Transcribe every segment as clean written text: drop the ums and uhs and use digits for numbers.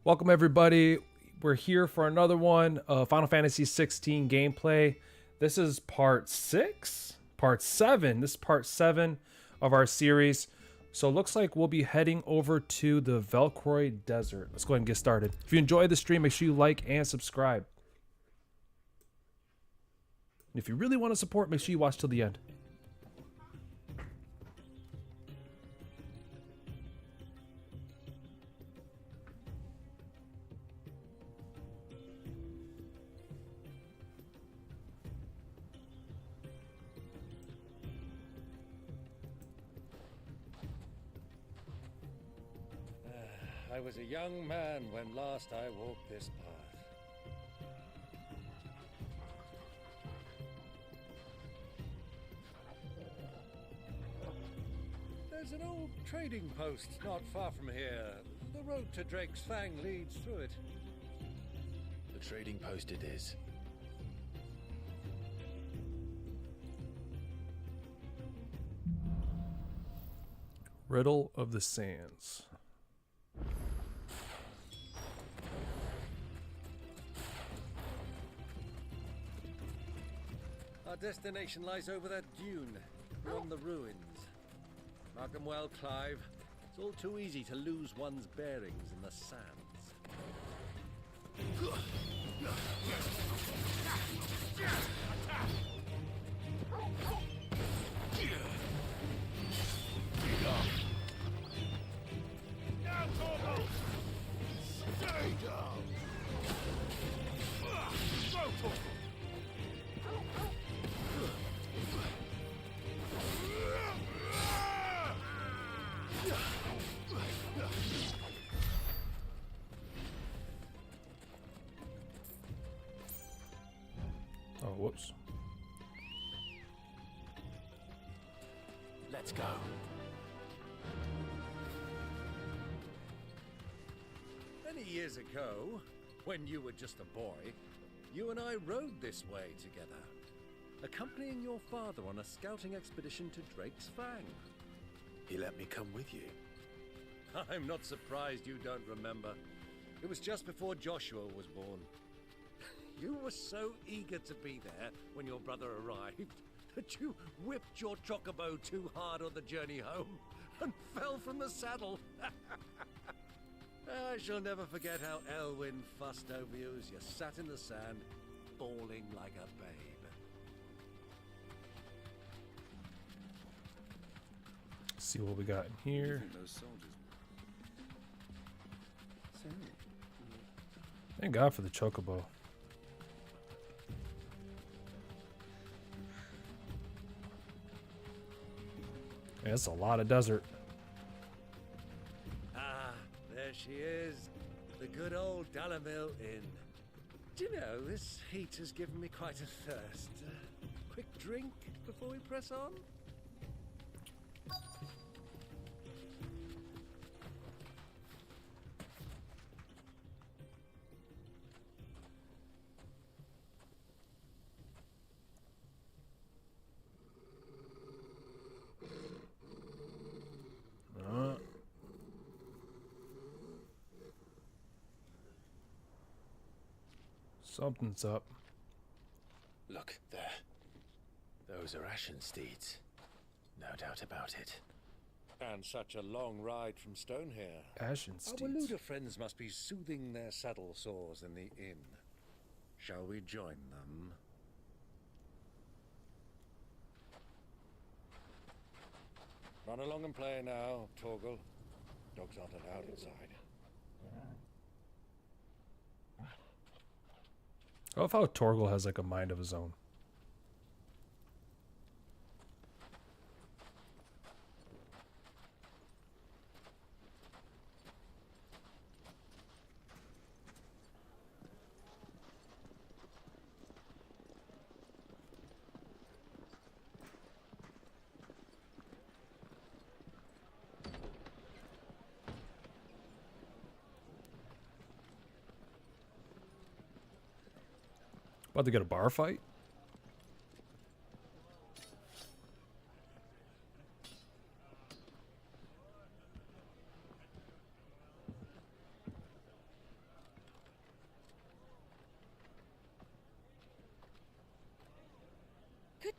Welcome everybody. We're here for another one of Final Fantasy 16 gameplay. This is part 6? Part 7. This is part 7 of our series. So it looks like we'll be heading over to the Velcroy Desert. Let's go ahead and get started. If you enjoyed the stream, make sure you like and subscribe. And if you really want to support, make sure you watch till the end. I was a young man when last I walked this path. There's an old trading post not far from here. The road to Drake's Fang leads through it. The trading post it is. Riddle of the Sands. Our destination lies over that dune, beyond the ruins. Mark 'em well, Clive. It's all too easy to lose one's bearings in the sands. Oh, whoops. Let's go. Many years ago, when you were just a boy, you and I rode this way together, accompanying your father on a scouting expedition to Drake's Fang. He let me come with you. I'm not surprised you don't remember. It was just before Joshua was born. You were so eager to be there when your brother arrived that you whipped your chocobo too hard on the journey home and fell from the saddle. I shall never forget how Elwyn fussed over you as you sat in the sand, bawling like a babe. Let's see what we got in here. Thank God for the chocobo. Yeah, that's a lot of desert. Ah, there she is. The good old Dalamil Inn. Do you know, this heat has given me quite a thirst. Quick drink before we press on? Something's up. Look, there. Those are Ashen steeds. No doubt about it. And such a long ride from Stonehair. Ashen Our steeds. Waluda friends must be soothing their saddle sores in the inn. Shall we join them? Run along and play now, Torgal. Dogs aren't allowed inside. I love how Torgal has like a mind of his own. About to get a bar fight?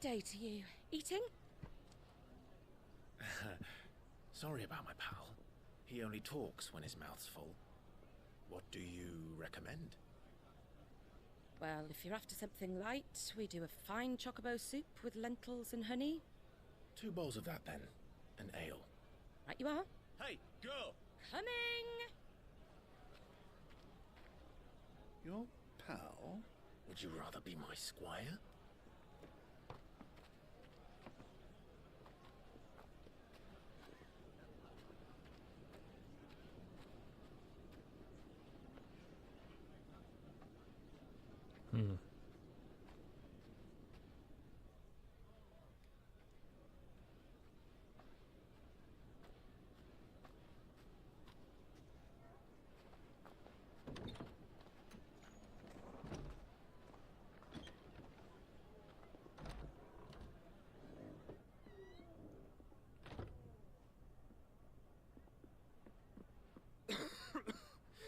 Good day to you. Eating? Sorry about my pal. He only talks when his mouth's full. What do you recommend? Well, if you're after something light, we do a fine chocobo soup with lentils and honey. 2 bowls of that then. An ale. Right you are. Hey, girl! Coming! Your pal? Would you rather be my squire?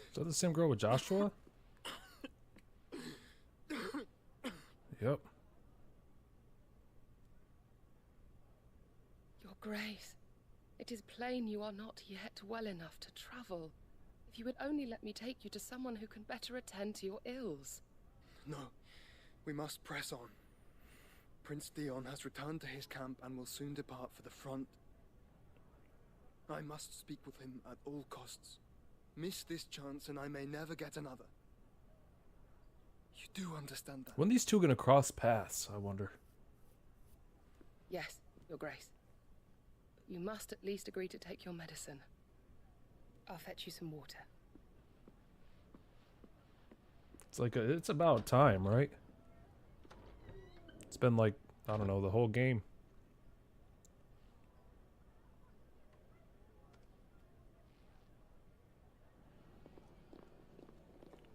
Is that the same girl with Joshua? Yep. Your Grace, it is plain you are not yet well enough to travel. If you would only let me take you to someone who can better attend to your ills. No, we must press on. Prince Theon has returned to his camp and will soon depart for the front. I must speak with him at all costs. Miss this chance and I may never get another. You do understand that? When these two gonna cross paths, I wonder. Yes, Your Grace. But you must at least agree to take your medicine. I'll fetch you some water. It's like it's about time, right? It's been like, I don't know, the whole game.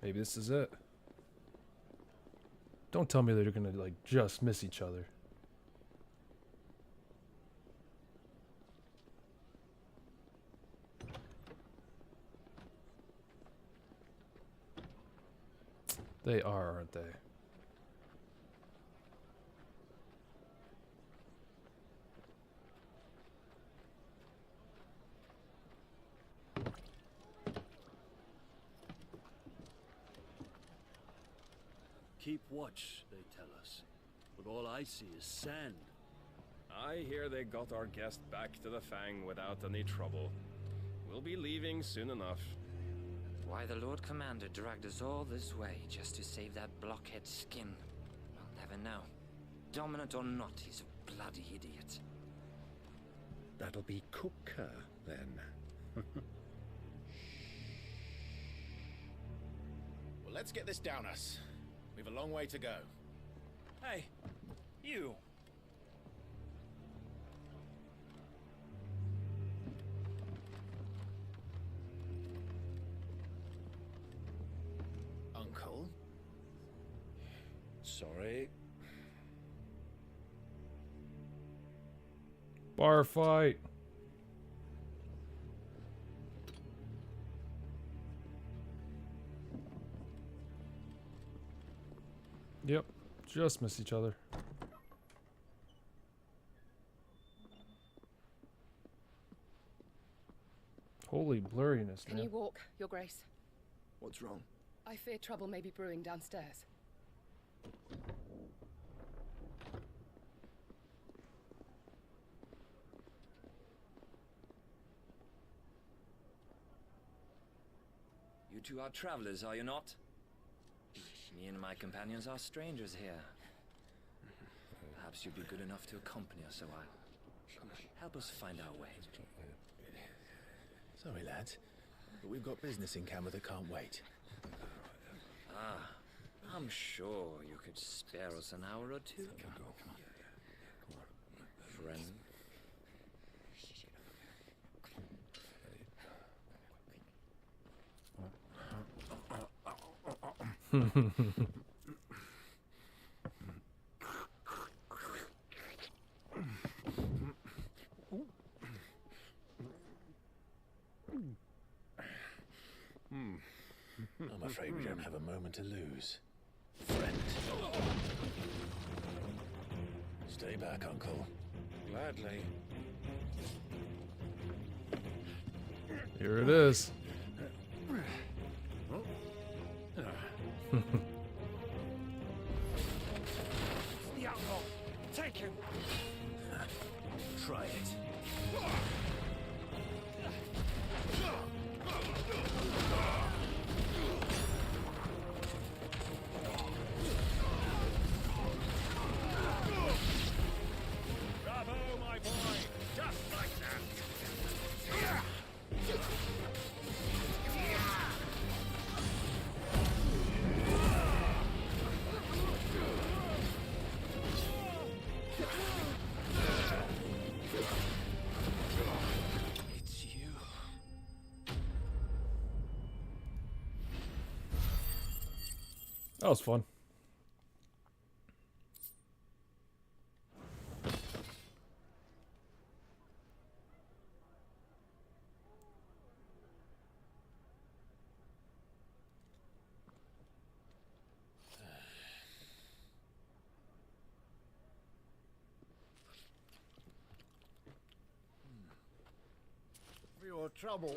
Maybe this is it. Don't tell me they're gonna like just miss each other. They are, aren't they? Keep watch, they tell us. But all I see is sand. I hear they got our guest back to the Fang without any trouble. We'll be leaving soon enough. Why the Lord Commander dragged us all this way just to save that blockhead skin, I'll never know. Dominant or not, he's a bloody idiot. That'll be Cooker, then. Well, let's get this down us. We've a long way to go. Hey, you. Uncle? Sorry. Bar fight. Yep, just miss each other. Holy blurriness, Can man. you walk, Your Grace? What's wrong? I fear trouble may be brewing downstairs. You two are travelers, are you not? Me and my companions are strangers here. Perhaps you'd be good enough to accompany us a while. Help us find our way. Sorry, lads, but we've got business in camera that can't wait. Ah, I'm sure you could spare us an hour or two. Friend. I'm afraid we don't have a moment to lose. Friend. Stay back, Uncle. Gladly. Here it is. The outlaw! Take him! Try it. Bravo, my boy! Just like that! It's you. That was fun. For your trouble.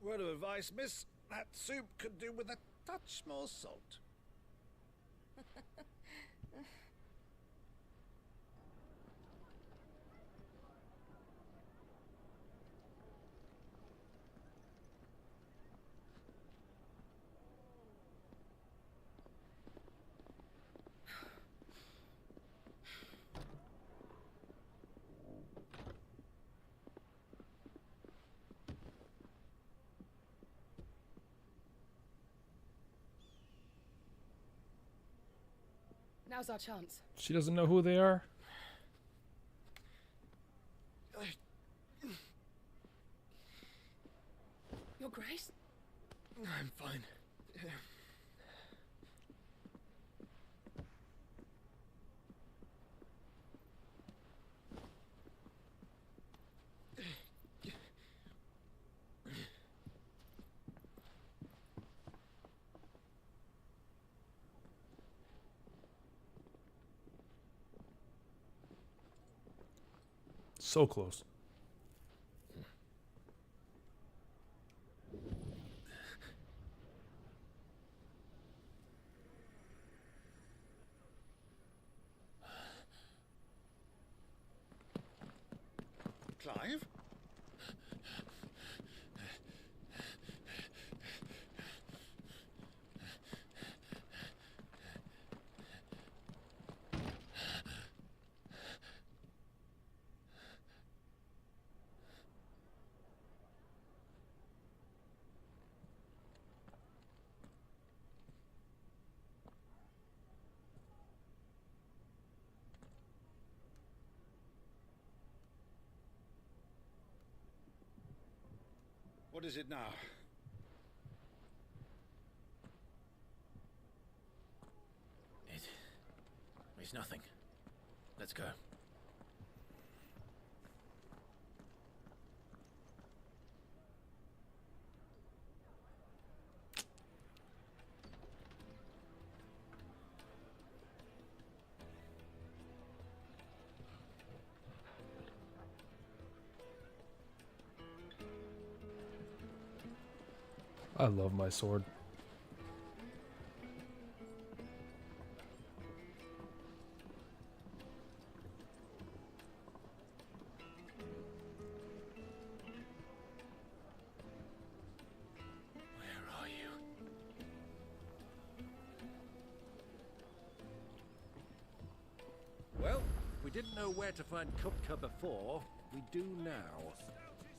Word of advice, miss. That soup could do with a touch more salt. Now's our chance. She doesn't know who they are. Your Grace? I'm fine. So close. Clive? What is it now? It's nothing. Let's go. I love my sword. Where are you? Well, we didn't know where to find Kupka before. We do now.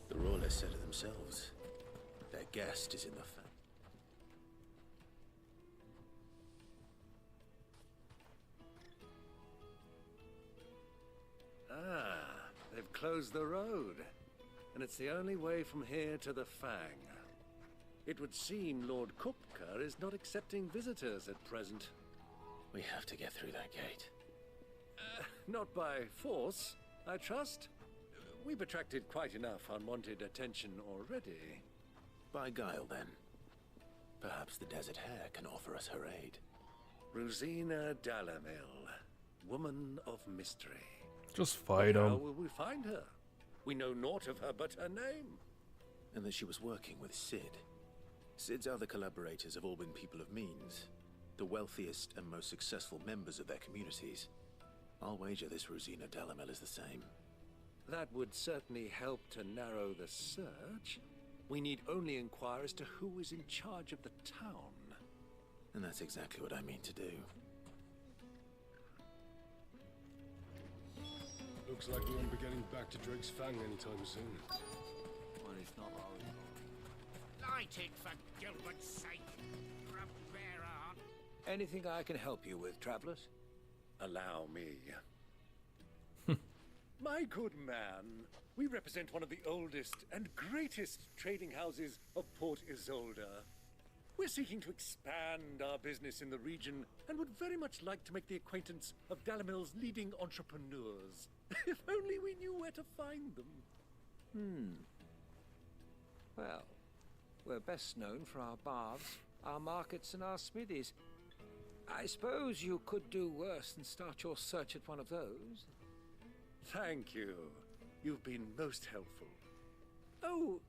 The Rawlers said it themselves. Their guest is in the Ah, they've closed the road. And it's the only way from here to the Fang. It would seem Lord Kupka is not accepting visitors at present. We have to get through that gate. Not by force, I trust. We've attracted quite enough unwanted attention already. By guile, then. Perhaps the Desert Hare can offer us her aid. Rosina Dalamil, woman of mystery. Just fight How him. will we find her? We know naught of her but her name. And that she was working with Sid. Sid's other collaborators have all been people of means, the wealthiest and most successful members of their communities. I'll wager this Rosina Dalamel is the same. That would certainly help to narrow the search. We need only inquire as to who is in charge of the town. And that's exactly what I mean to do. Looks like we won't be getting back to Drake's Fang anytime soon. Well, it's not our fault. Light it, for Gilbert's sake. For a bearer on. Anything I can help you with, travelers? Allow me. My good man, we represent one of the oldest and greatest trading houses of Port Isolde. We're seeking to expand our business in the region and would very much like to make the acquaintance of Dalamil's leading entrepreneurs. If only we knew where to find them. Well, we're best known for our baths, our markets, and our smithies. I suppose you could do worse than start your search at one of those. Thank you. You've been most helpful. Oh,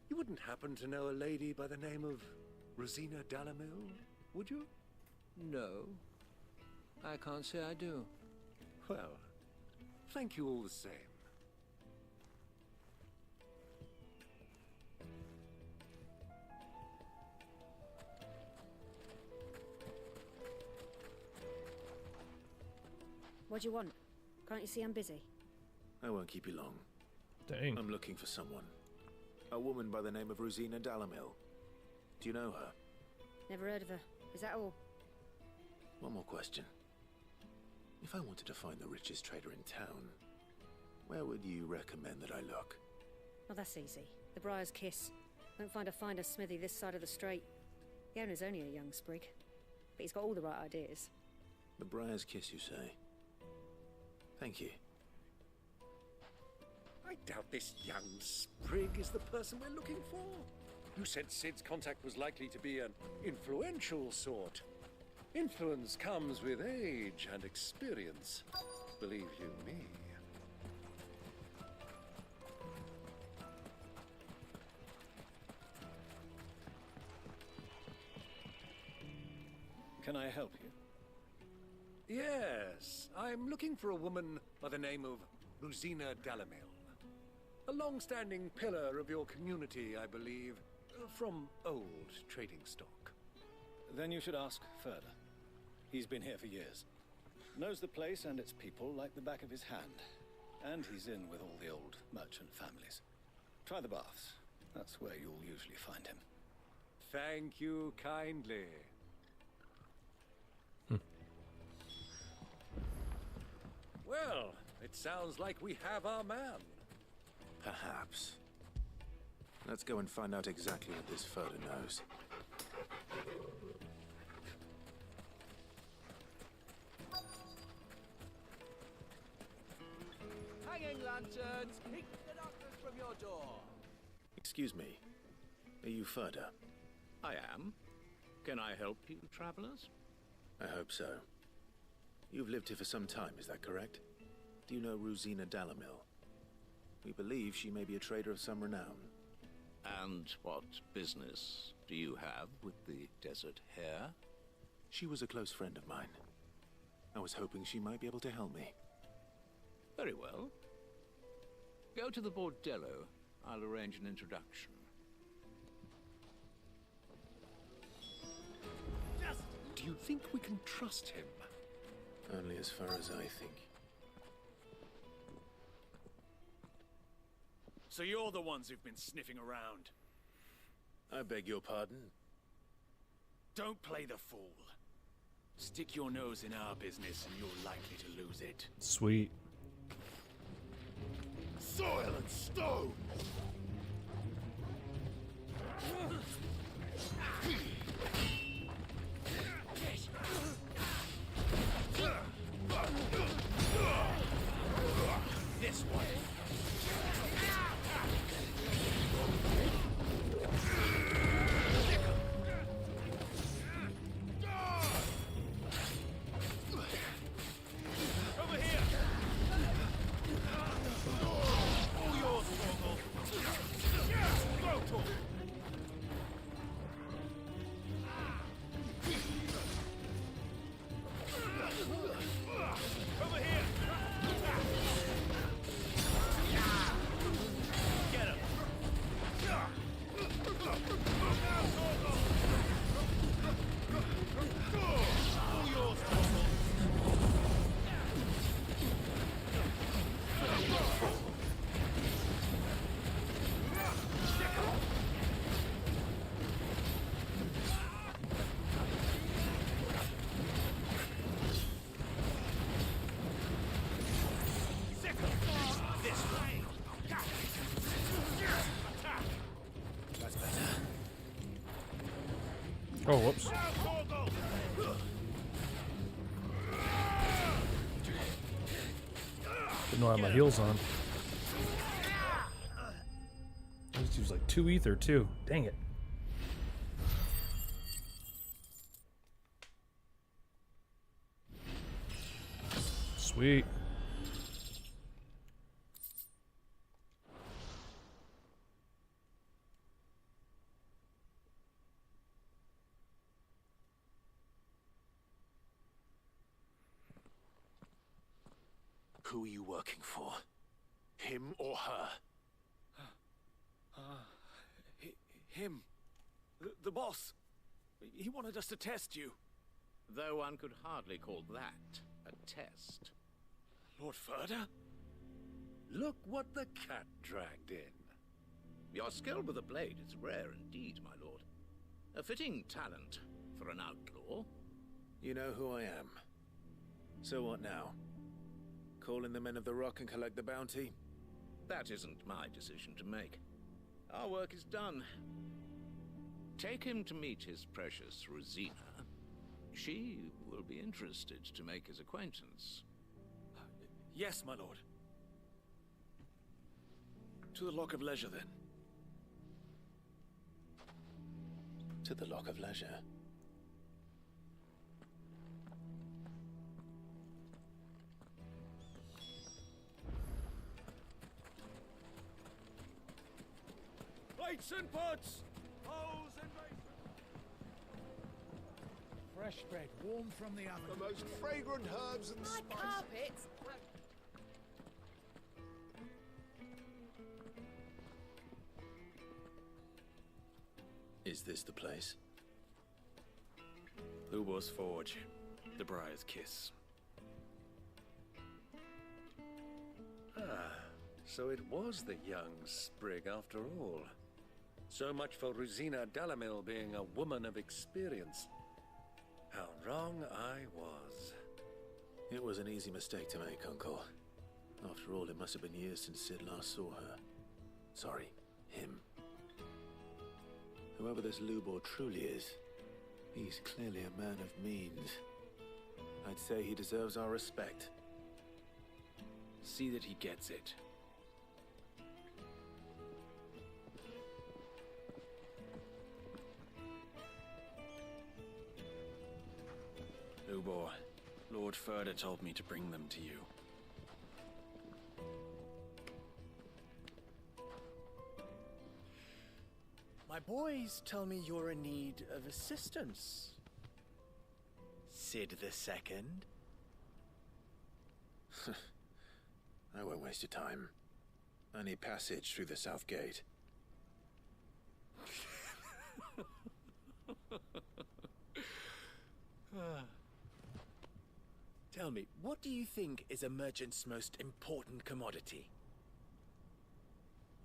you wouldn't happen to know a lady by the name of Rosina Dalamil, would you? No, I can't say I do. Well, thank you all the same. What do you want? Can't you see I'm busy? I won't keep you long. Dang. I'm looking for someone. A woman by the name of Rosina Dalamil. Do you know her? Never heard of her. Is that all? One more question. If I wanted to find the richest trader in town, where would you recommend that I look? Oh, that's easy. The Briar's Kiss. Won't find a finer smithy this side of the strait. The owner's only a young sprig, but he's got all the right ideas. The Briar's Kiss, you say? Thank you. I doubt this young sprig is the person we're looking for. You said Sid's contact was likely to be an influential sort. Influence comes with age and experience, believe you me. Can I help you? Yes, I'm looking for a woman by the name of Rosina Dalamil. A long-standing pillar of your community, I believe, from old trading stock. Then you should ask further. He's been here for years. Knows the place and its people like the back of his hand. And he's in with all the old merchant families. Try the baths. That's where you'll usually find him. Thank you kindly. Well, it sounds like we have our man. Perhaps. Let's go and find out exactly what this photo knows. Hanging lanterns, keep the darkness from your door. Excuse me. Are you Furda? I am. Can I help you, travelers? I hope so. You've lived here for some time, is that correct? Do you know Rosina Dalamil? We believe she may be a trader of some renown. And what business do you have with the Desert Hare? She was a close friend of mine. I was hoping she might be able to help me. Very well. Go to the bordello. I'll arrange an introduction. Do you think we can trust him? Only as far as I think. So you're the ones who've been sniffing around. I beg your pardon? Don't play the fool. Stick your nose in our business and you're likely to lose it. Sweet. Soil and stone! This one. Oh, whoops. Didn't know I had my heels on. I just used like 2 ether too. Dang it. Sweet. Who are you working for? Him or her? Him. The boss. He wanted us to test you. Though one could hardly call that a test. Lord Furder? Look what the cat dragged in. Your skill with the blade is rare indeed, my lord. A fitting talent for an outlaw. You know who I am. So what now? Call in the Men of the Rock and collect the bounty? That isn't my decision to make. Our work is done. Take him to meet his precious Rosina. She will be interested to make his acquaintance. Yes, my lord. To the Lock of Leisure, then. To the Lock of Leisure. Plates and pots! Holes and masons! Fresh bread, warm from the oven. The most fragrant herbs and spices. Carpets. Is this the place? Ubor's Forge. The Briar's Kiss. Ah, so it was the young sprig after all. So much for Rosina Delamil being a woman of experience. How wrong I was. It was an easy mistake to make, Uncle. After all, it must have been years since Sid last saw her. Sorry, him. Whoever this Lubor truly is, he's clearly a man of means. I'd say he deserves our respect. See that he gets it. Lubor, Lord Furder told me to bring them to you. My boys tell me you're in need of assistance. Sid the Second. I won't waste your time. I need passage through the south gate. Tell me, what do you think is a merchant's most important commodity?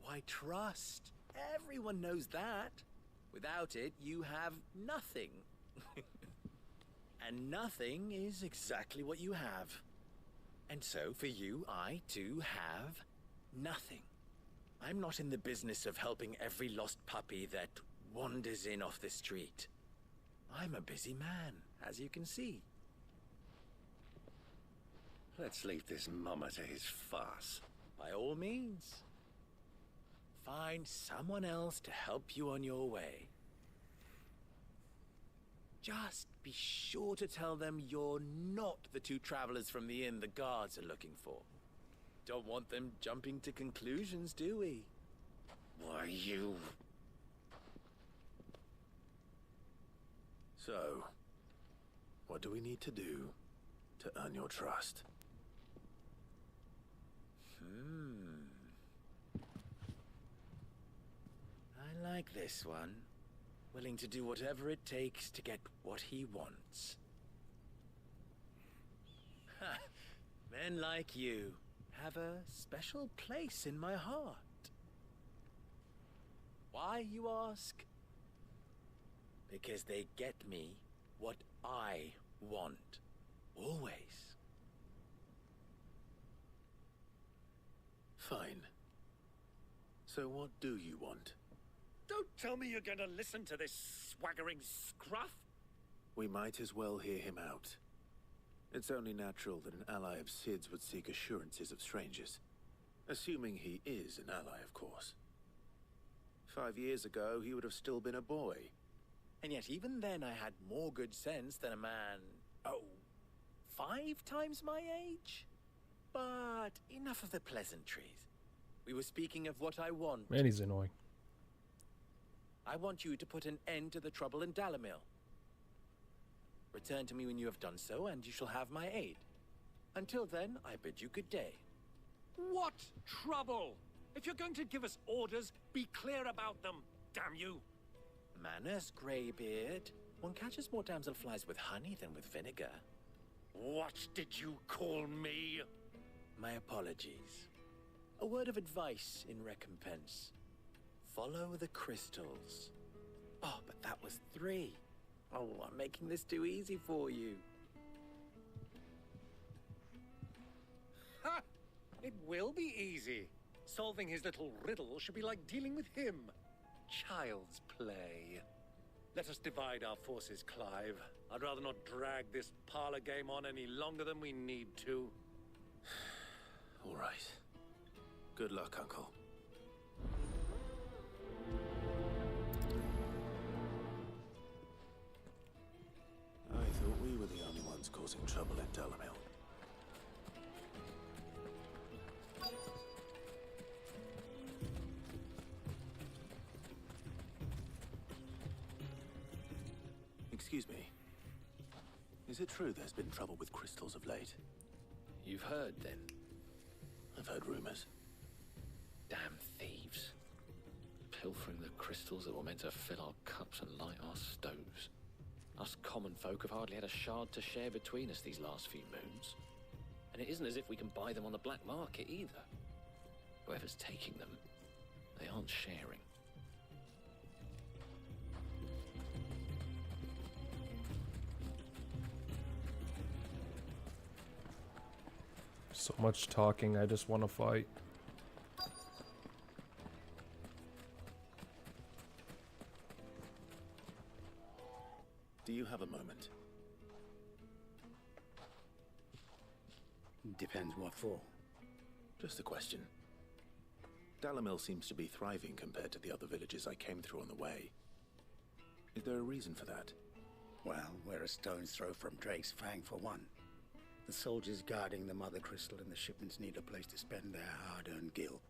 Why, trust. Everyone knows that. Without it, you have nothing. And nothing is exactly what you have. And so, for you, I, too, have nothing. I'm not in the business of helping every lost puppy that wanders in off the street. I'm a busy man, as you can see. Let's leave this mummer to his farce. By all means. Find someone else to help you on your way. Just be sure to tell them you're not the two travelers from the inn the guards are looking for. Don't want them jumping to conclusions, do we? Why, you... So, what do we need to do to earn your trust? I like this one. Willing to do whatever it takes to get what he wants. Men like you have a special place in my heart. Why, you ask? Because they get me what I want. Always. Fine. So what do you want? Don't tell me you're going to listen to this swaggering scruff. We might as well hear him out. It's only natural that an ally of Sid's would seek assurances of strangers. Assuming he is an ally, of course. 5 years ago, he would have still been a boy. And yet even then I had more good sense than a man, 5 times my age? But enough of the pleasantries. We were speaking of what I want. Man, he's annoying. I want you to put an end to the trouble in Dalamil. Return to me when you have done so, and you shall have my aid. Until then, I bid you good day. What trouble? If you're going to give us orders, be clear about them, damn you. Manners, Greybeard. One catches more damselflies with honey than with vinegar. What did you call me? My apologies. A word of advice in recompense. Follow the crystals. Oh, but that was 3. Oh, I'm making this too easy for you. Ha! It will be easy. Solving his little riddle should be like dealing with him. Child's play. Let us divide our forces, Clive. I'd rather not drag this parlor game on any longer than we need to. All right. Good luck, Uncle. I thought we were the only ones causing trouble in Dalamil. Excuse me. Is it true there's been trouble with crystals of late? You've heard, then? I've heard rumors. Damn thieves. Pilfering the crystals that were meant to fill our cups and light our stoves. Us common folk have hardly had a shard to share between us these last few moons. And it isn't as if we can buy them on the black market either. Whoever's taking them, they aren't sharing. So much talking, I just want to fight. Do you have a moment? Depends what for. Just a question. Dalamil seems to be thriving compared to the other villages I came through on the way. Is there a reason for that? Well, we're a stone's throw from Drake's Fang for one. The soldiers guarding the Mother Crystal and the shipments need a place to spend their hard-earned gil.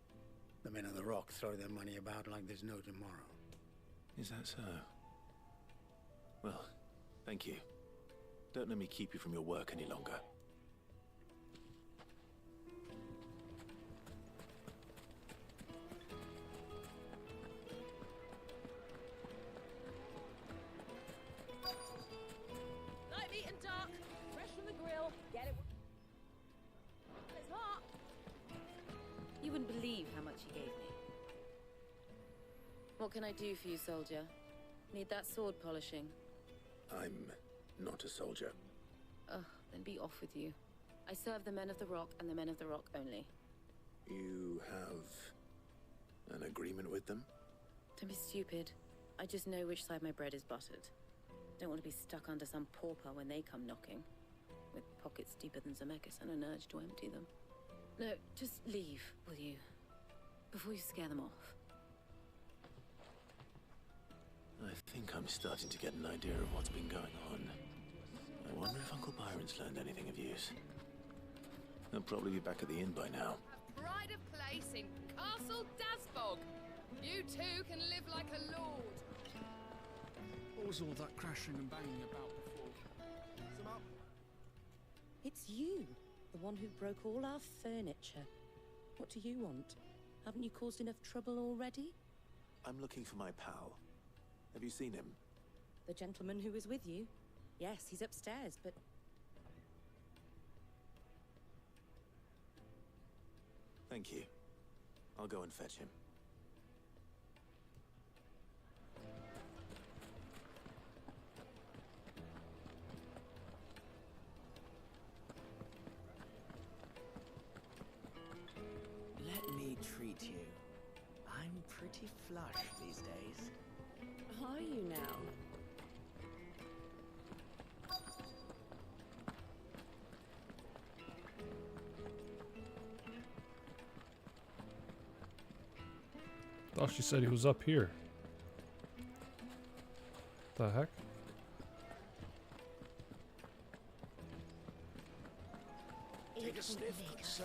The men of the Rock throw their money about like there's no tomorrow. Is that so? Well, thank you. Don't let me keep you from your work any longer. Light meat and dark, fresh from the grill. Get it. It's hot. You wouldn't believe how much he gave me. What can I do for you, soldier? Need that sword polishing? I'm not a soldier. Ugh, then be off with you. I serve the men of the Rock and the men of the Rock only. You have an agreement with them? Don't be stupid. I just know which side my bread is buttered. Don't want to be stuck under some pauper when they come knocking. With pockets deeper than Zemeckis and an urge to empty them. No, just leave, will you? Before you scare them off. I think I'm starting to get an idea of what's been going on. I wonder if Uncle Byron's learned anything of use. He'll probably be back at the inn by now. Pride of place in Castle Dasbog. You too can live like a lord. What was all that crashing and banging about before? It's you, the one who broke all our furniture. What do you want? Haven't you caused enough trouble already? I'm looking for my pal. Have you seen him? The gentleman who was with you? Yes, he's upstairs, but... Thank you. I'll go and fetch him. Let me treat you. I'm pretty pretty flush these days. Are you now? Thought she said he was up here. The heck? Take a sniff, sir.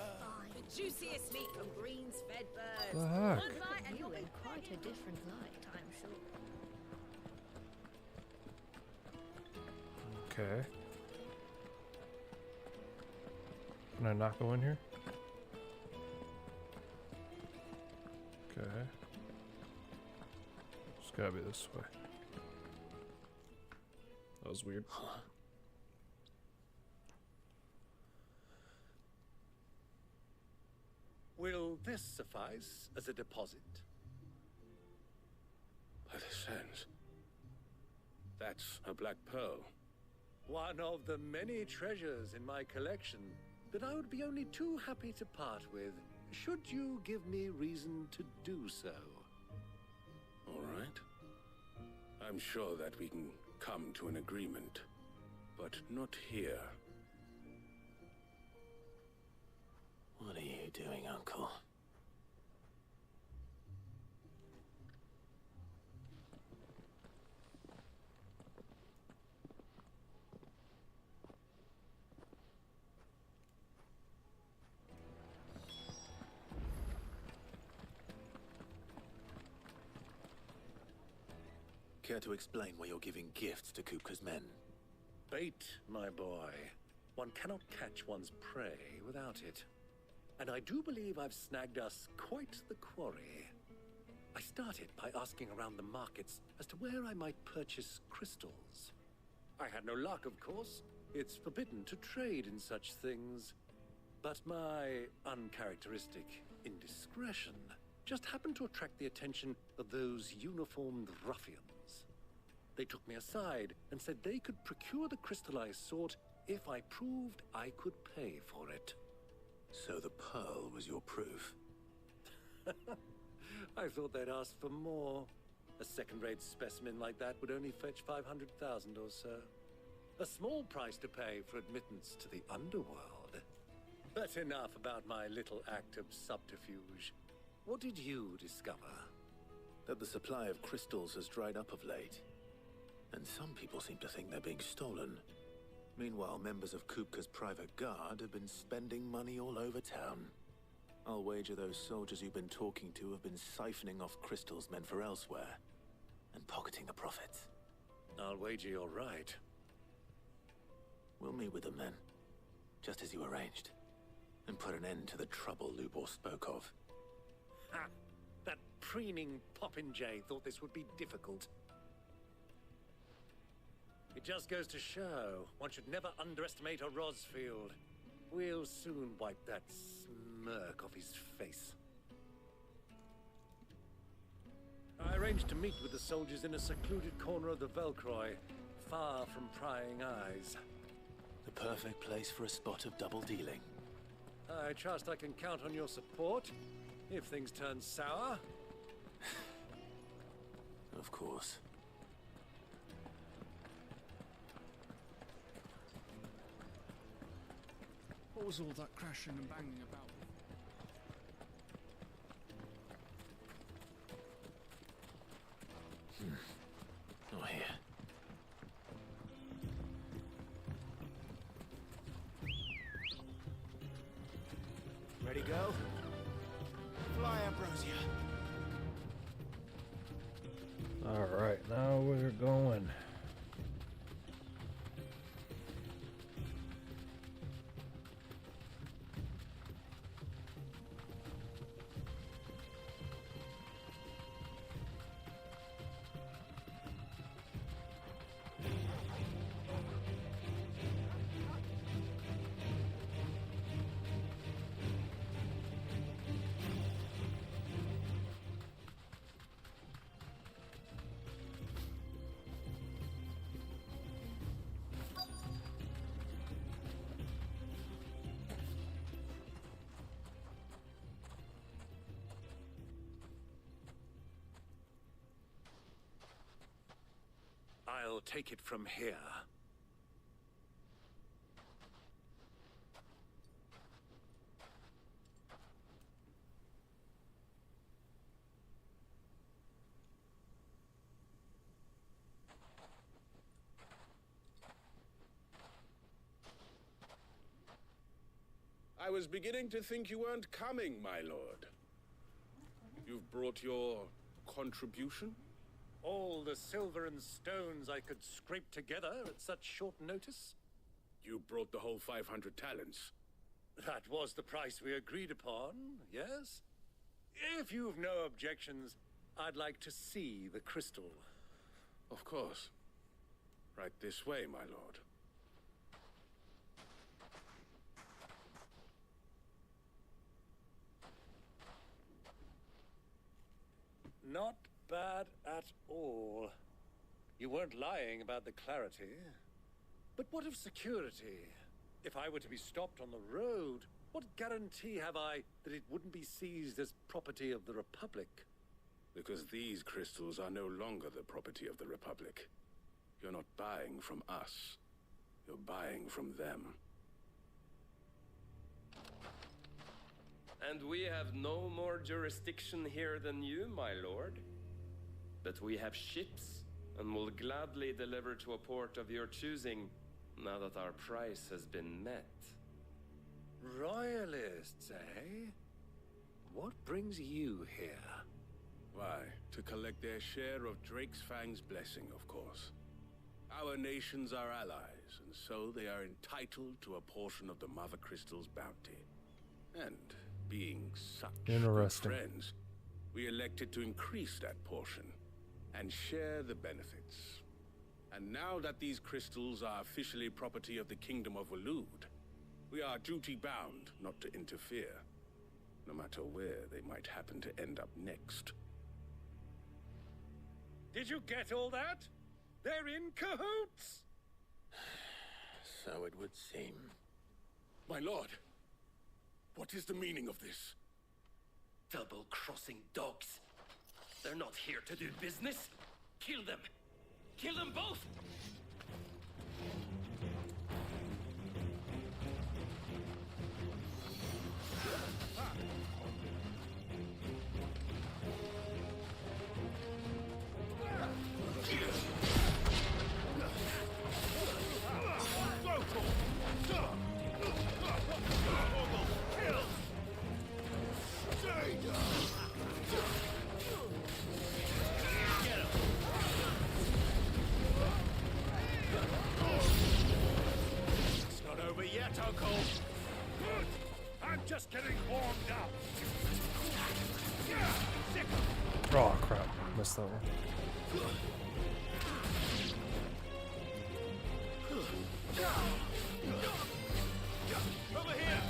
The juiciest meat from greens fed birds. The heck? One bite and You you'll in be quite a different light, I'm sure. Okay. Can I not go in here? Okay. It's gotta be this way. That was weird. Will this suffice as a deposit? By the sands. That's a black pearl. One of the many treasures in my collection that I would be only too happy to part with, should you give me reason to do so. All right. I'm sure that we can come to an agreement, but not here. What are you doing, Uncle? Care to explain why you're giving gifts to Kupka's men? Bait, my boy. One cannot catch one's prey without it. And I do believe I've snagged us quite the quarry. I started by asking around the markets as to where I might purchase crystals. I had no luck, of course. It's forbidden to trade in such things. But my uncharacteristic indiscretion just happened to attract the attention of those uniformed ruffians. They took me aside and said they could procure the crystal I sought if I proved I could pay for it. So the pearl was your proof? I thought they'd ask for more. A second-rate specimen like that would only fetch 500,000 or so. A small price to pay for admittance to the underworld. But enough about my little act of subterfuge. What did you discover? That the supply of crystals has dried up of late. And some people seem to think they're being stolen. Meanwhile, members of Kupka's private guard have been spending money all over town. I'll wager those soldiers you've been talking to have been siphoning off crystals meant for elsewhere, and pocketing the profits. I'll wager you're right. We'll meet with them then, just as you arranged, and put an end to the trouble Lubor spoke of. Ha! That preening popinjay thought this would be difficult. It just goes to show one should never underestimate a Rosfield. We'll soon wipe that smirk off his face. I arranged to meet with the soldiers in a secluded corner of the Velcroy, far from prying eyes. The perfect place for a spot of double dealing. I trust I can count on your support if things turn sour. Of course. What was all that crashing and banging about? Oh, here. Ready, go? Fly, Ambrosia. Alright, now we're going. take it from here. I was beginning to think you weren't coming, my lord. You've brought your contribution? All the silver and stones I could scrape together at such short notice? You brought the whole 500 talents. That was the price we agreed upon, yes? If you've no objections, I'd like to see the crystal. Of course. Right this way, my lord. Not bad at all. You weren't lying about the clarity. But what of security? If I were to be stopped on the road, what guarantee have I that it wouldn't be seized as property of the Republic? Because these crystals are no longer the property of the Republic. You're not buying from us. You're buying from them. And we have no more jurisdiction here than you, my lord. But we have ships, and will gladly deliver to a port of your choosing, now that our price has been met. Royalists, eh? What brings you here? Why, to collect their share of Drake's Fang's blessing, of course. Our nations are allies, and so they are entitled to a portion of the Mother Crystal's bounty. And being such good friends, we elected to increase that portion and share the benefits. And now that these crystals are officially property of the Kingdom of Waloed, we are duty-bound not to interfere, no matter where they might happen to end up next. Did you get all that? They're in cahoots! So it would seem. My lord, what is the meaning of this? Double-crossing dogs. They're not here to do business. Kill them. Kill them both! Just getting warmed up. Oh crap, missed that one. Over here.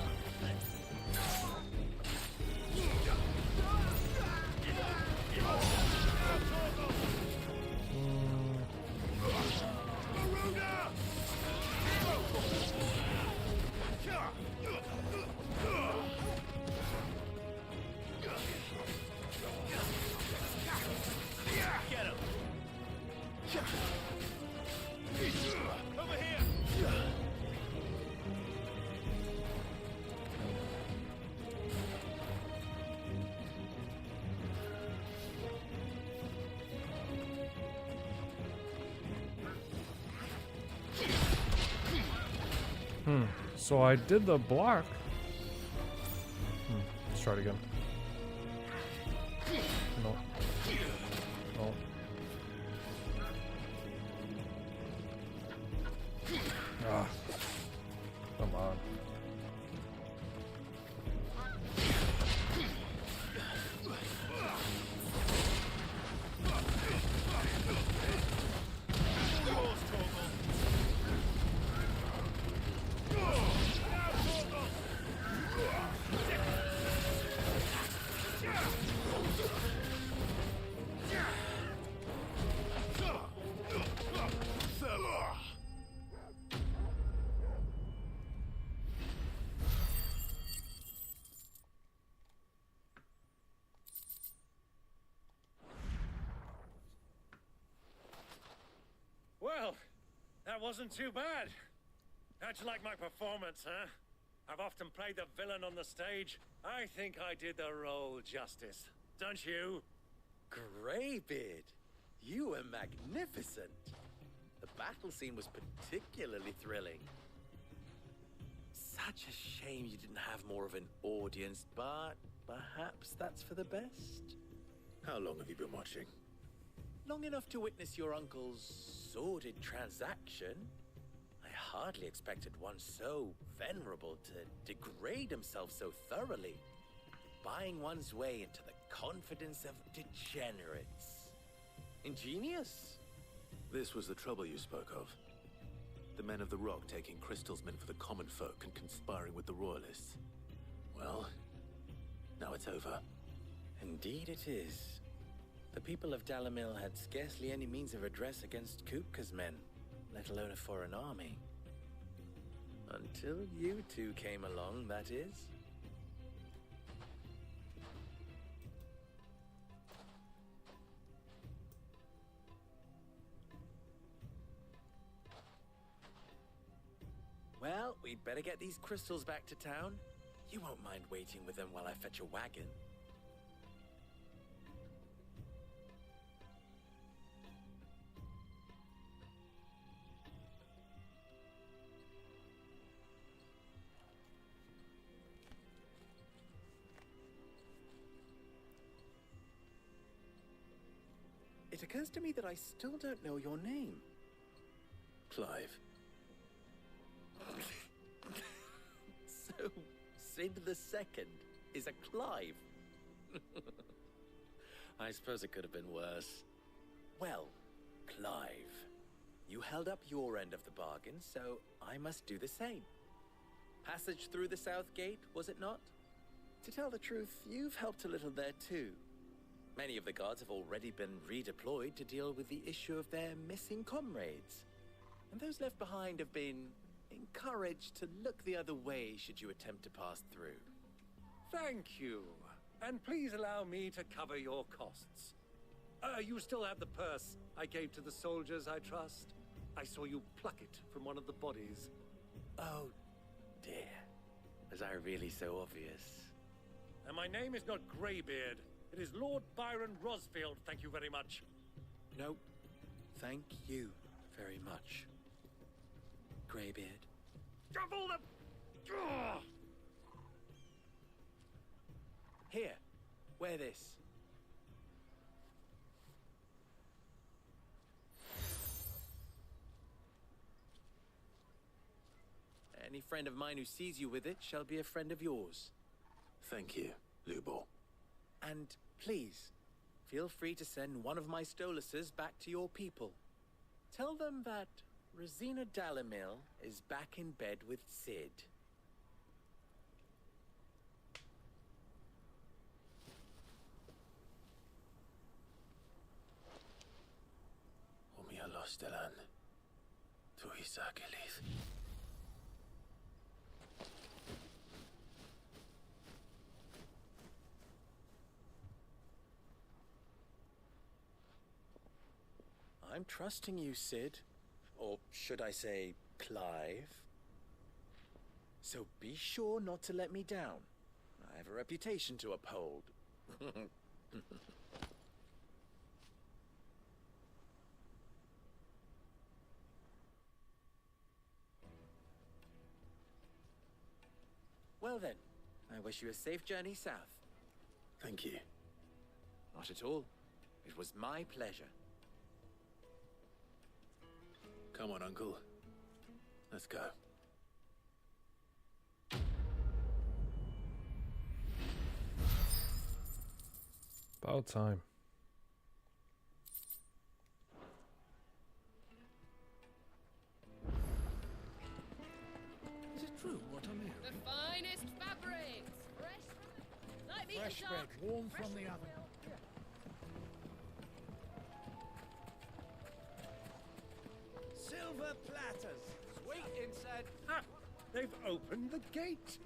So I did the block. Let's try it again. No. No. Ah. Come on. wasn't too bad. How'd you like my performance, huh? I've often played the villain on the stage. I think I did the role justice. Don't you? Greybeard, you were magnificent. The battle scene was particularly thrilling. Such a shame you didn't have more of an audience, but perhaps that's for the best. How long have you been watching? Long enough to witness your uncle's sordid transaction. I hardly expected one so venerable to degrade himself so thoroughly, buying one's way into the confidence of degenerates. Ingenious. This was the trouble you spoke of. The men of the Rock taking crystals meant for the common folk and conspiring with the royalists. Well, now it's over. Indeed it is. The people of Dalamil had scarcely any means of redress against Kupka's men, let alone a foreign army. Until you two came along, that is. Well, we'd better get these crystals back to town. You won't mind waiting with them while I fetch a wagon. It occurs to me that I still don't know your name. Clive. So, Sid the Second is a Clive. I suppose it could have been worse. Well, Clive, you held up your end of the bargain, so I must do the same. Passage through the South Gate, was it not? To tell the truth, you've helped a little there too. Many of the guards have already been redeployed to deal with the issue of their missing comrades. And those left behind have been encouraged to look the other way should you attempt to pass through. Thank you. And please allow me to cover your costs. You still have the purse I gave to the soldiers, I trust? I saw you pluck it from one of the bodies. Oh, dear. Was I really so obvious? And my name is not Greybeard. It is Lord Byron Rosfield, thank you very much. No, thank you very much, Greybeard. Double the... Here, wear this. Any friend of mine who sees you with it shall be a friend of yours. Thank you, Lubor. And please, feel free to send one of my Stoluses back to your people. Tell them that Rosina Dalamil is back in bed with Sid. Omia Lostelan. Tu Isakelis. I'm trusting you, Sid. Or should I say, Clive? So be sure not to let me down. I have a reputation to uphold. Well then, I wish you a safe journey south. Thank you. Not at all. It was my pleasure. Come on, Uncle. Let's go. About time. Is it true what I'm hearing? The finest fabrics! Fresh bread, warm from the oven. Silver platters. Sweet inside. Ah, they've opened the gate.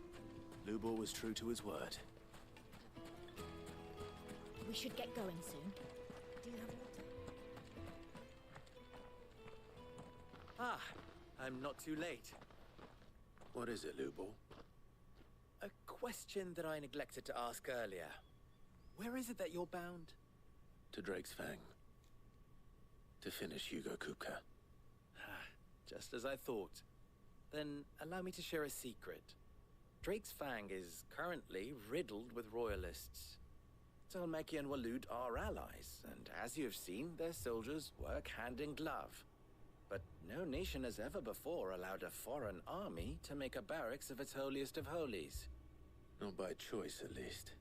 Lubor was true to his word. We should get going soon. Do you have water? Ah, I'm not too late. What is it, Lubor? A question that I neglected to ask earlier. Where is it that you're bound? To Drake's Fang. To finish Hugo Kupka. Just as I thought. Then allow me to share a secret. Drake's Fang is currently riddled with royalists. Talmeki and Walud are allies, and as you have seen, their soldiers work hand in glove. But no nation has ever before allowed a foreign army to make a barracks of its holiest of holies. Not by choice, at least.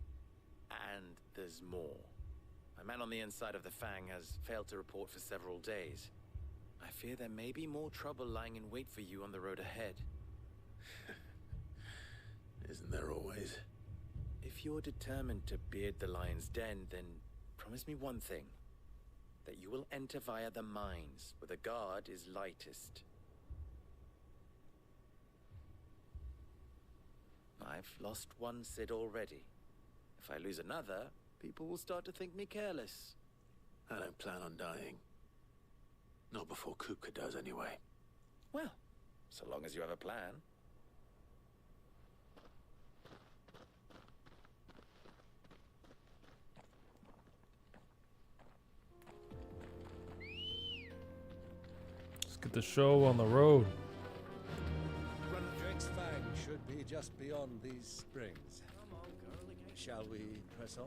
And there's more. A man on the inside of the Fang has failed to report for several days. I fear there may be more trouble lying in wait for you on the road ahead. Isn't there always? If you're determined to beard the lion's den, then promise me one thing. That you will enter via the mines, where the guard is lightest. I've lost one Cid already. If I lose another, people will start to think me careless. I don't plan on dying. Not before Kupka does, anyway. Well, so long as you have a plan. Let's get the show on the road. Drake's Fang should be just beyond these springs. Shall we press on?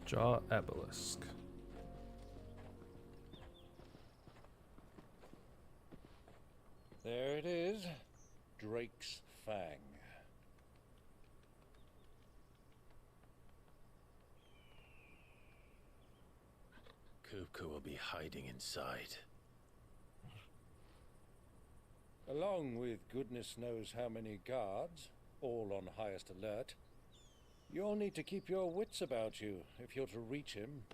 Jaw Obelisk. There it is. Drake's Fang. Kupka will be hiding inside. Along with goodness knows how many guards, all on highest alert. You'll need to keep your wits about you if you're to reach him.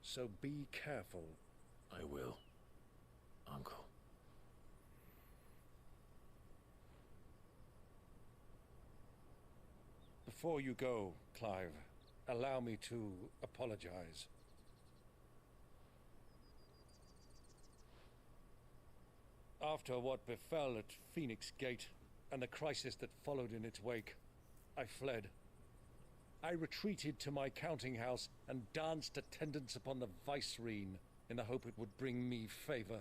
So be careful. I will, Uncle. Before you go, Clive, allow me to apologize. After what befell at Phoenix Gate and the crisis that followed in its wake, I fled. I retreated to my counting house and danced attendance upon the vicereine in the hope it would bring me favor.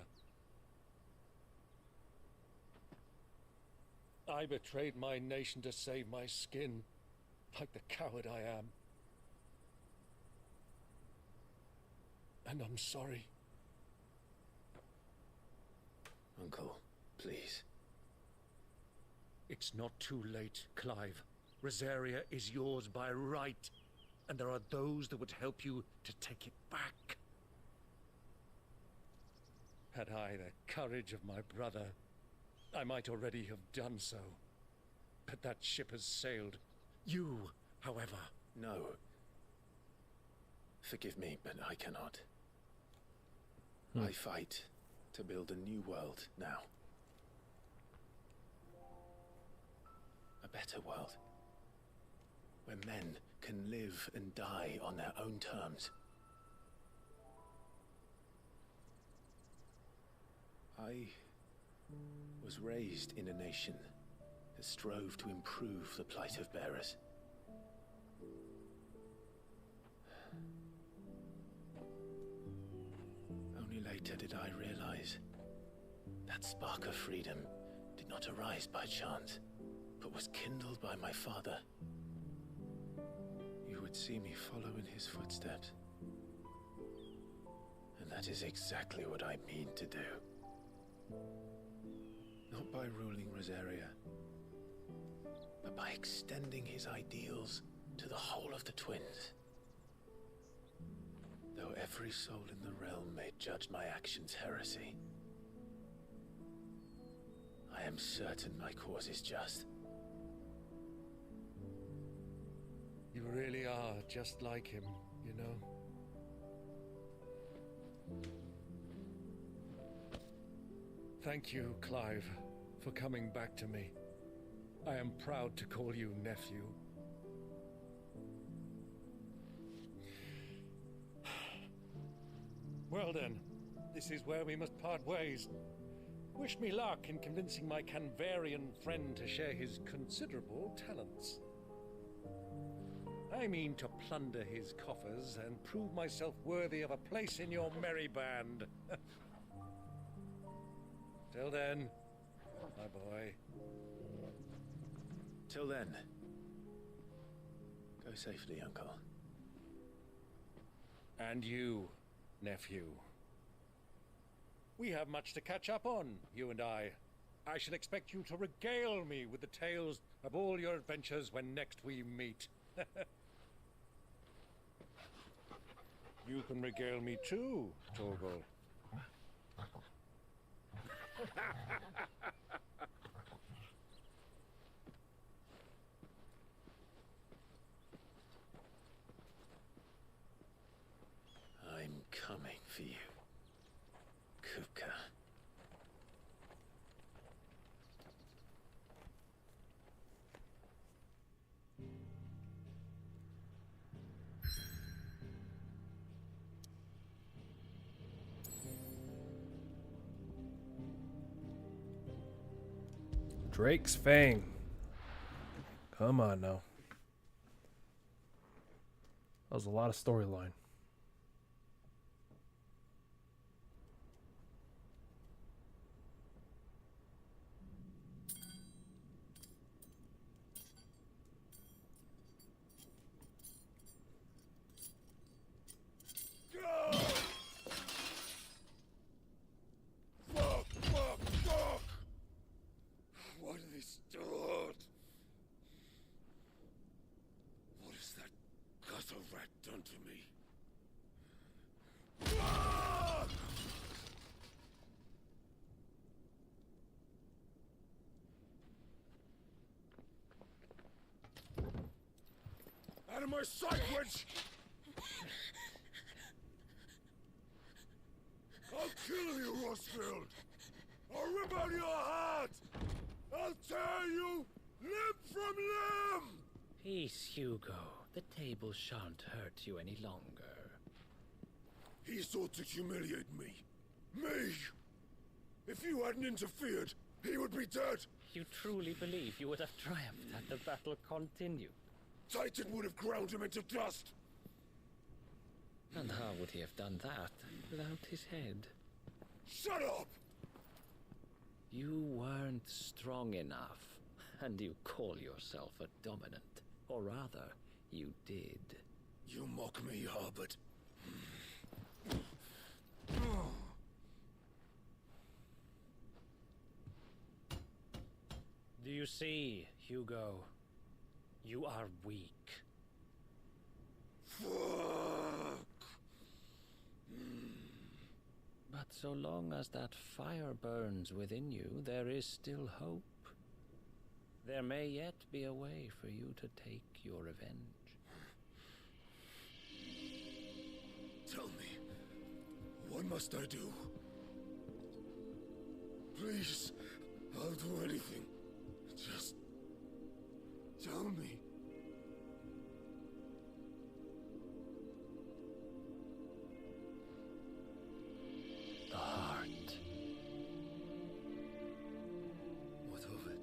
I betrayed my nation to save my skin, like the coward I am. And I'm sorry. Uncle, please. It's not too late, Clive. Rosaria is yours by right, and there are those that would help you to take it back. Had I the courage of my brother, I might already have done so. But that ship has sailed. You, however... No. Forgive me, but I cannot. I fight to build a new world now. A better world. Where men can live and die on their own terms. I was raised in a nation that strove to improve the plight of bearers. Only later did I realize that spark of freedom did not arise by chance, but was kindled by my father. You would see me follow in his footsteps. And that is exactly what I mean to do. Not by ruling Rosaria, but by extending his ideals to the whole of the twins. Though every soul in the realm may judge my actions heresy, I am certain my cause is just. You really are just like him, you know? Thank you, Clive, for coming back to me. I am proud to call you nephew. Well then, this is where we must part ways. Wish me luck in convincing my Canvarian friend to share his considerable talents. I mean to plunder his coffers and prove myself worthy of a place in your merry band. Till then, my boy. Till then, go safely, Uncle. And you, nephew. We have much to catch up on, you and I. I shall expect you to regale me with the tales of all your adventures when next we meet. You can regale me too, Torgal. I'm coming for you, Kupka. Drake's Fang. Come on now. That was a lot of storyline. Fuck! Why do they start? What has that gutter rat done to me? Fuck! Out of my sight, witch! I'll kill you, Rosfield! I'll rip out your heart! I'll tear you limb from limb! Peace, Hugo. The table shan't hurt you any longer. He sought to humiliate me. Me! If you hadn't interfered, he would be dead! You truly believe you would have triumphed had the battle continued? Titan would have ground him into dust! And how would he have done that without his head? Shut up! You weren't strong enough, and you call yourself a dominant. Or rather, you did. You mock me, Harbert. Do you see, Hugo? You are weak. Fuck! But so long as that fire burns within you, there is still hope. There may yet be a way for you to take your revenge. Tell me, what must I do? Please, I'll do anything. Just tell me. The heart. What of it?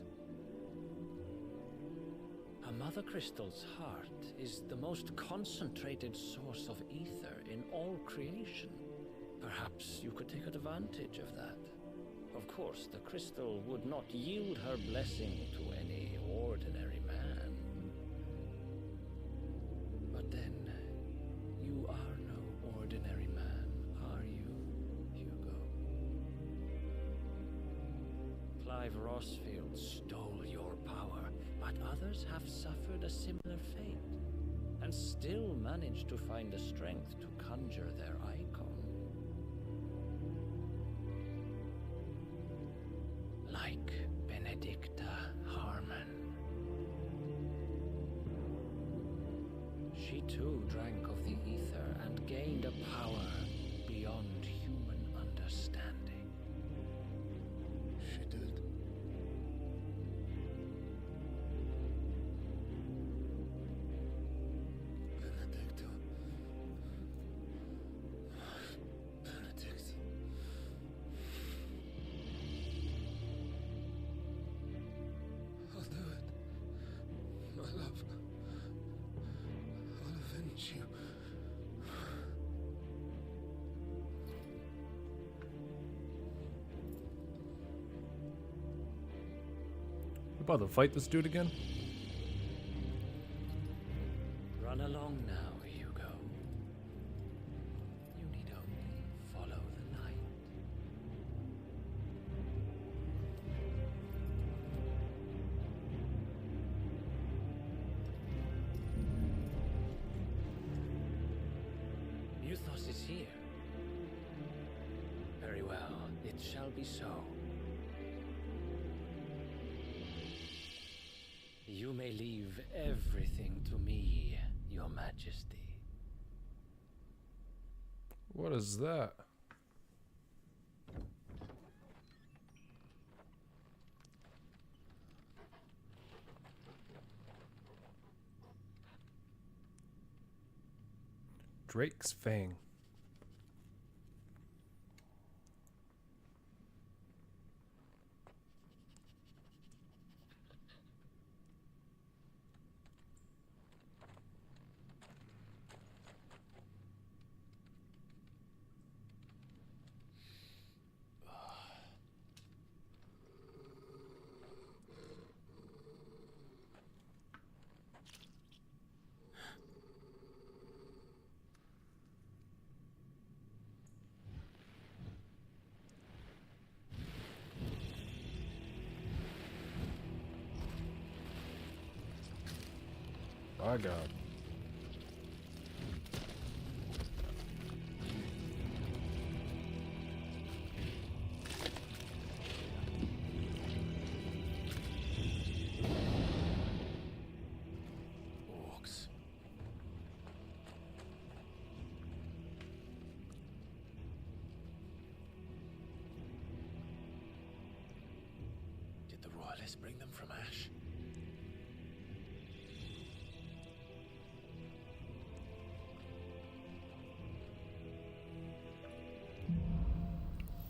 A Mother Crystal's heart is the most concentrated source of ether in all creation. Perhaps you could take advantage of that. Of course, the crystal would not yield her blessing to any ordinary man. But then, you are no ordinary man, are you, Hugo? Clive Rosfield stole your power But others have suffered a similar fate, and still managed to find the strength to conjure their icon. Like Benedicta Harmon. She too drank of the ether and gained a power beyond human understanding. She did. Benedicta. Benedict. I'll do it. My love. I'll avenge you. We about to fight this dude again? Run along now, Hugo. You need only follow the light. Muthos is here. Very well, it shall be so. You may leave everything to me, Your Majesty. What is that? Drake's Fang. My God. Orcs. Did the royalists bring them from Ash?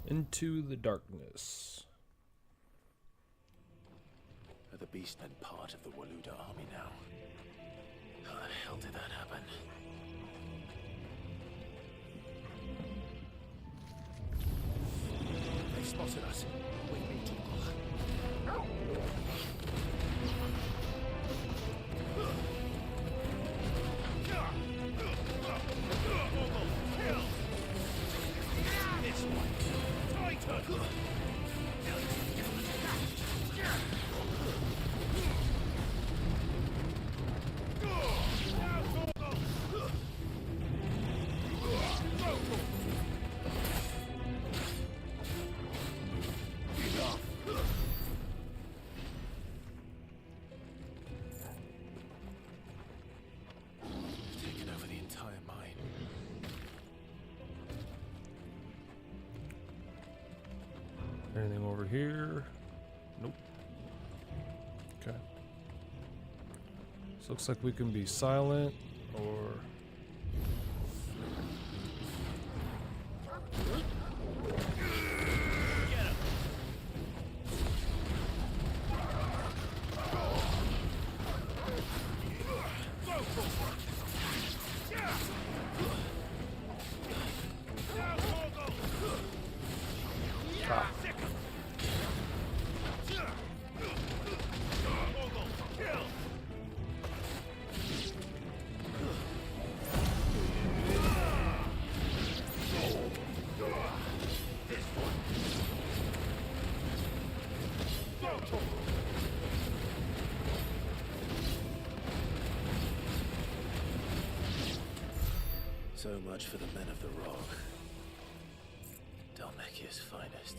Into the darkness. Are the beastmen part of the Waluda army now? How the hell did that happen? They've spotted us. With me, Torgal. This one. Tighter. Taken over the entire mine. Anything over here? Nope. Okay. So looks like we can be silent or... So much for the men of the rock. Dalmacia's finest.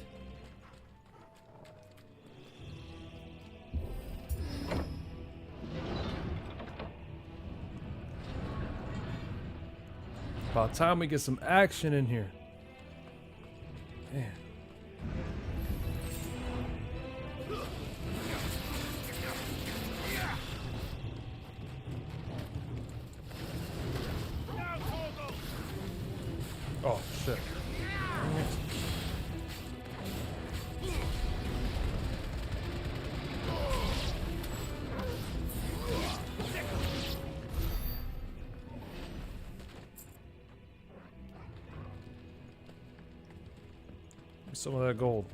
About time we get some action in here. Man. Oh shit. Some of that gold.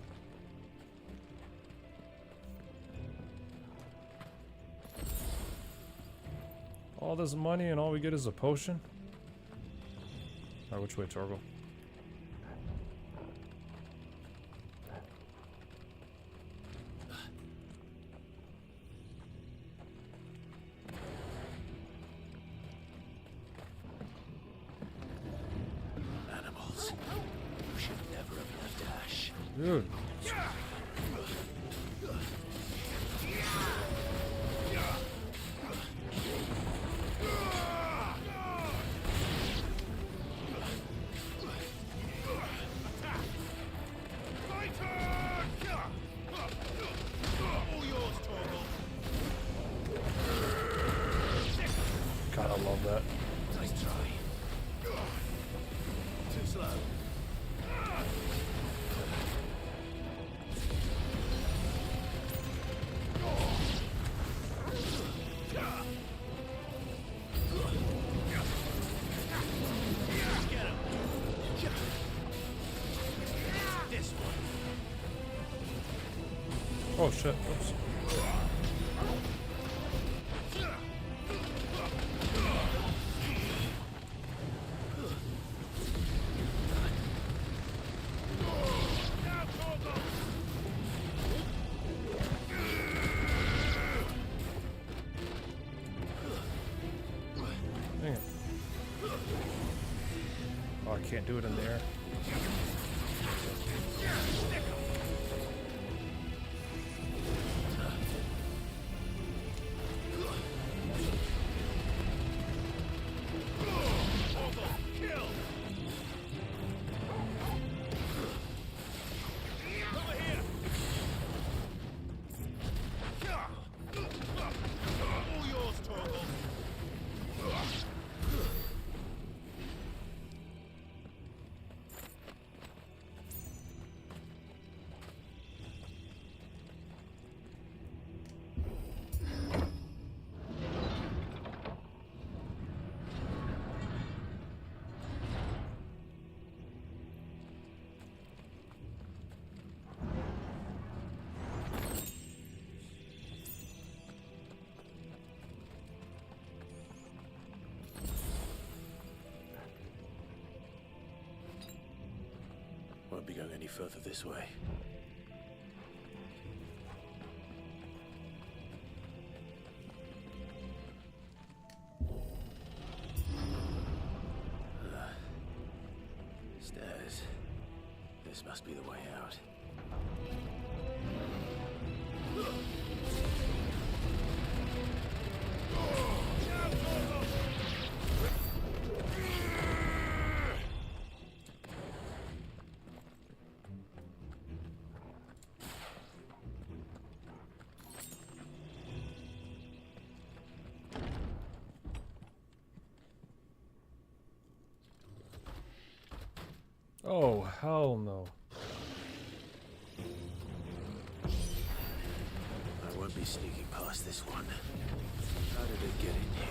All this money and all we get is a potion? Alright, which way, Torgal? Animals. You should never have left Ash. Dude. God, I love that. Nice try. Too slow. Oh shit. Oops. Dang it. Oh, I can't do it in there. Won't be going any further this way. Stairs. This must be the way out. Oh, hell no. I won't be sneaking past this one. How did it get in here?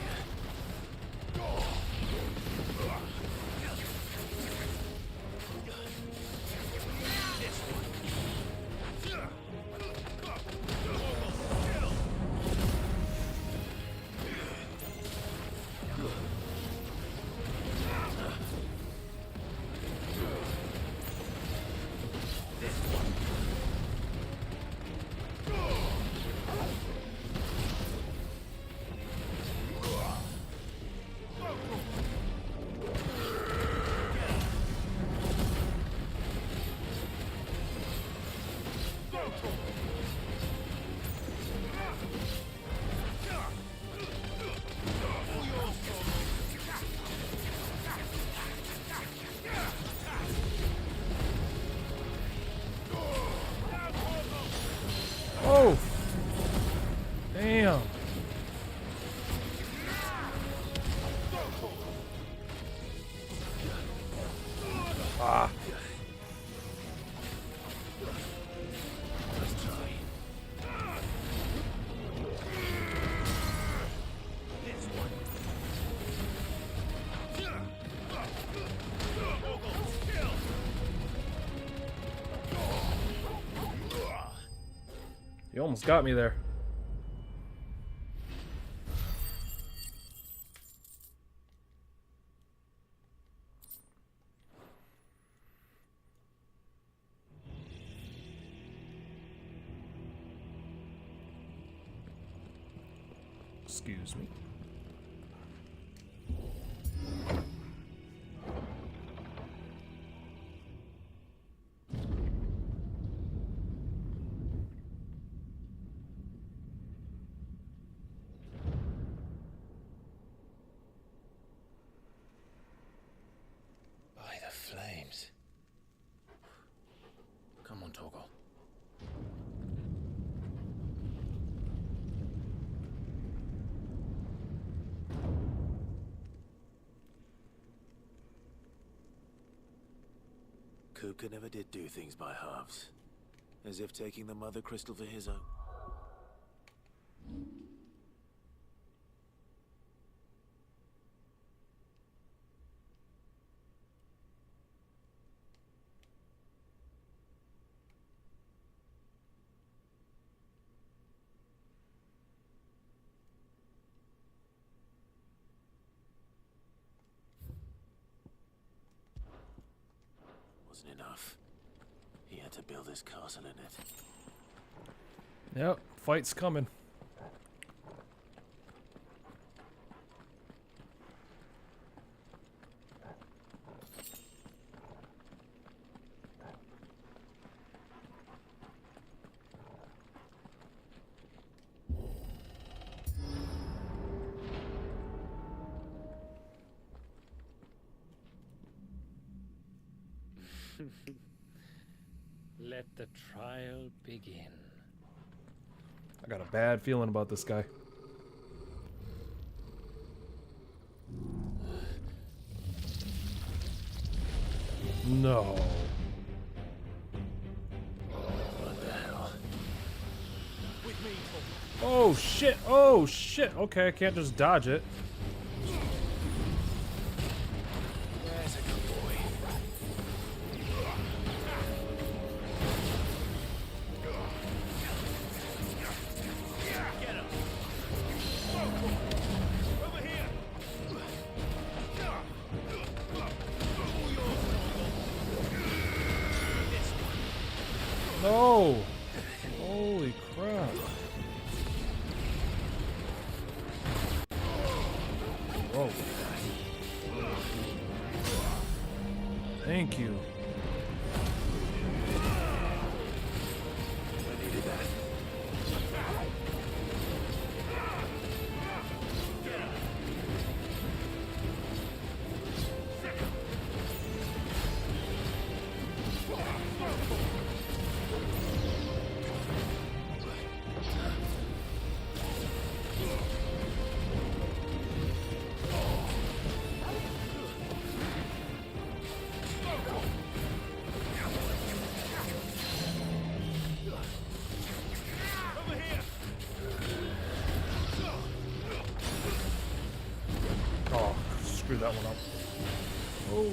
Oh! Damn. Ah. Let's try. This one. You almost got me there. Excuse me. By the flames. Come on, Torgal. Kupka never did do things by halves. As if taking the Mother Crystal for his own. Wasn't enough. He had to build his castle in it. Yep, fight's coming. Let the trial begin. I got a bad feeling about this guy. No. What the hell? With me, Oh shit! Oh shit! Okay, I can't just dodge it. There's a good boy. Get him. Over here. No! Holy crap! Whoa! Thank you. I needed that. Oh, screw that one up. Oh.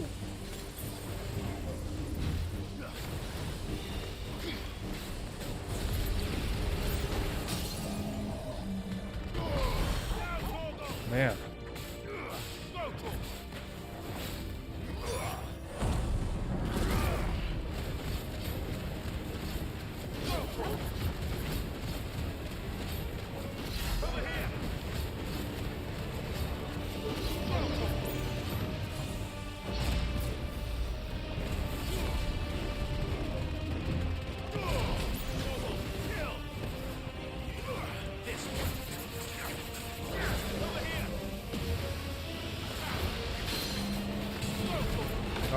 Man.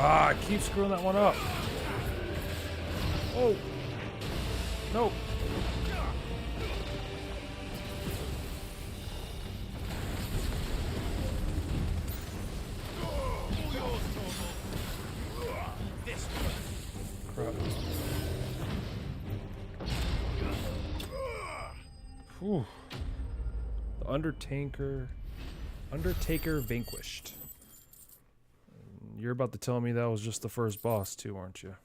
Ah, I keep screwing that one up. Oh. Nope. Crap. Whew. The Undertaker vanquished. You're about to tell me that was just the first boss too, aren't you?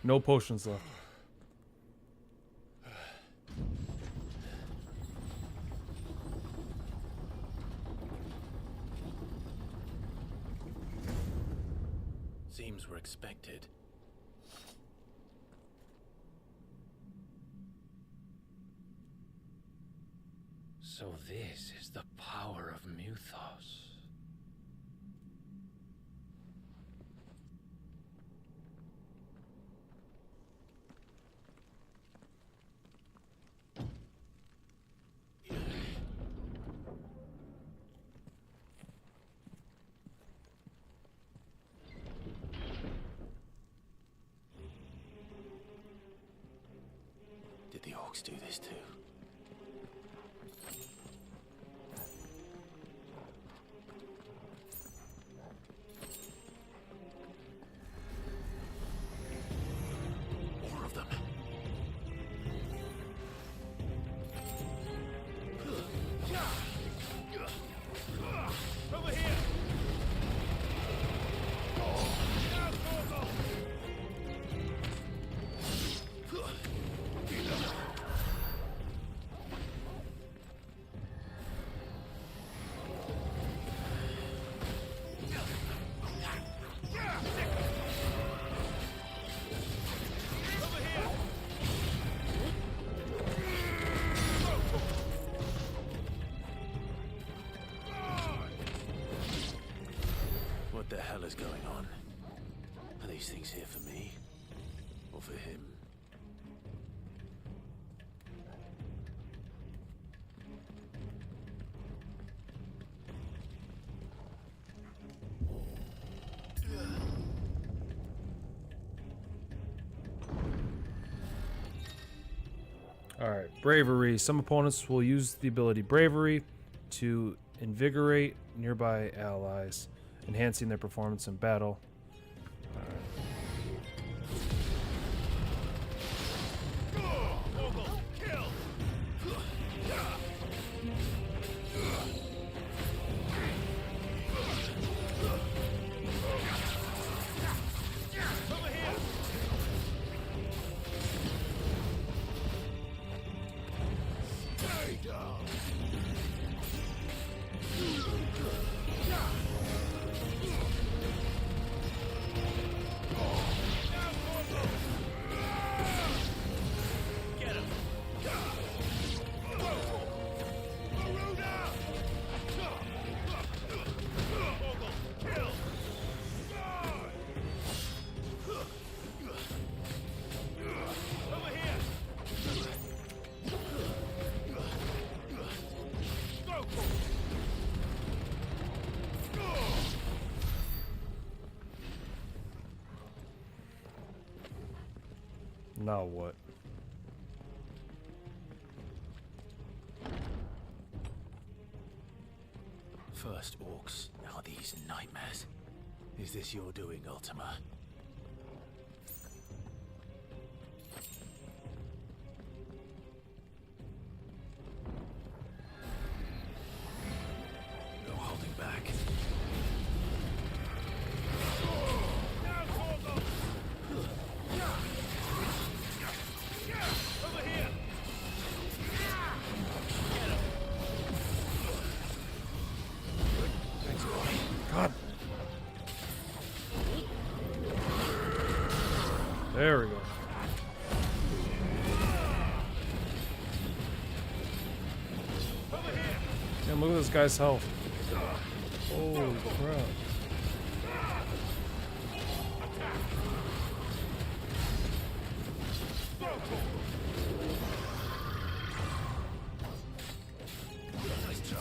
No potions left. Seems we're expected. So this is the power of Muthos. Did the orcs do this too? More of them. Over here! What the hell is going on? Are these things here for me? Or for him? Alright, Bravery. Some opponents will use the ability Bravery to invigorate nearby allies, enhancing their performance in battle. Now what? First orcs, now these nightmares. Is this your doing, Ultima? No holding back. God. There we go. Damn, look at this guy's health. Holy crap. Nice try.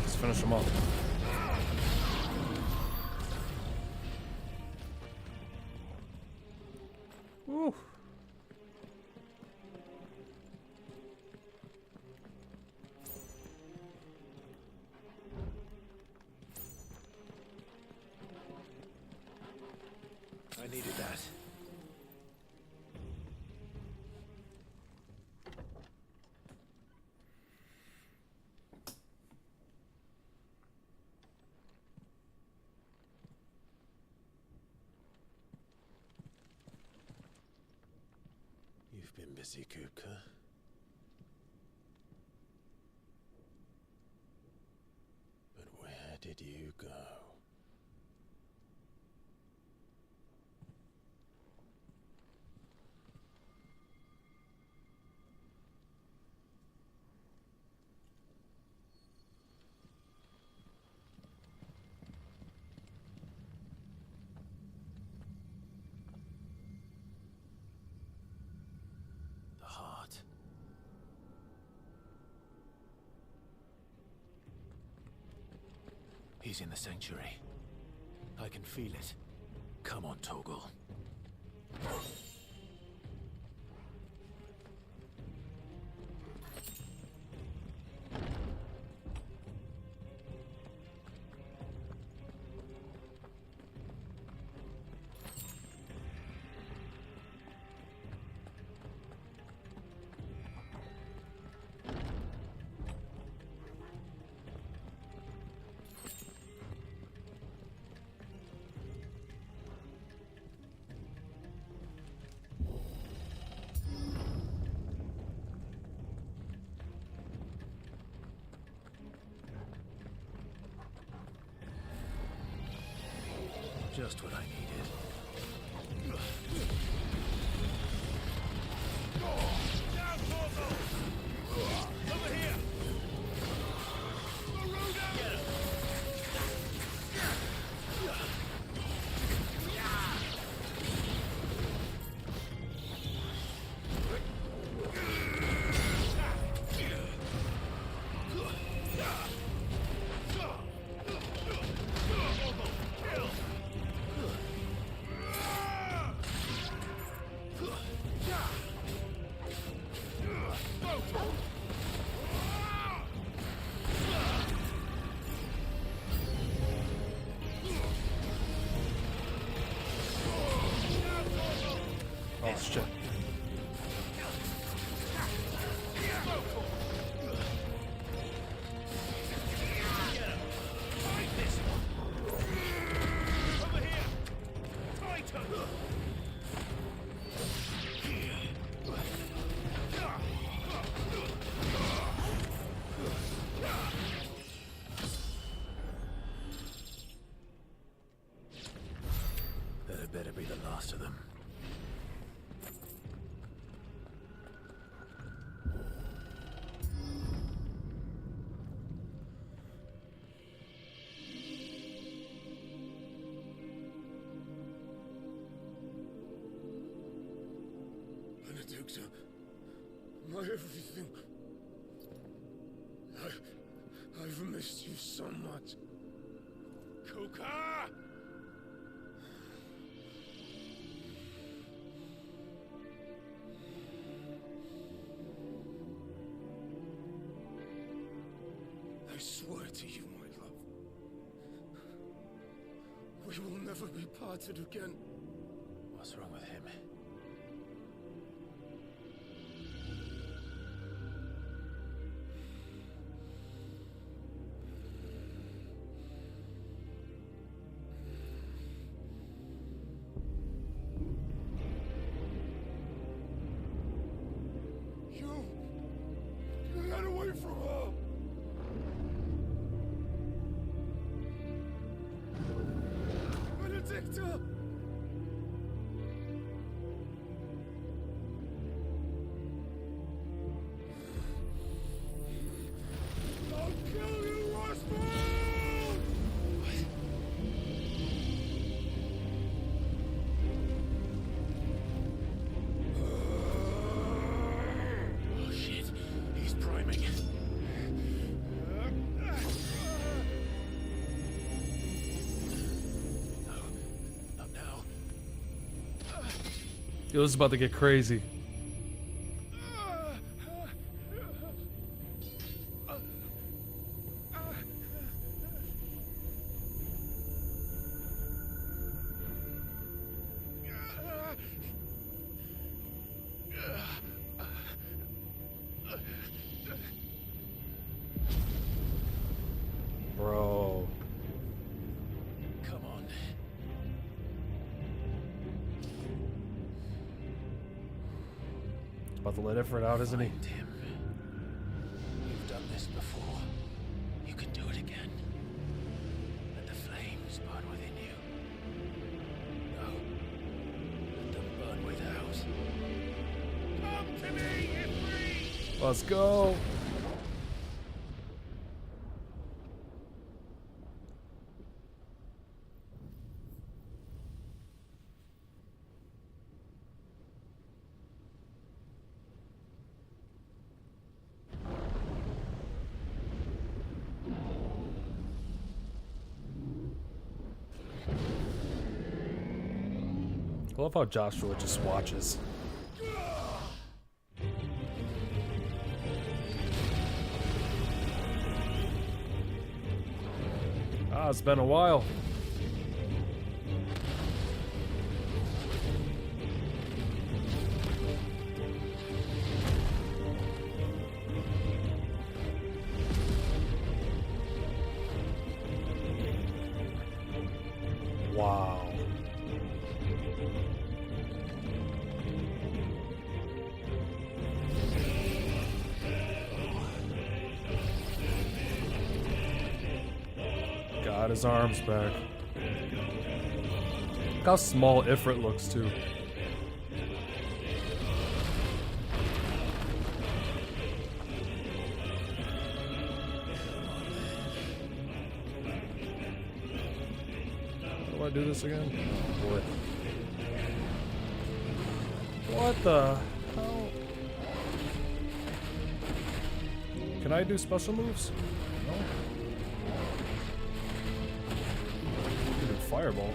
Let's finish him off. Woo. I needed that. You've been busy, Kupka. But where did you go? The heart. He's in the sanctuary. I can feel it. Come on, Toggle. Just what I needed. Down, Torso! Over here! Get him! Oh shit. That had better be the last of them. Benedicta, my everything. I've missed you so much. Kuka! I swear to you, my love, we will never be parted again. What's wrong with him? You got away from her. Benedicta! Yo, this is about to get crazy. Bro. Come on. About to let Ifrit out, isn't he? Tim, you've done this before. You can do it again. Let the flames burn within you. No. Let them burn without. Come to me, Ifrit! Let's go. I love how Joshua just watches. Ah, it's been a while. Wow. Got his arms back. Look how small Ifrit looks too. How do I do this again? Oh boy. What the hell? Can I do special moves? No. Fireball.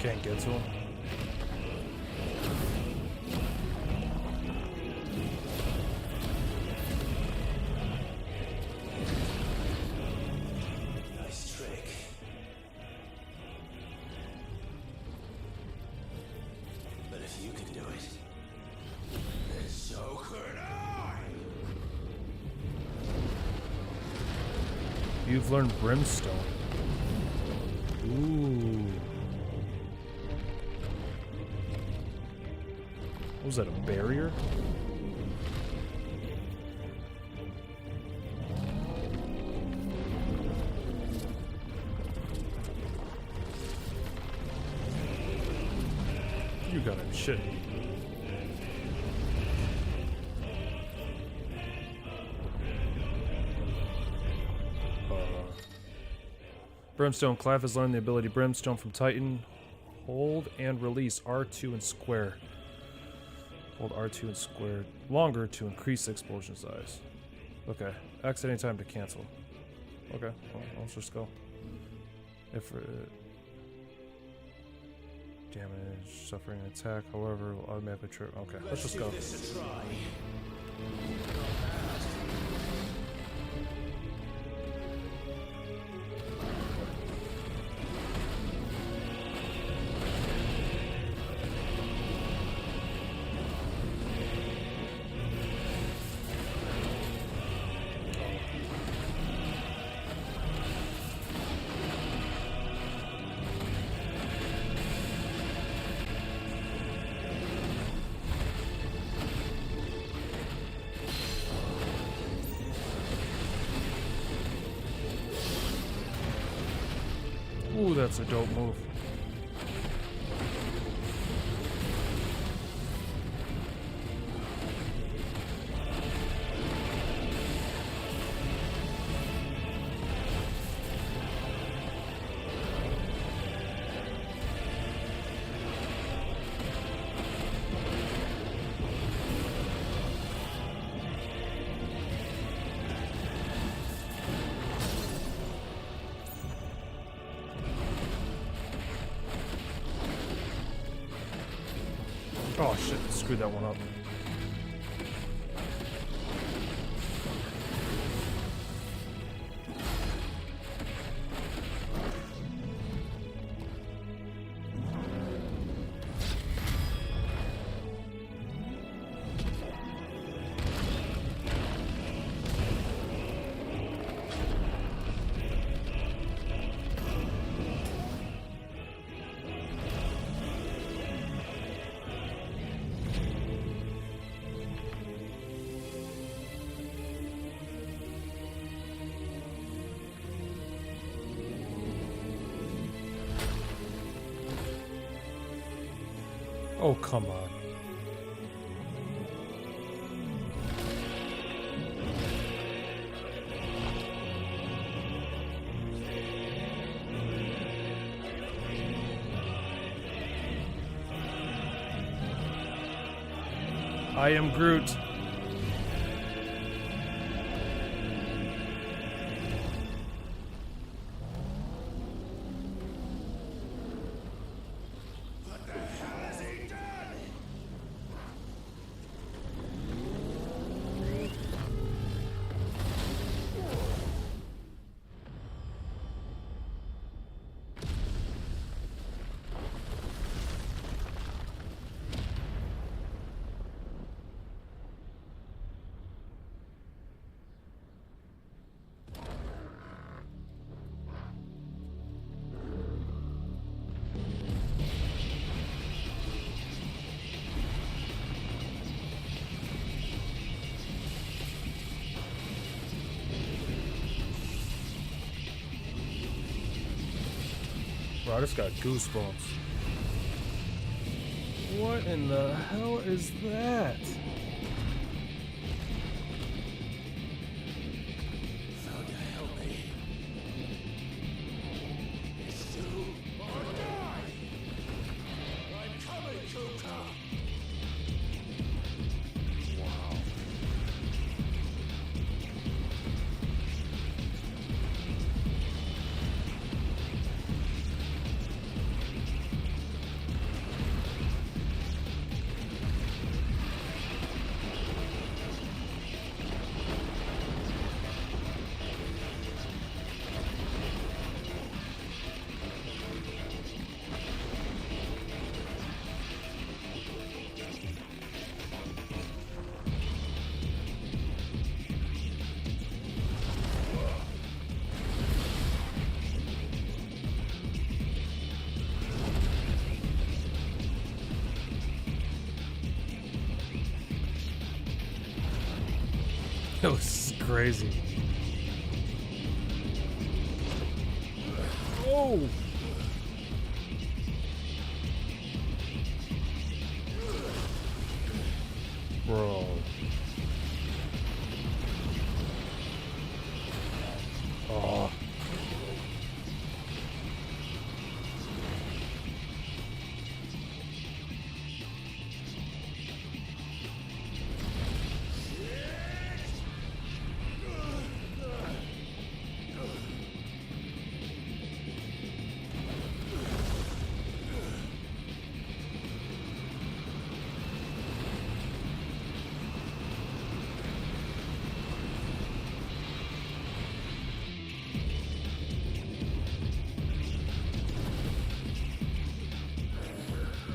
Can't get to him. Nice trick. But if you can do it, then so could I. You've learned Brimstone. Ooh. Was that a barrier? You got a shit. Brimstone. Clive has learned the ability Brimstone from Titan. Hold and release R2 and square. Hold R2 and square longer to increase the explosion size. Okay. X at any time to cancel. Okay. Well, let's just go. If damage, suffering an attack, however, will automatically trip. Okay, let's just go. Ooh, that's a dope move. Oh shit, screwed that one up. Oh, come on. I am Groot. Bro, I just got goosebumps. What in the hell is that? It was crazy. Oh! Bro. Oh.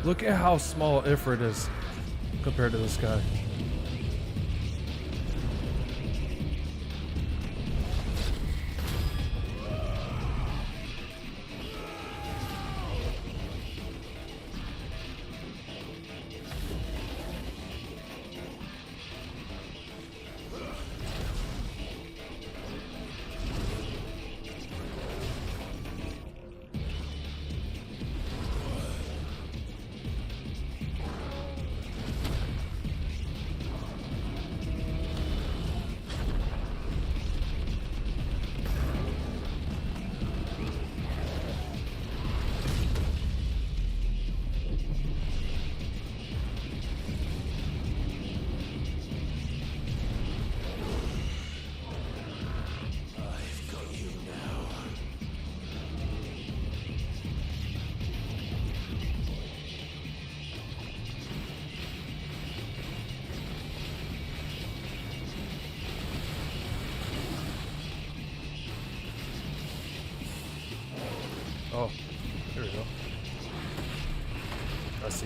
Look at how small Ifrit is compared to this guy. Oh, there we go. I see.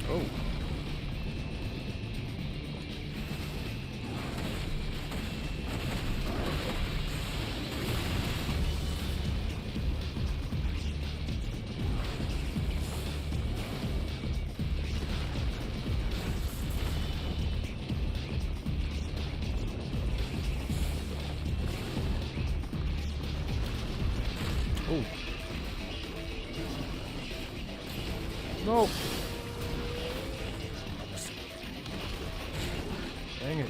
Oh. Oh. No. Dang it.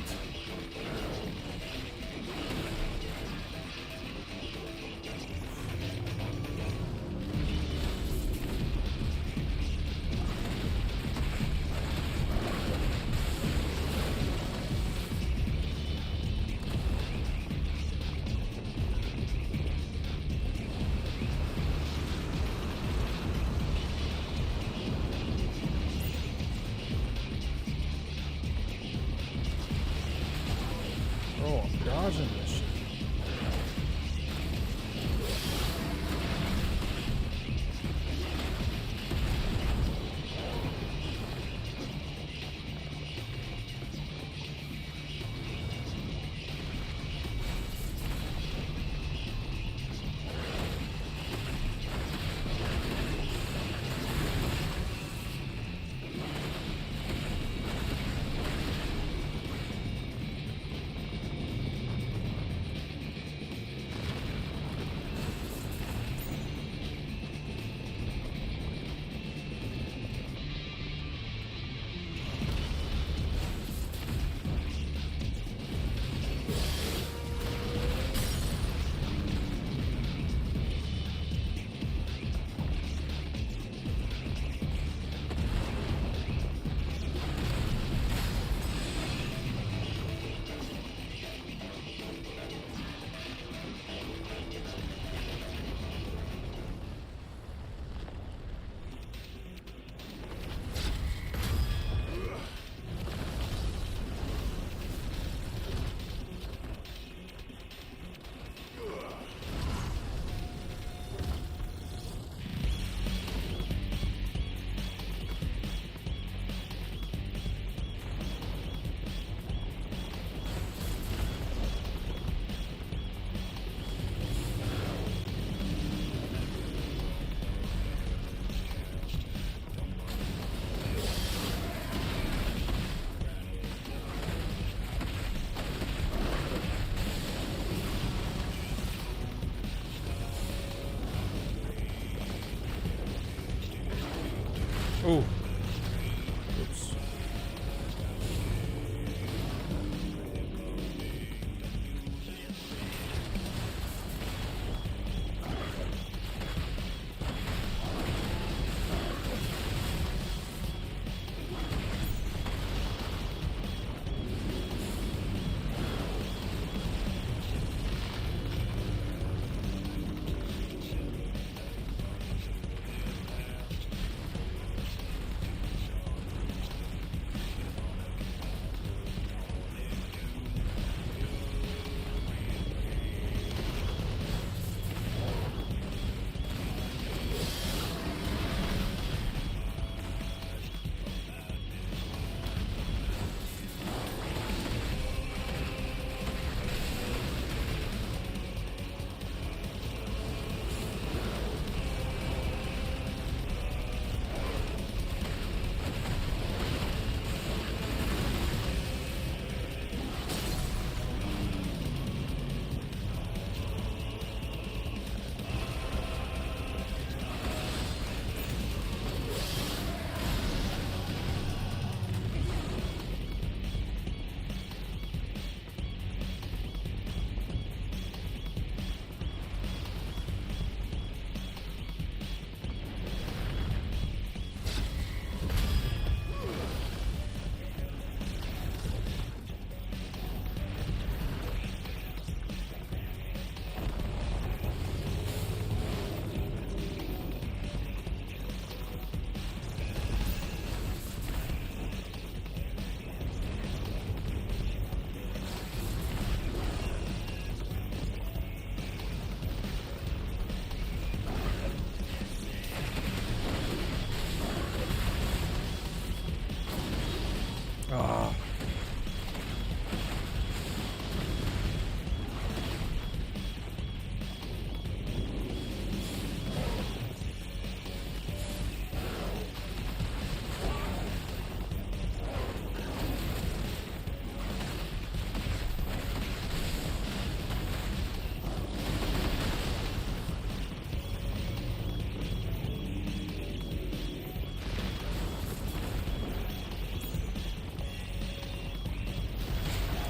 Oh, I'm dodging this shit.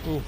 Ooh.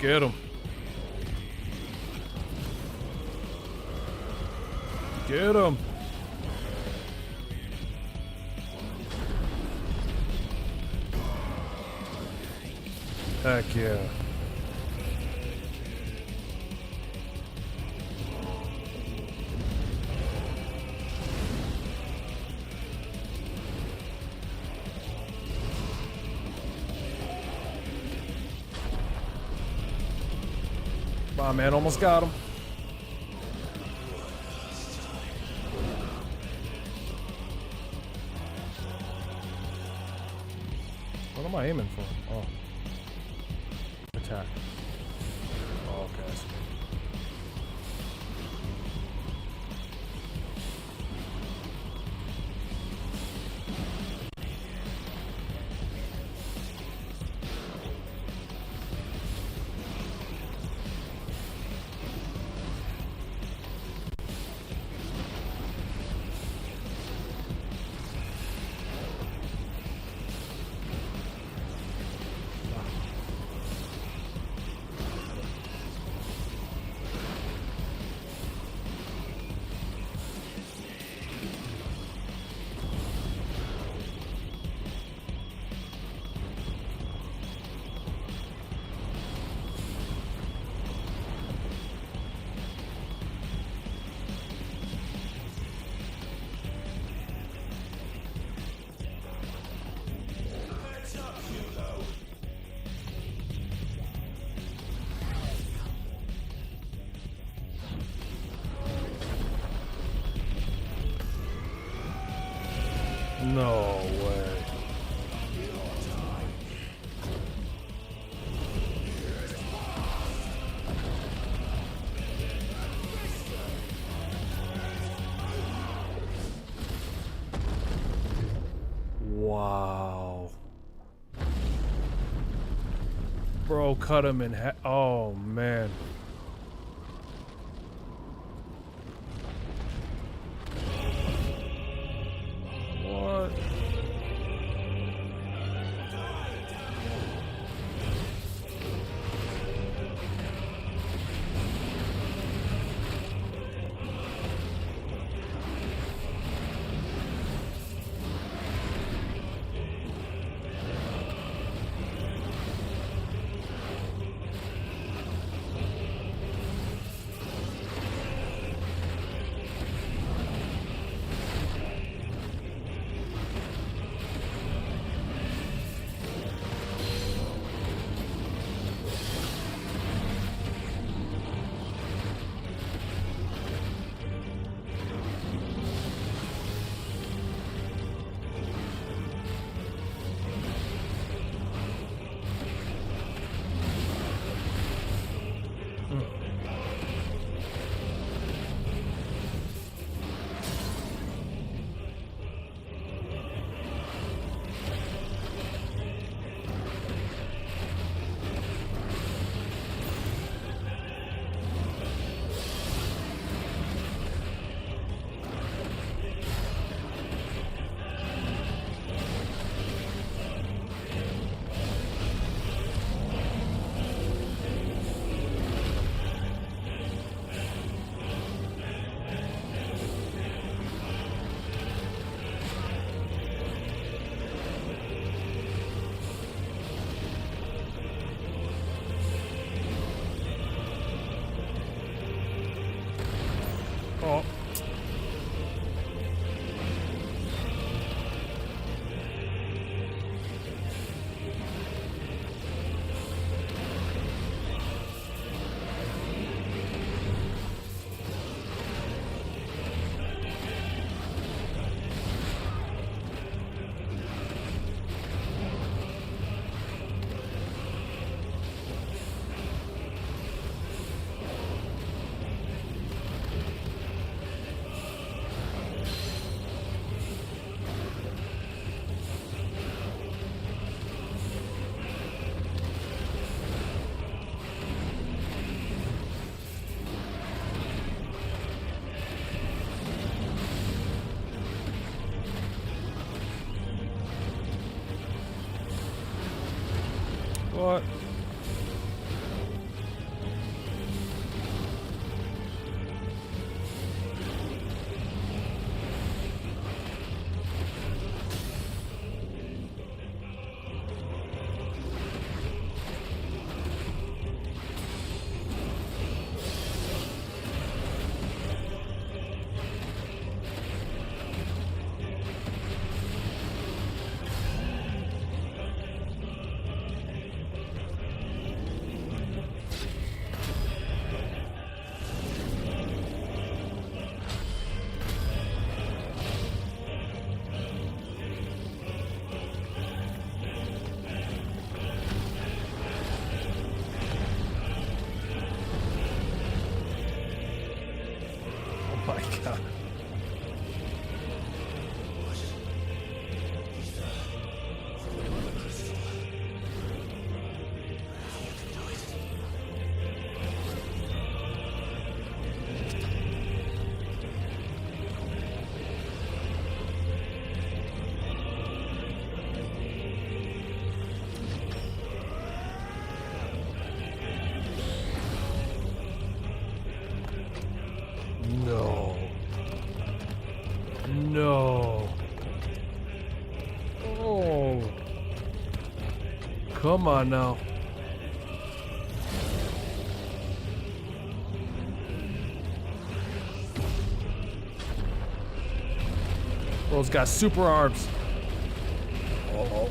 Get him. Get him. Heck yeah. My man almost got him. What am I aiming for? Oh. Attack. Oh, okay. I see. No way. Wow. Bro, cut him in half. Oh, man. What? What? My God. No. No. Oh. Come on now. Bro's got super arms. Oh.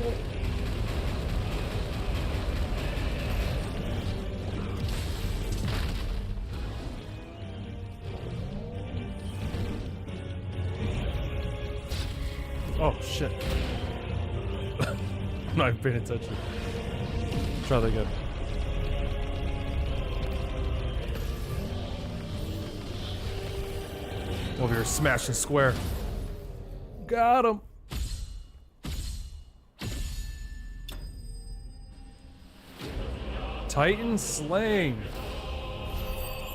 Oh shit. I'm not even paying attention. Try that again. Over here smashing square. Got him. Titan slain.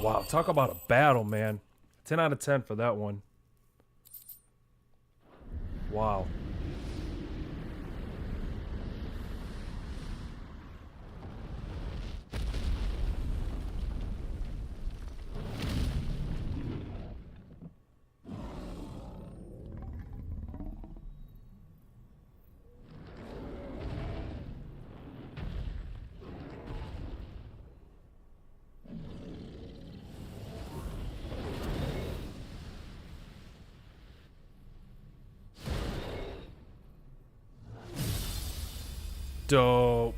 Wow, talk about a battle, man. 10 out of 10 for that one. Wow. Dope.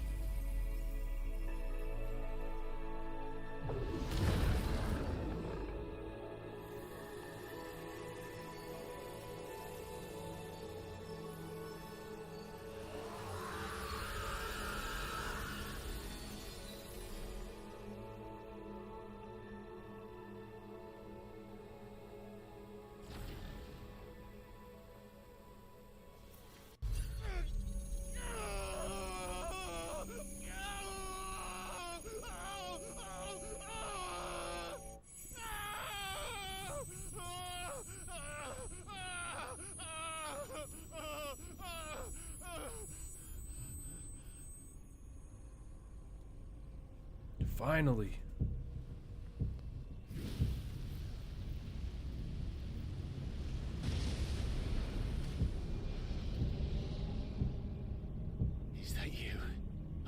Finally. Is that you,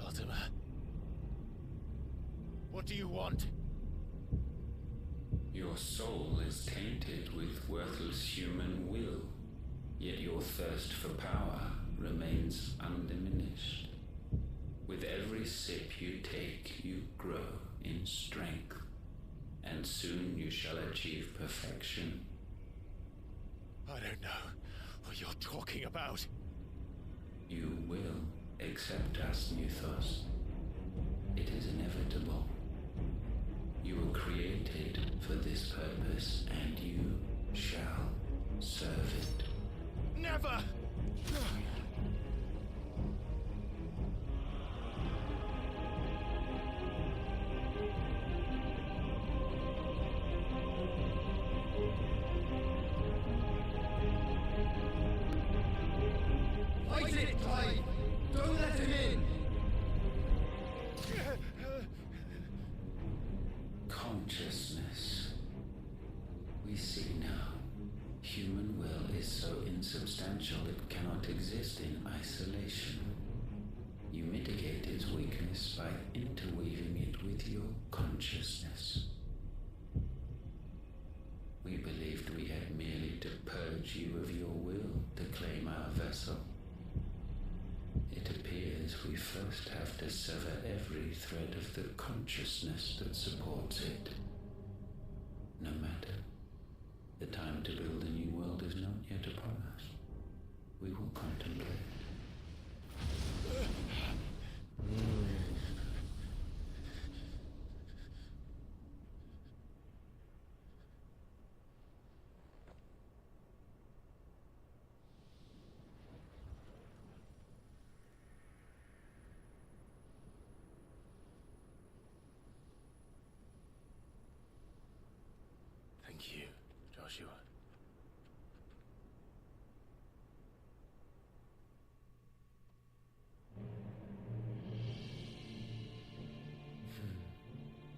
Ultima? What do you want? Your soul is tainted with worthless human will, yet your thirst for power remains undiminished. With every sip you take, you grow in strength, and soon you shall achieve perfection. I don't know what you're talking about. You will accept us, Mythos. It is inevitable. You were created for this purpose, and you shall serve it. Never! Fight it, Clive! Don't let him in! consciousness. We see now, human will is so insubstantial it cannot exist in isolation. You mitigate its weakness by interweaving it with your consciousness. We believed we had merely to purge you of your will to claim our vessel. It appears we first have to sever every thread of the consciousness that supports it. No matter, the time to build a new world is not yet upon us. We will contemplate. Thank you, Joshua.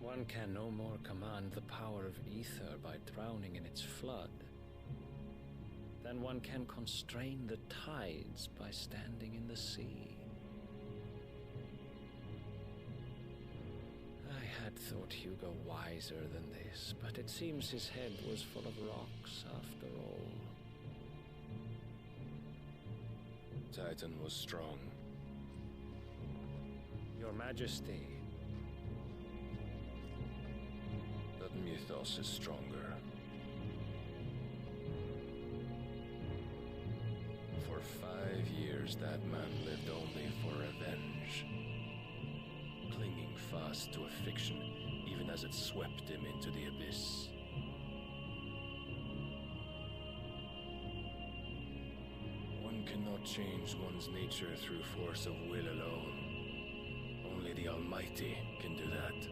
One can no more command the power of ether by drowning in its flood than one can constrain the tides by standing in the sea. I had thought Hugo wiser than this, but it seems his head was full of rocks after all. Titan was strong. Your Majesty. That mythos is stronger. For 5 years, that man lived only for revenge. Clinging fast to a fiction, even as it swept him into the abyss. One cannot change one's nature through force of will alone. Only the Almighty can do that.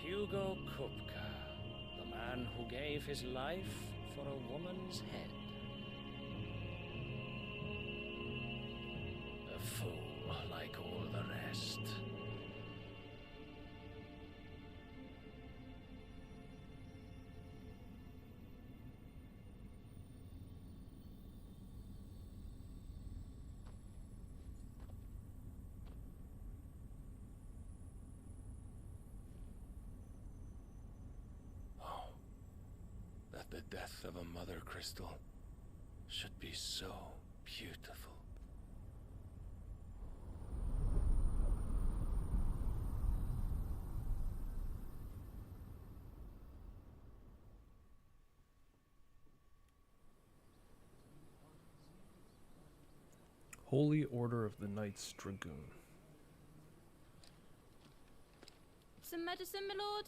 Hugo Kupka, the man who gave his life for a woman's head. A fool like all the rest. The death of a mother crystal should be so beautiful. Holy Order of the Knights Dragoon. Some medicine, my lord?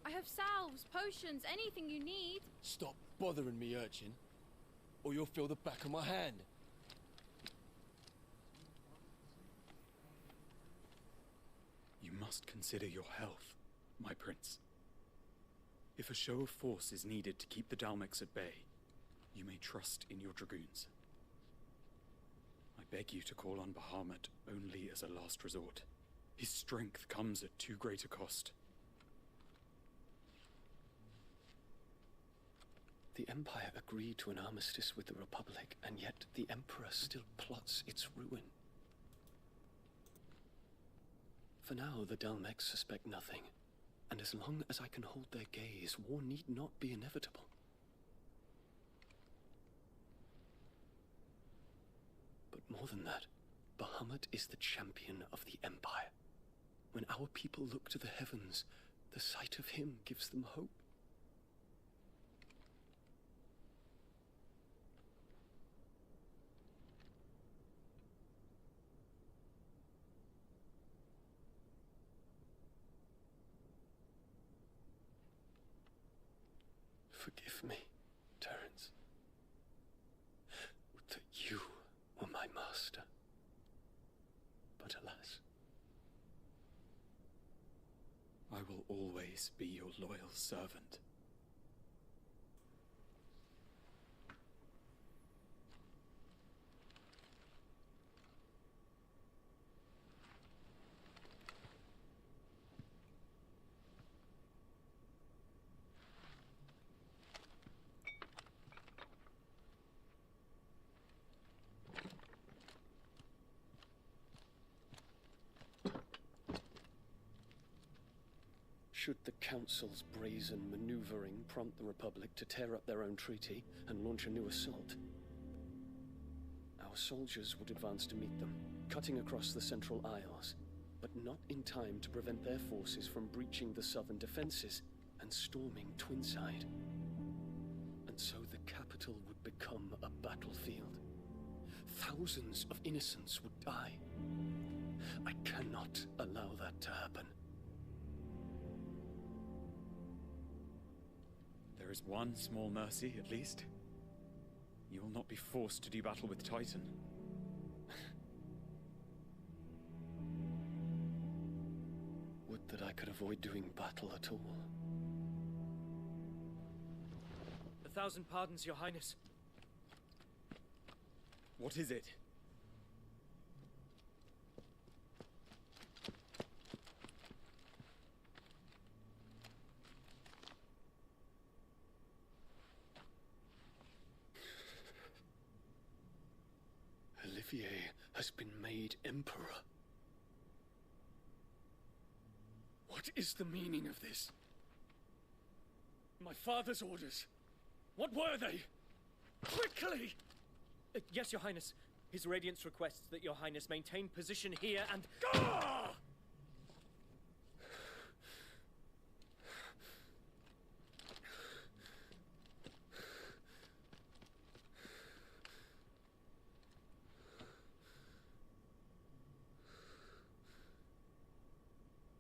I have salves, potions, anything you need. Stop bothering me, urchin, or you'll feel the back of my hand. You must consider your health, my prince. If a show of force is needed to keep the Dalmex at bay, you may trust in your dragoons. I beg you to call on Bahamut only as a last resort. His strength comes at too great a cost. The Empire agreed to an armistice with the Republic, and yet the Emperor still plots its ruin. For now, the Dalmex suspect nothing, and as long as I can hold their gaze, war need not be inevitable. But more than that, Bahamut is the champion of the Empire. When our people look to the heavens, the sight of him gives them hope. Forgive me, Terence. Would that you were my master. But alas. I will always always be your loyal servant. Should the Council's brazen maneuvering prompt the Republic to tear up their own treaty and launch a new assault, our soldiers would advance to meet them, cutting across the Central Isles, but not in time to prevent their forces from breaching the southern defenses and storming Twinside. And so the capital would become a battlefield. Thousands of innocents would die. I cannot allow that to happen. There is one small mercy, at least. You will not be forced to do battle with Titan. Would that I could avoid doing battle at all. 1,000 pardons, Your Highness. What is it? Olivier has been made Emperor. What is the meaning of this? My father's orders. What were they? Quickly! Yes, Your Highness. His Radiance requests that Your Highness maintain position here and... Gah!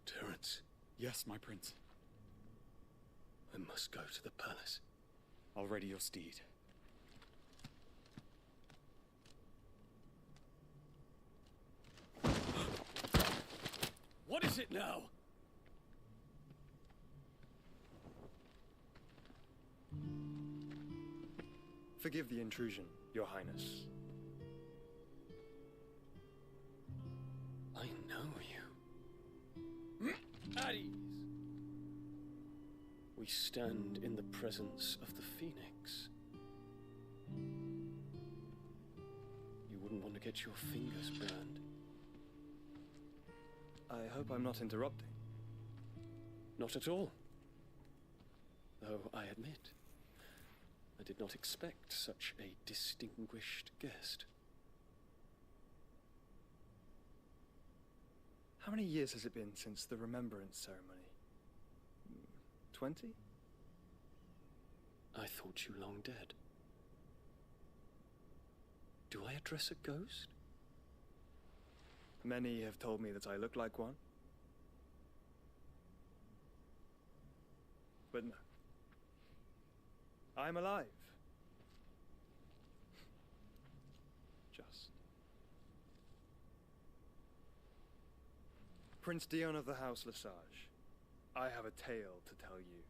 Terence. Yes, my prince. I must go to the palace. I'll ready your steed. What is it now? Forgive the intrusion, Your Highness. I know you. At ease. We stand in the presence of the Phoenix. You wouldn't want to get your fingers burned. I hope I'm not interrupting. Not at all. Though I admit, I did not expect such a distinguished guest. How many years has it been since the Remembrance ceremony? 20? I thought you long dead. Do I address a ghost? Many have told me that I look like one. But no. I'm alive. Just. Prince Dion of the House Lesage, I have a tale to tell you.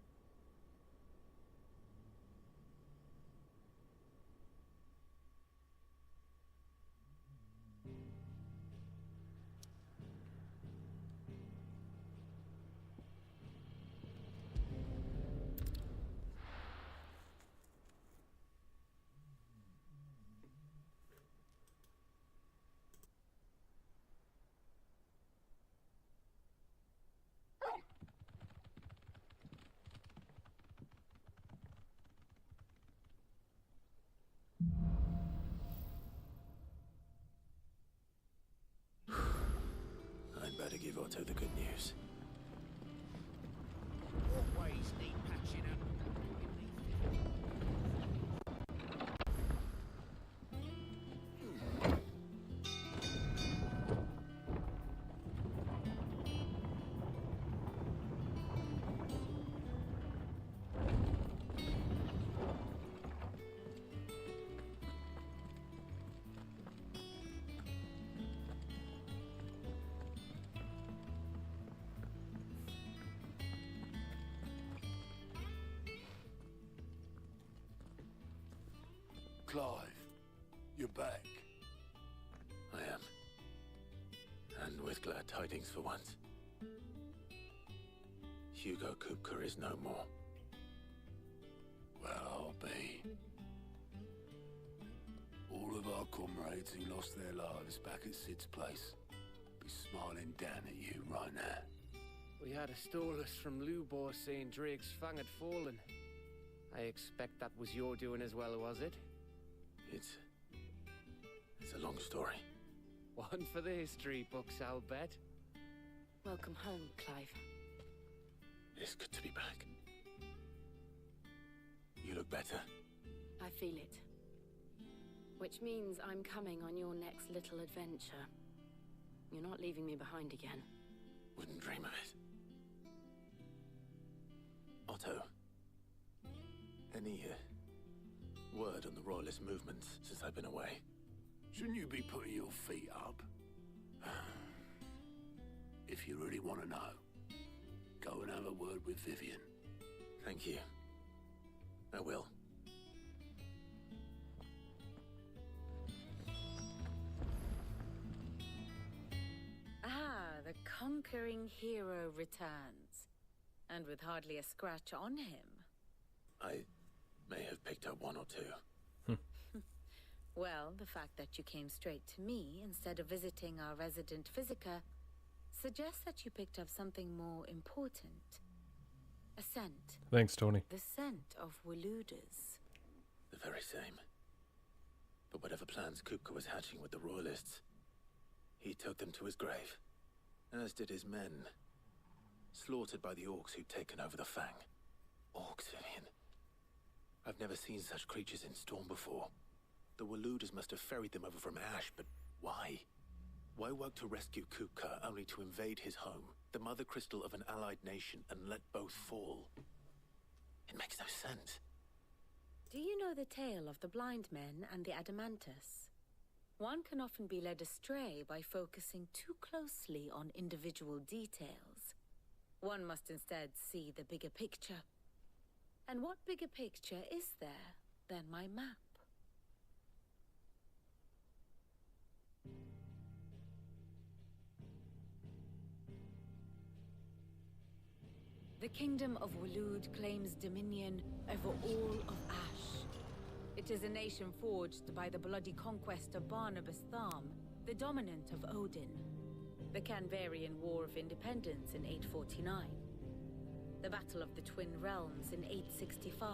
Clive, you're back. I am. And with glad tidings for once. Hugo Kupka is no more. Well, I'll be. All of our comrades who lost their lives back at Sid's place be smiling down at you right now. We had a stolus from Lubor saying Drake's Fang had fallen. I expect that was your doing as well, was it? It's a long story. One for the history books, I'll bet. Welcome home, Clive. It's good to be back. You look better. I feel it. Which means I'm coming on your next little adventure. You're not leaving me behind again. Wouldn't dream of it. Otto. Any word on the Royalist movements since I've been away? Shouldn't you be putting your feet up? If you really want to know, go and have a word with Vivian. Thank you. I will. Ah, the conquering hero returns. And with hardly a scratch on him. I may have picked up one or two. Well, the fact that you came straight to me instead of visiting our resident physiker suggests that you picked up something more important. A scent. Thanks, Tony. The scent of Walooders. The very same. But whatever plans Kupka was hatching with the Royalists, he took them to his grave. As did his men. Slaughtered by the orcs who'd taken over the Fang. Orcs, Vivian. I've never seen such creatures in Storm before. The Walooders must have ferried them over from Ash, but why? Why work to rescue Kupka only to invade his home, the mother crystal of an allied nation, and let both fall? It makes no sense. Do you know the tale of the blind men and the Adamantus? One can often be led astray by focusing too closely on individual details. One must instead see the bigger picture. And what bigger picture is there than my map? The Kingdom of Walood claims dominion over all of Ash. It is a nation forged by the bloody conquest of Barnabas Tharm, the dominant of Odin. The Canvarian War of Independence in 849. The Battle of the Twin Realms in 865.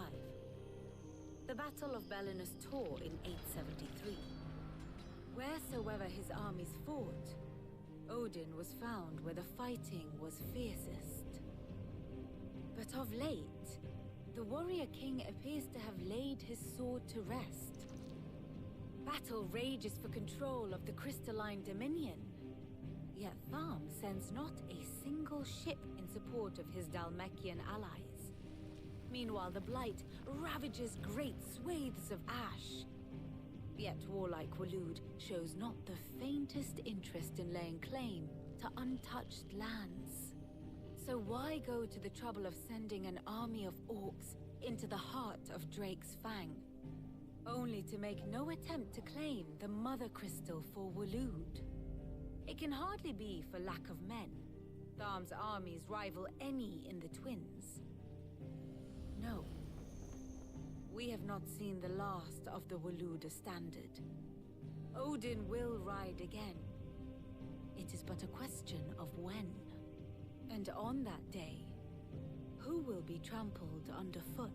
The Battle of Belinus Tor in 873. Wheresoever his armies fought, Odin was found where the fighting was fiercest. But of late, the warrior king appears to have laid his sword to rest. Battle rages for control of the crystalline dominion. Yet Tharm sends not a single ship in support of his Dhalmekian allies. Meanwhile, the Blight ravages great swathes of Ash. Yet warlike Walood shows not the faintest interest in laying claim to untouched lands. So why go to the trouble of sending an army of orcs into the heart of Drake's Fang, only to make no attempt to claim the Mother Crystal for Walood? It can hardly be for lack of men. Tharm's armies rival any in the Twins. No. We have not seen the last of the Walooder standard. Odin will ride again. It is but a question of when. And on that day, who will be trampled underfoot?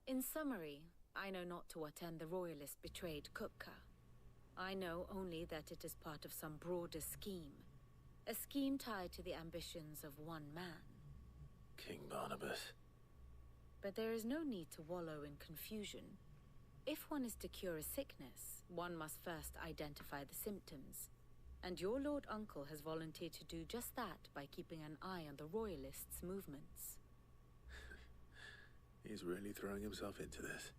In summary, I know not to what end the Royalists betrayed Kupka. I know only that it is part of some broader scheme. A scheme tied to the ambitions of one man. King Barnabas. But there is no need to wallow in confusion. If one is to cure a sickness, one must first identify the symptoms. And your Lord Uncle has volunteered to do just that by keeping an eye on the Royalists' movements. He's really throwing himself into this.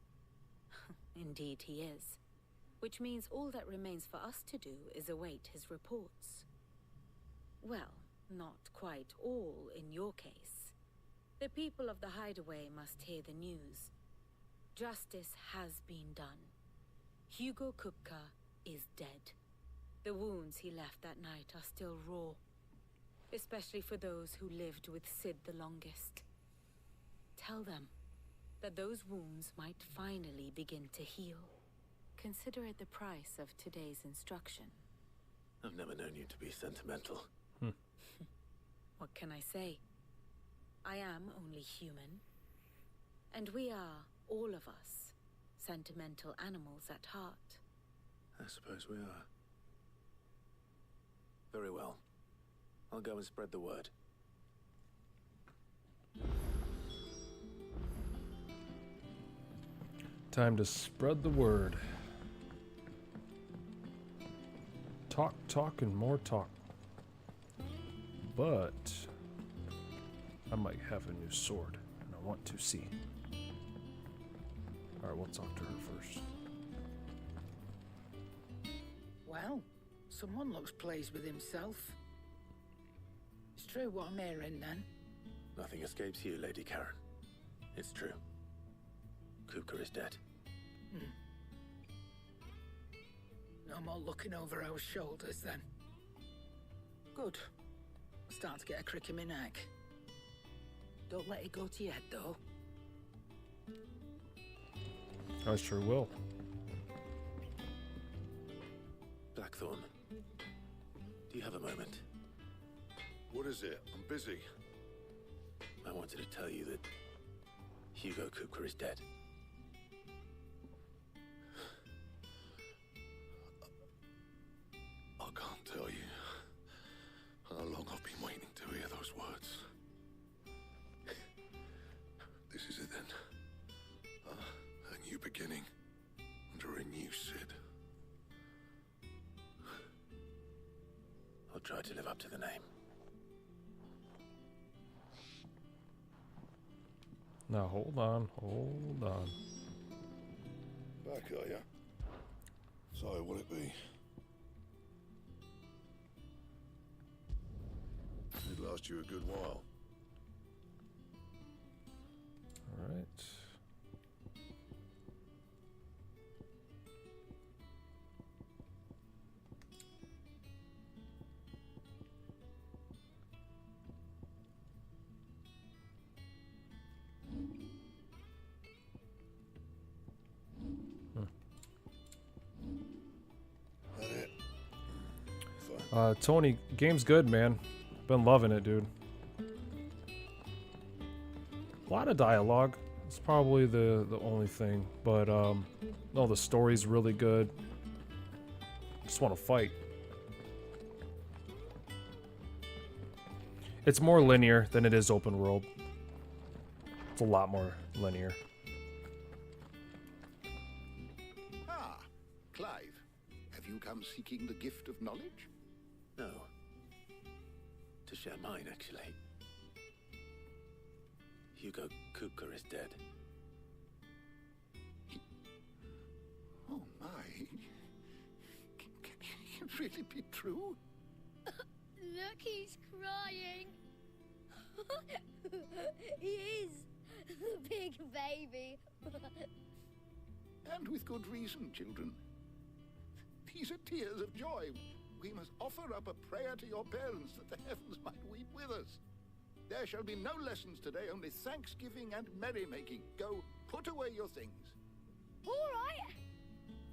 Indeed he is. Which means all that remains for us to do is await his reports. Well, not quite all in your case. The people of the Hideaway must hear the news. Justice has been done. Hugo Kupka is dead. The wounds he left that night are still raw, especially for those who lived with Sid the longest. Tell them that those wounds might finally begin to heal. Consider it the price of today's instruction. I've never known you to be sentimental. What can I say? I am only human. And we are, all of us, sentimental animals at heart. I suppose we are. Very well. I'll go and spread the word. Time to spread the word. Talk, talk, and more talk. But I might have a new sword, and I want to see. Alright, we'll talk to her first. Well, someone looks pleased with himself. It's true what I'm hearing, then. Nothing escapes you, Lady Karen. It's true. Kupka is dead. No more looking over our shoulders, then. Good. I'm starting to get a crick in my neck. Don't let it go to your head, though. I sure will. Blackthorn, do you have a moment? What is it? I'm busy. I wanted to tell you that Hugo Kupka is dead. I can't tell you how long I've been waiting to hear those words. This is it then. A new beginning under a new Sid. I'll try to live up to the name. Now hold on, hold on. Back, are ya? So, will it be? It'd last you a good while. All right. Tony, game's good, man. Been loving it, dude. A lot of dialogue. It's probably the only thing, but no, the story's really good. Just want to fight. It's more linear than it is open world. It's a lot more linear. Ah, Clive. Have you come seeking the gift of knowledge? No. To share mine, actually. Hugo Kupka is dead. Oh my. Can it really be true? Look, he's crying. He is. The big baby. And with good reason, children. These are tears of joy. We must offer up a prayer to your parents that the heavens might weep with us. There shall be no lessons today, only thanksgiving and merrymaking. Go, put away your things. All right.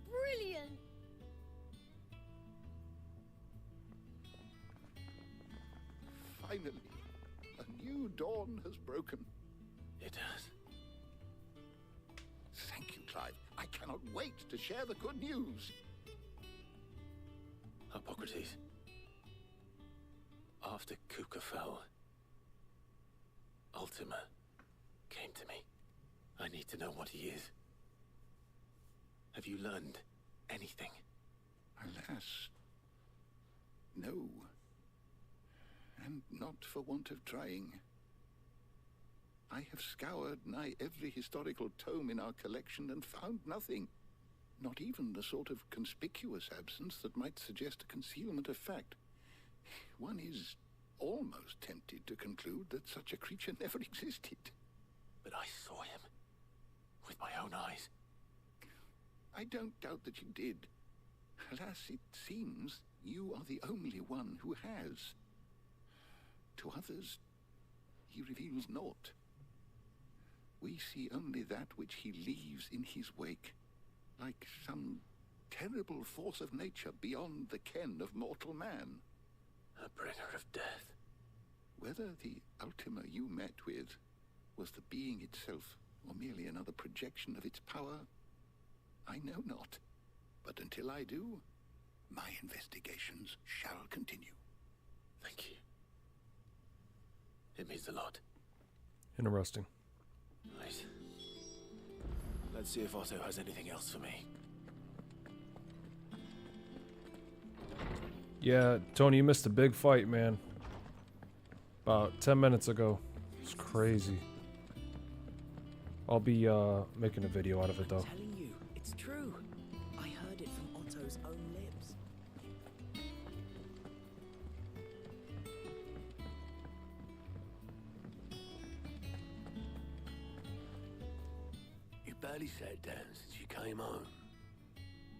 Brilliant. Finally, a new dawn has broken. It has. Thank you, Clive. I cannot wait to share the good news. Hippocrates. After Kupka fell, Ultima came to me. I need to know what he is. Have you learned anything? Alas, no. And not for want of trying. I have scoured nigh every historical tome in our collection and found nothing. Not even the sort of conspicuous absence that might suggest a concealment of fact. One is almost tempted led to conclude that such a creature never existed. But I saw him. With my own eyes. I don't doubt that you did. Alas, it seems you are the only one who has. To others, he reveals naught. We see only that which he leaves in his wake, like some terrible force of nature beyond the ken of mortal man. A bringer of death. Whether the Ultima you met with was the being itself, or merely another projection of its power, I know not. But until I do, my investigations shall continue. Thank you. It means a lot. Interesting. Right. Let's see if Otto has anything else for me. Yeah, Tony, you missed a big fight, man. About 10 minutes ago. It's crazy. I'll be making a video out of it, though. I'm telling you, it's true. I heard it from Otto's own lips. You barely sat down since you came home.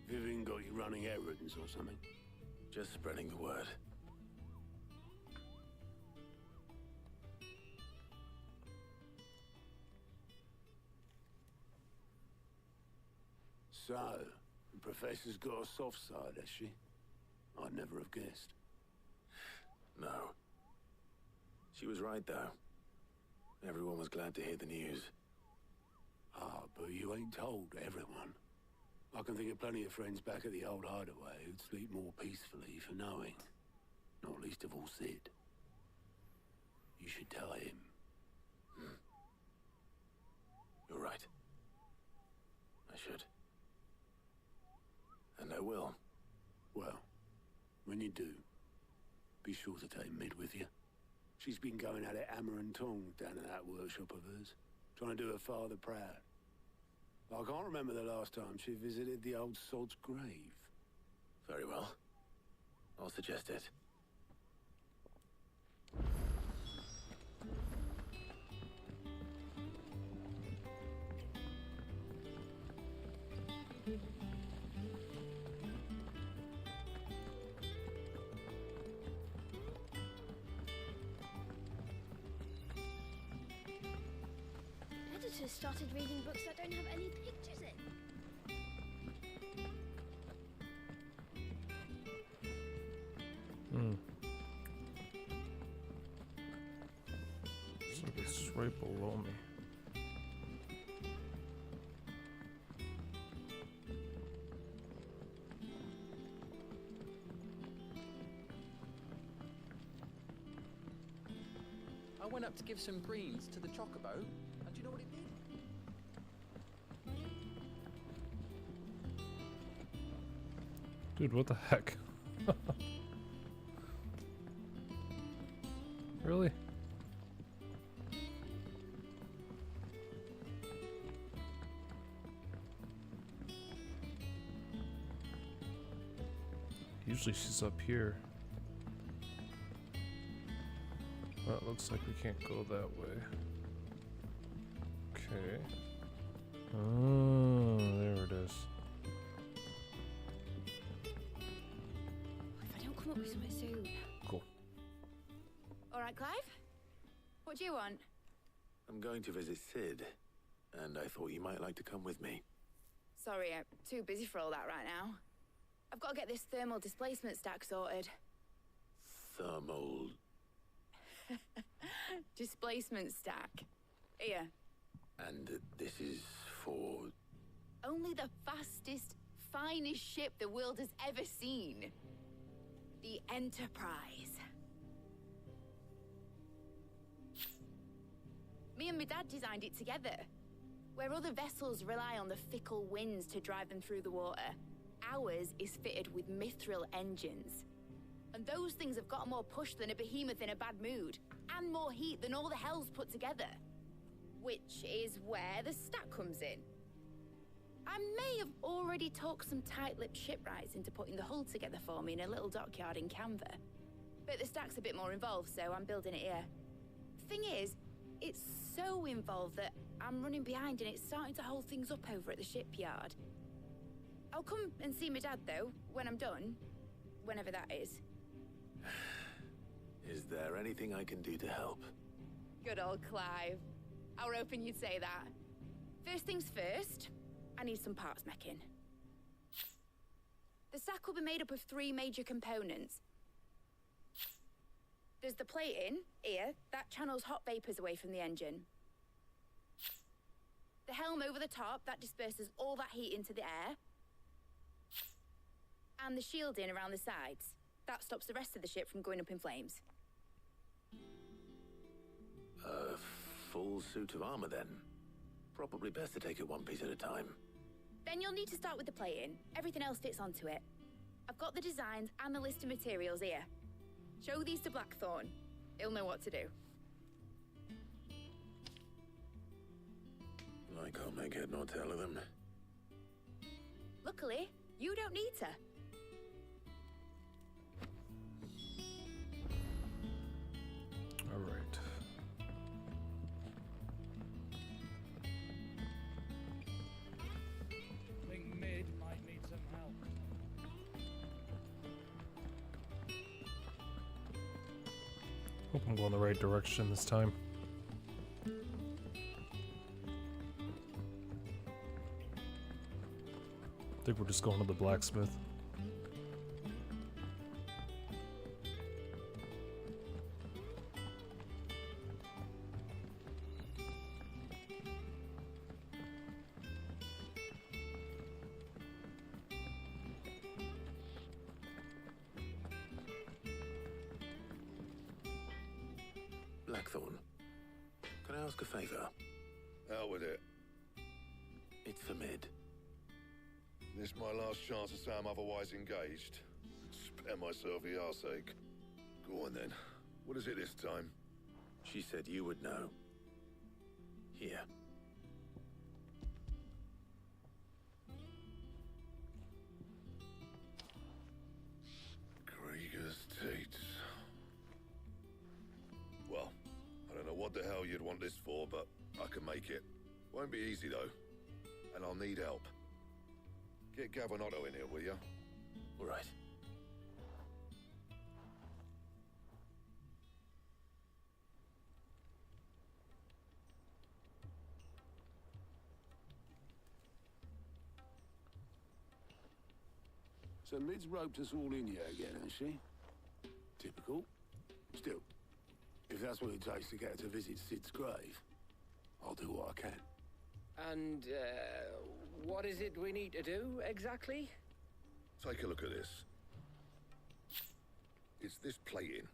Vivian got you running errands or something? Just spreading the word. So, the Professor's got a soft side, has she? I'd never have guessed. No. She was right, though. Everyone was glad to hear the news. Ah, but you ain't told everyone. I can think of plenty of friends back at the old hideaway who'd sleep more peacefully for knowing. Not least of all Sid. You should tell him. You're right. I should. And I will. Well, when you do, be sure to take Mid with you. She's been going at it hammer and tongs down at that workshop of hers, trying to do her father proud. I can't remember the last time she visited the old sod's grave. Very well. I'll suggest it. Editors started reading books that don't have any pictures in. So it's right below me. I went up to give some greens to the chocobo, and do you know what it did? Dude, what the heck? Really? Usually she's up here. Well, it looks like we can't go that way. Okay. Oh, there it is. If I don't come up with something soon. Cool. All right, Clive. What do you want? I'm going to visit Sid, and I thought you might like to come with me. Sorry, I'm too busy for all that right now. I've got to get this thermal displacement stack sorted. Thermal... Displacement stack. Here. And this is for... Only the fastest, finest ship the world has ever seen. The Enterprise. Me and my dad designed it together. Where other vessels rely on the fickle winds to drive them through the water, ours is fitted with mithril engines. And those things have got more push than a behemoth in a bad mood, and more heat than all the hells put together. Which is where the stack comes in. I may have already talked some tight-lipped shipwrights into putting the hull together for me in a little dockyard in Canva. But the stack's a bit more involved, so I'm building it here. Thing is, it's so involved that I'm running behind and it's starting to hold things up over at the shipyard. I'll come and see my dad, though, when I'm done. Whenever that is. Is there anything I can do to help? Good old Clive. I were hoping you'd say that. First things first, I need some parts mecking. The stack will be made up of 3 major components. There's the plating, here, that channels hot vapors away from the engine. The helm over the top, that disperses all that heat into the air. And the shielding around the sides. That stops the rest of the ship from going up in flames. A full suit of armor, then. Probably best to take it one piece at a time. Then you'll need to start with the plating. Everything else fits onto it. I've got the designs and the list of materials here. Show these to Blackthorn. He'll know what to do. I can't make head nor tail of them. Luckily, you don't need to. All right. Think Mid might need some help. Hope I'm going the right direction this time. I think we're just going to the blacksmith. Blackthorn, can I ask a favor? Out with it. It's for Mid. This my last chance to say I'm otherwise engaged. Spare myself the arseache. Go on then. What is it this time? She said you would know. Here. Krieger's Teats. Well, I don't know what the hell you'd want this for, but I can make it. Won't be easy though. And I'll need help. Get Gavin-Otto in here, will you? All right. So Mid's roped us all in here again, has she? Typical. Still, if that's what it takes to get her to visit Sid's grave, I'll do what I can. And, what is it we need to do, exactly? Take a look at this. It's this plating.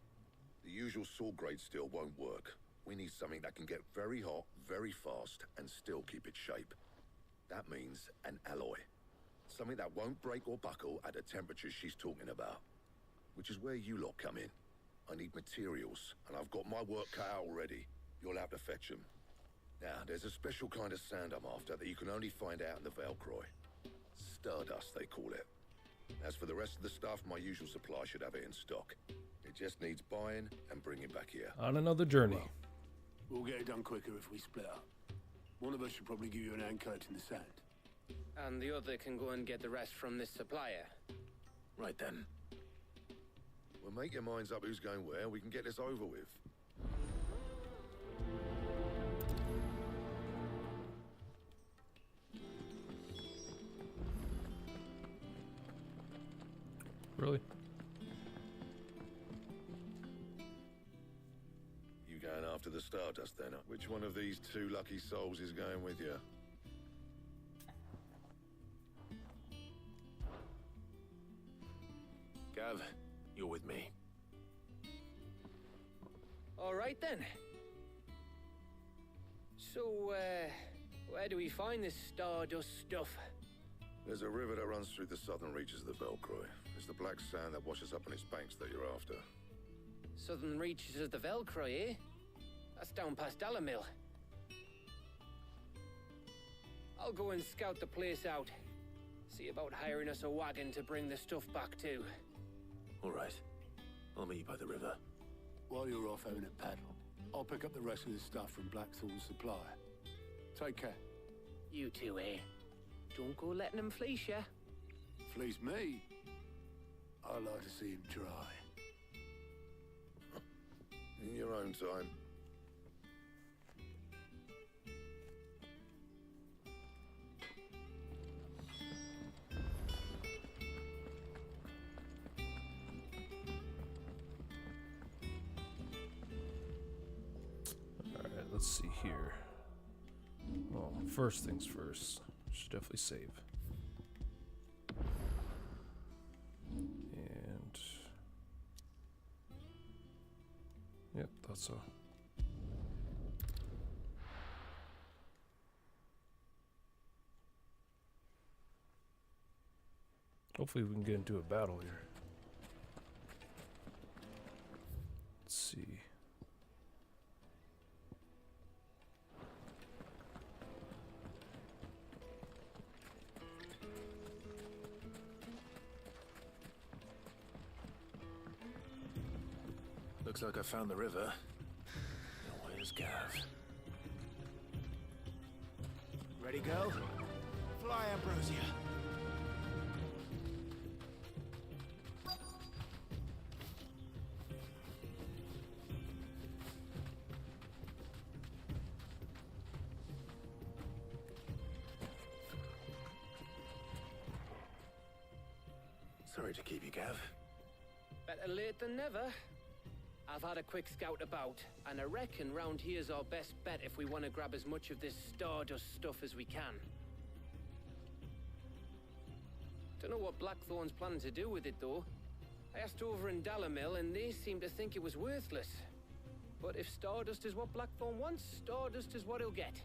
The usual saw grade steel won't work. We need something that can get very hot, very fast, and still keep its shape. That means an alloy. Something that won't break or buckle at the temperatures she's talking about. Which is where you lot come in. I need materials, and I've got my work cut out already. You'll have to fetch them. Now, there's a special kind of sand I'm after that you can only find out in the Velcroy. Stardust, they call it. As for the rest of the stuff, my usual supply should have it in stock. It just needs buying and bringing back here. On another journey. Well, we'll get it done quicker if we split up. One of us should probably give you an hand coat in the sand. And the other can go and get the rest from this supplier. Right then. Well, make your minds up who's going where. We can get this over with. Really? You going after the Stardust then? Which one of these 2 lucky souls is going with you? Gav, you're with me. All right then. So, where do we find this Stardust stuff? There's a river that runs through the southern reaches of the Velcroy. It's the black sand that washes up on its banks that you're after. Southern reaches of the Velcroy, eh? That's down past Alamil. I'll go and scout the place out. See about hiring us a wagon to bring the stuff back to. All right. I'll meet you by the river. While you're off having a paddle, I'll pick up the rest of this stuff from Blackthorn's supply. Take care. You two here. Don't go letting them fleece ya. Fleece me? I like to see him try. In your own time. Alright, let's see here. Well, first things first. Should definitely save. And yep, thought so. Hopefully we can get into a battle here. Let's see. Looks like I found the river. Now where's Gav? Ready, go? Fly, Ambrosia. Sorry to keep you, Gav. Better late than never. I've had a quick scout about, and I reckon round here's our best bet if we want to grab as much of this Stardust stuff as we can. Don't know what Blackthorn's planning to do with it, though. I asked over in Dalamil, and they seem to think it was worthless. But if Stardust is what Blackthorn wants, Stardust is what he'll get.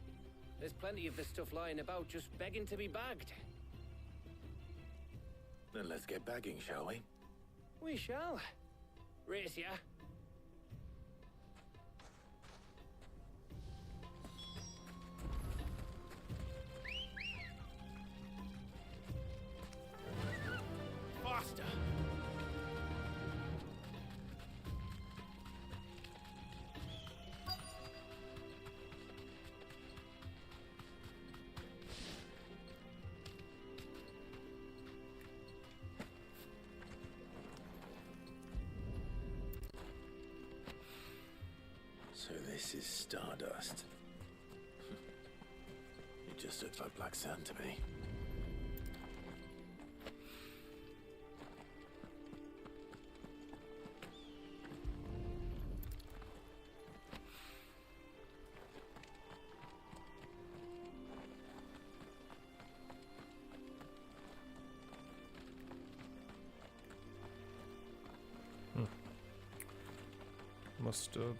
There's plenty of this stuff lying about, just begging to be bagged. Then let's get bagging, shall we? We shall. Race ya. Faster! So this is Stardust. It just looks like black sand to me. Must have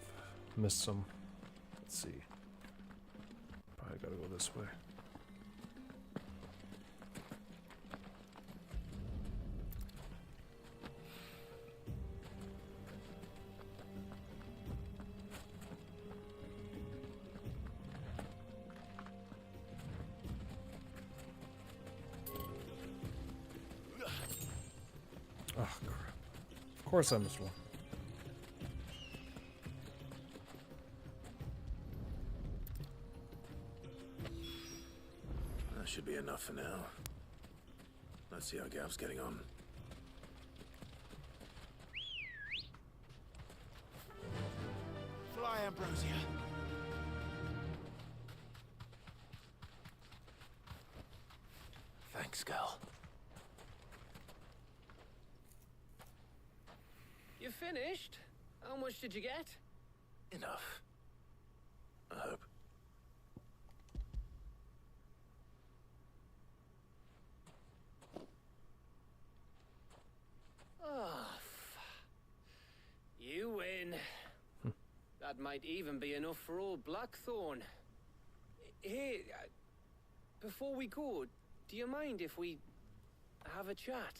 missed some. Let's see. Probably gotta go this way. Oh, crap. Of course I missed one. Should be enough for now. Let's see how Gav's getting on. Fly, Ambrosia. Thanks, Gal. You finished? How much did you get? Enough. I hope. You win. That might even be enough for old Blackthorn. Hey, before we go, do you mind if we have a chat?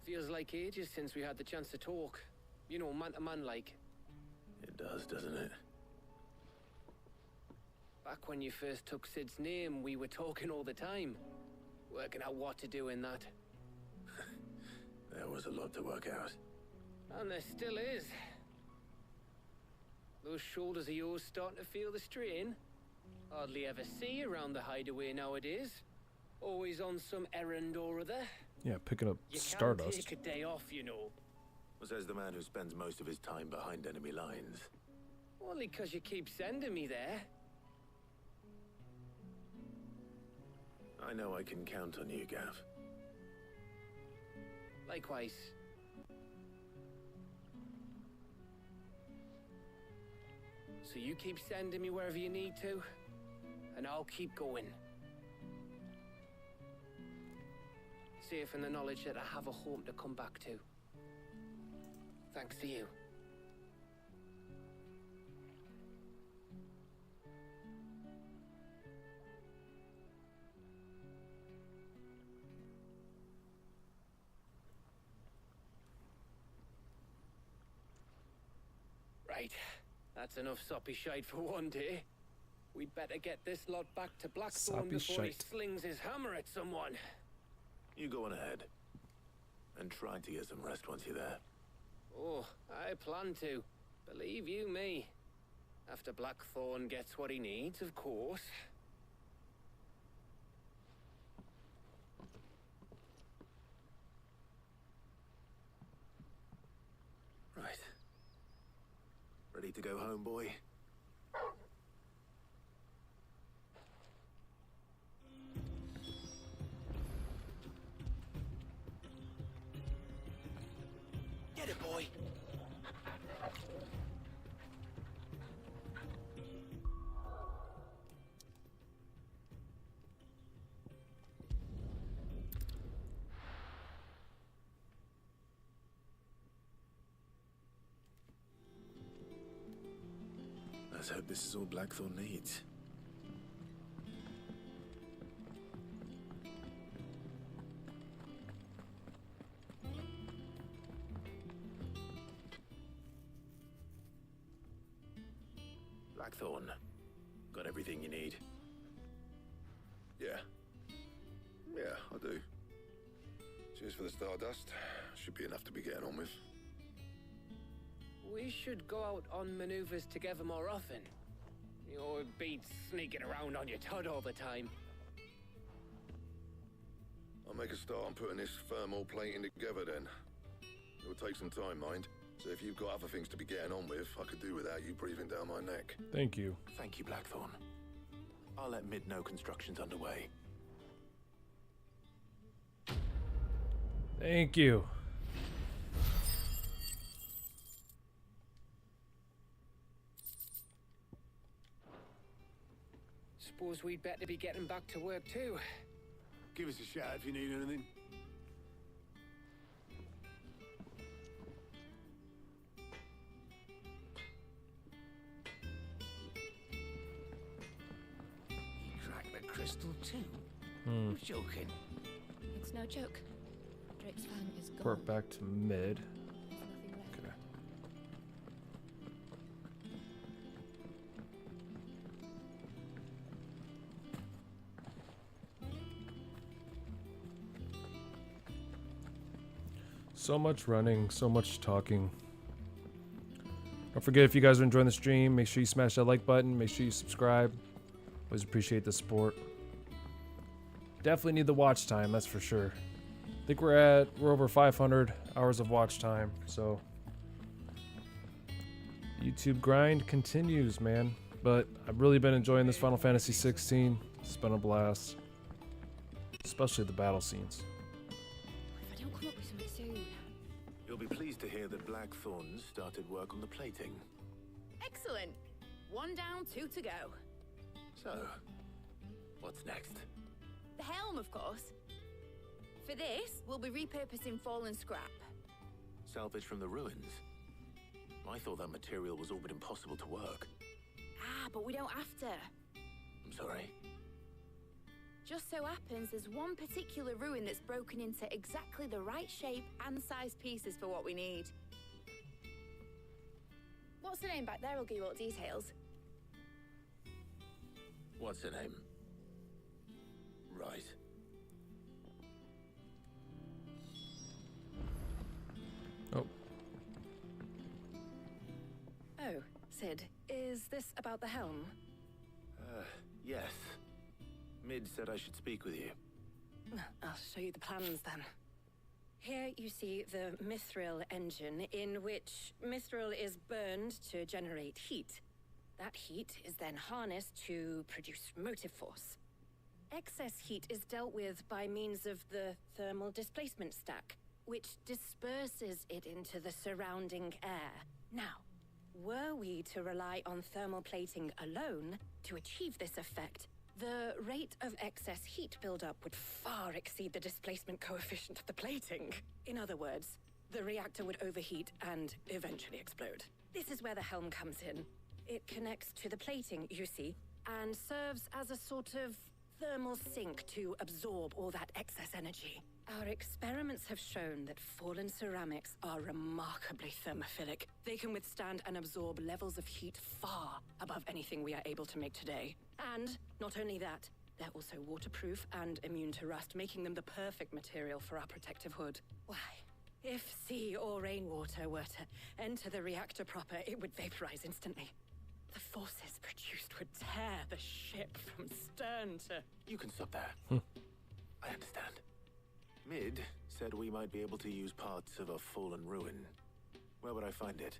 Feels like ages since we had the chance to talk. You know, man to man like. It does, doesn't it? Back when you first took Sid's name, we were talking all the time. Working out what to do in that. There was a lot to work out. And there still is. Those shoulders of yours starting to feel the strain. Hardly ever see you around the hideaway nowadays. Always on some errand or other. Yeah, picking up you stardust. You can't take a day off, you know. Says the man who spends most of his time behind enemy lines. Only 'cause you keep sending me there. I know I can count on you, Gav. Likewise. So you keep sending me wherever you need to, and I'll keep going. Safe in the knowledge that I have a home to come back to. Thanks to you. Right. That's enough soppy shite for one day. We'd better get this lot back to Blackthorn before he slings his hammer at someone. You go on ahead. And try to get some rest once you're there. Oh, I plan to. Believe you me. After Blackthorn gets what he needs, of course. Right. Ready to go home, boy? Get it, boy. Let's hope this is all Blackthorn needs. Blackthorn, got everything you need? Yeah. Yeah, I do. Cheers for the stardust. Should be enough to be getting on with. We should go out on maneuvers together more often. You're beats sneaking around on your Todd all the time. I'll make a start on putting this thermal plating together then. It'll take some time, mind. So if you've got other things to be getting on with, I could do without you breathing down my neck. Thank you. Thank you, Blackthorn. I'll let Mid know construction's underway. Thank you. Suppose we'd better be getting back to work too. Give us a shout if you need anything. You cracked the crystal too? Hmm. Who's joking? It's no joke. Drake's fan is gone. Port back to mid. Okay. So much running, so much talking. Don't forget, if you guys are enjoying the stream, make sure you smash that like button. Make sure you subscribe. Always appreciate the support. Definitely need the watch time, that's for sure. I think we're over 500 hours of watch time, so YouTube grind continues, man. But I've really been enjoying this Final Fantasy 16. It's been a blast, especially the battle scenes. If I don't come up with something soon. You'll be pleased to hear that Blackthorn started work on the plating. Excellent. 1 down, 2 to go. So, what's next? The helm, of course. For this, we'll be repurposing fallen scrap. Salvage from the ruins? I thought that material was all but impossible to work. Ah, but we don't have to. I'm sorry. Just so happens there's one particular ruin that's broken into exactly the right shape and size pieces for what we need. What's her name back there will give you all details. What's her name? Right. Oh. Oh, Sid, is this about the helm? Yes. Mid said I should speak with you. I'll show you the plans then. Here you see the mithril engine, in which mithril is burned to generate heat. That heat is then harnessed to produce motive force. Excess heat is dealt with by means of the thermal displacement stack, which disperses it into the surrounding air. Now, were we to rely on thermal plating alone to achieve this effect, the rate of excess heat buildup would far exceed the displacement coefficient of the plating. In other words, the reactor would overheat and eventually explode. This is where the helm comes in. It connects to the plating, you see, and serves as a sort of thermal sink to absorb all that excess energy. Our experiments have shown that fallen ceramics are remarkably thermophilic. They can withstand and absorb levels of heat far above anything we are able to make today. And not only that, they're also waterproof and immune to rust, making them the perfect material for our protective hood. Why, if sea or rainwater were to enter the reactor proper, it would vaporize instantly. The forces produced would tear the ship from stern to... You can stop there. I understand. Mid said we might be able to use parts of a fallen ruin. Where would I find it?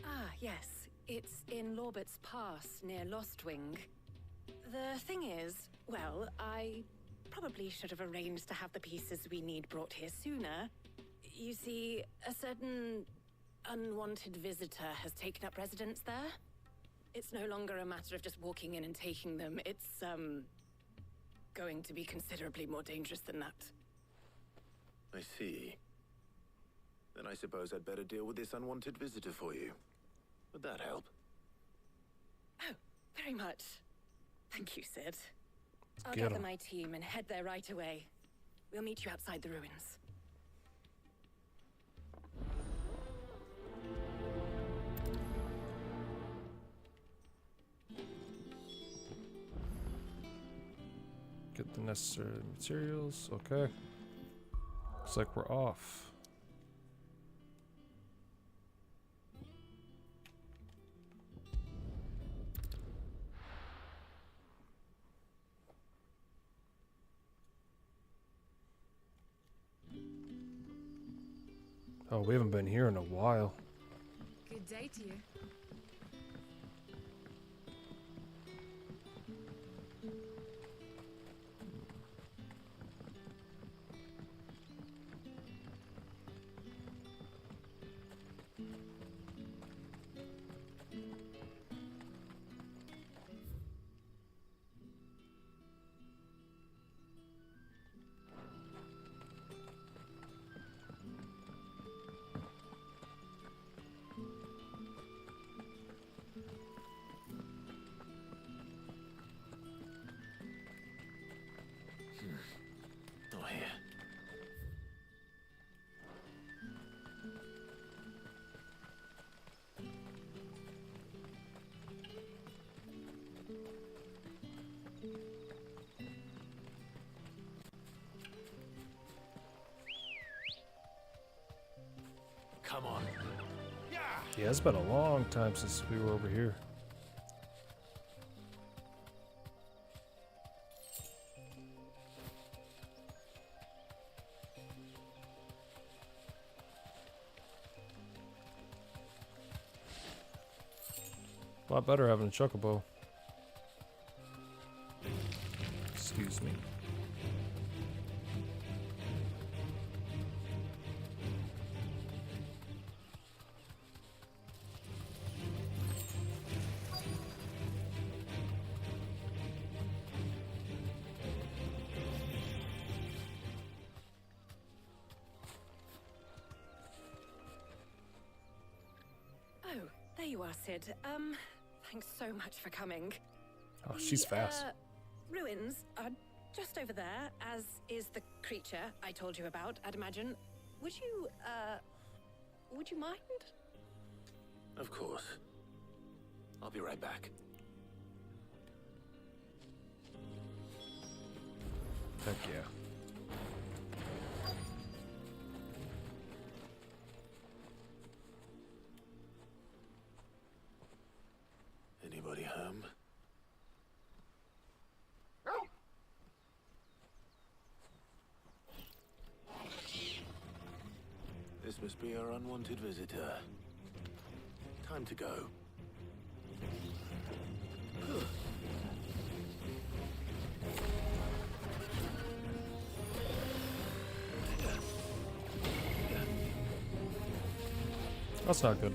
Ah, yes. It's in Lorbert's Pass, near Lostwing. The thing is, well, I probably should have arranged to have the pieces we need brought here sooner. You see, a certain unwanted visitor has taken up residence there. It's no longer a matter of just walking in and taking them. It's, going to be considerably more dangerous than that. I see. Then I suppose I'd better deal with this unwanted visitor for you. Would that help? Oh, very much. Thank you, Sid. I'll Get 'em. gather my team and head there right away. We'll meet you outside the ruins. Get the necessary materials. Okay. Looks like we're off. Oh, we haven't been here in a while. Good day to you. Oh, here. Come on. Yeah, it's been a long time since we were over here. A lot better having a chocobo. Excuse me. Oh, there you are, Sid. Thanks so much for coming. Oh, she's fast. Ruins are just over there, as is the creature I told you about, I'd imagine. Would you mind? Of course. I'll be right back. Heck yeah. Anybody home? This must be our unwanted visitor. Time to go. That's not good.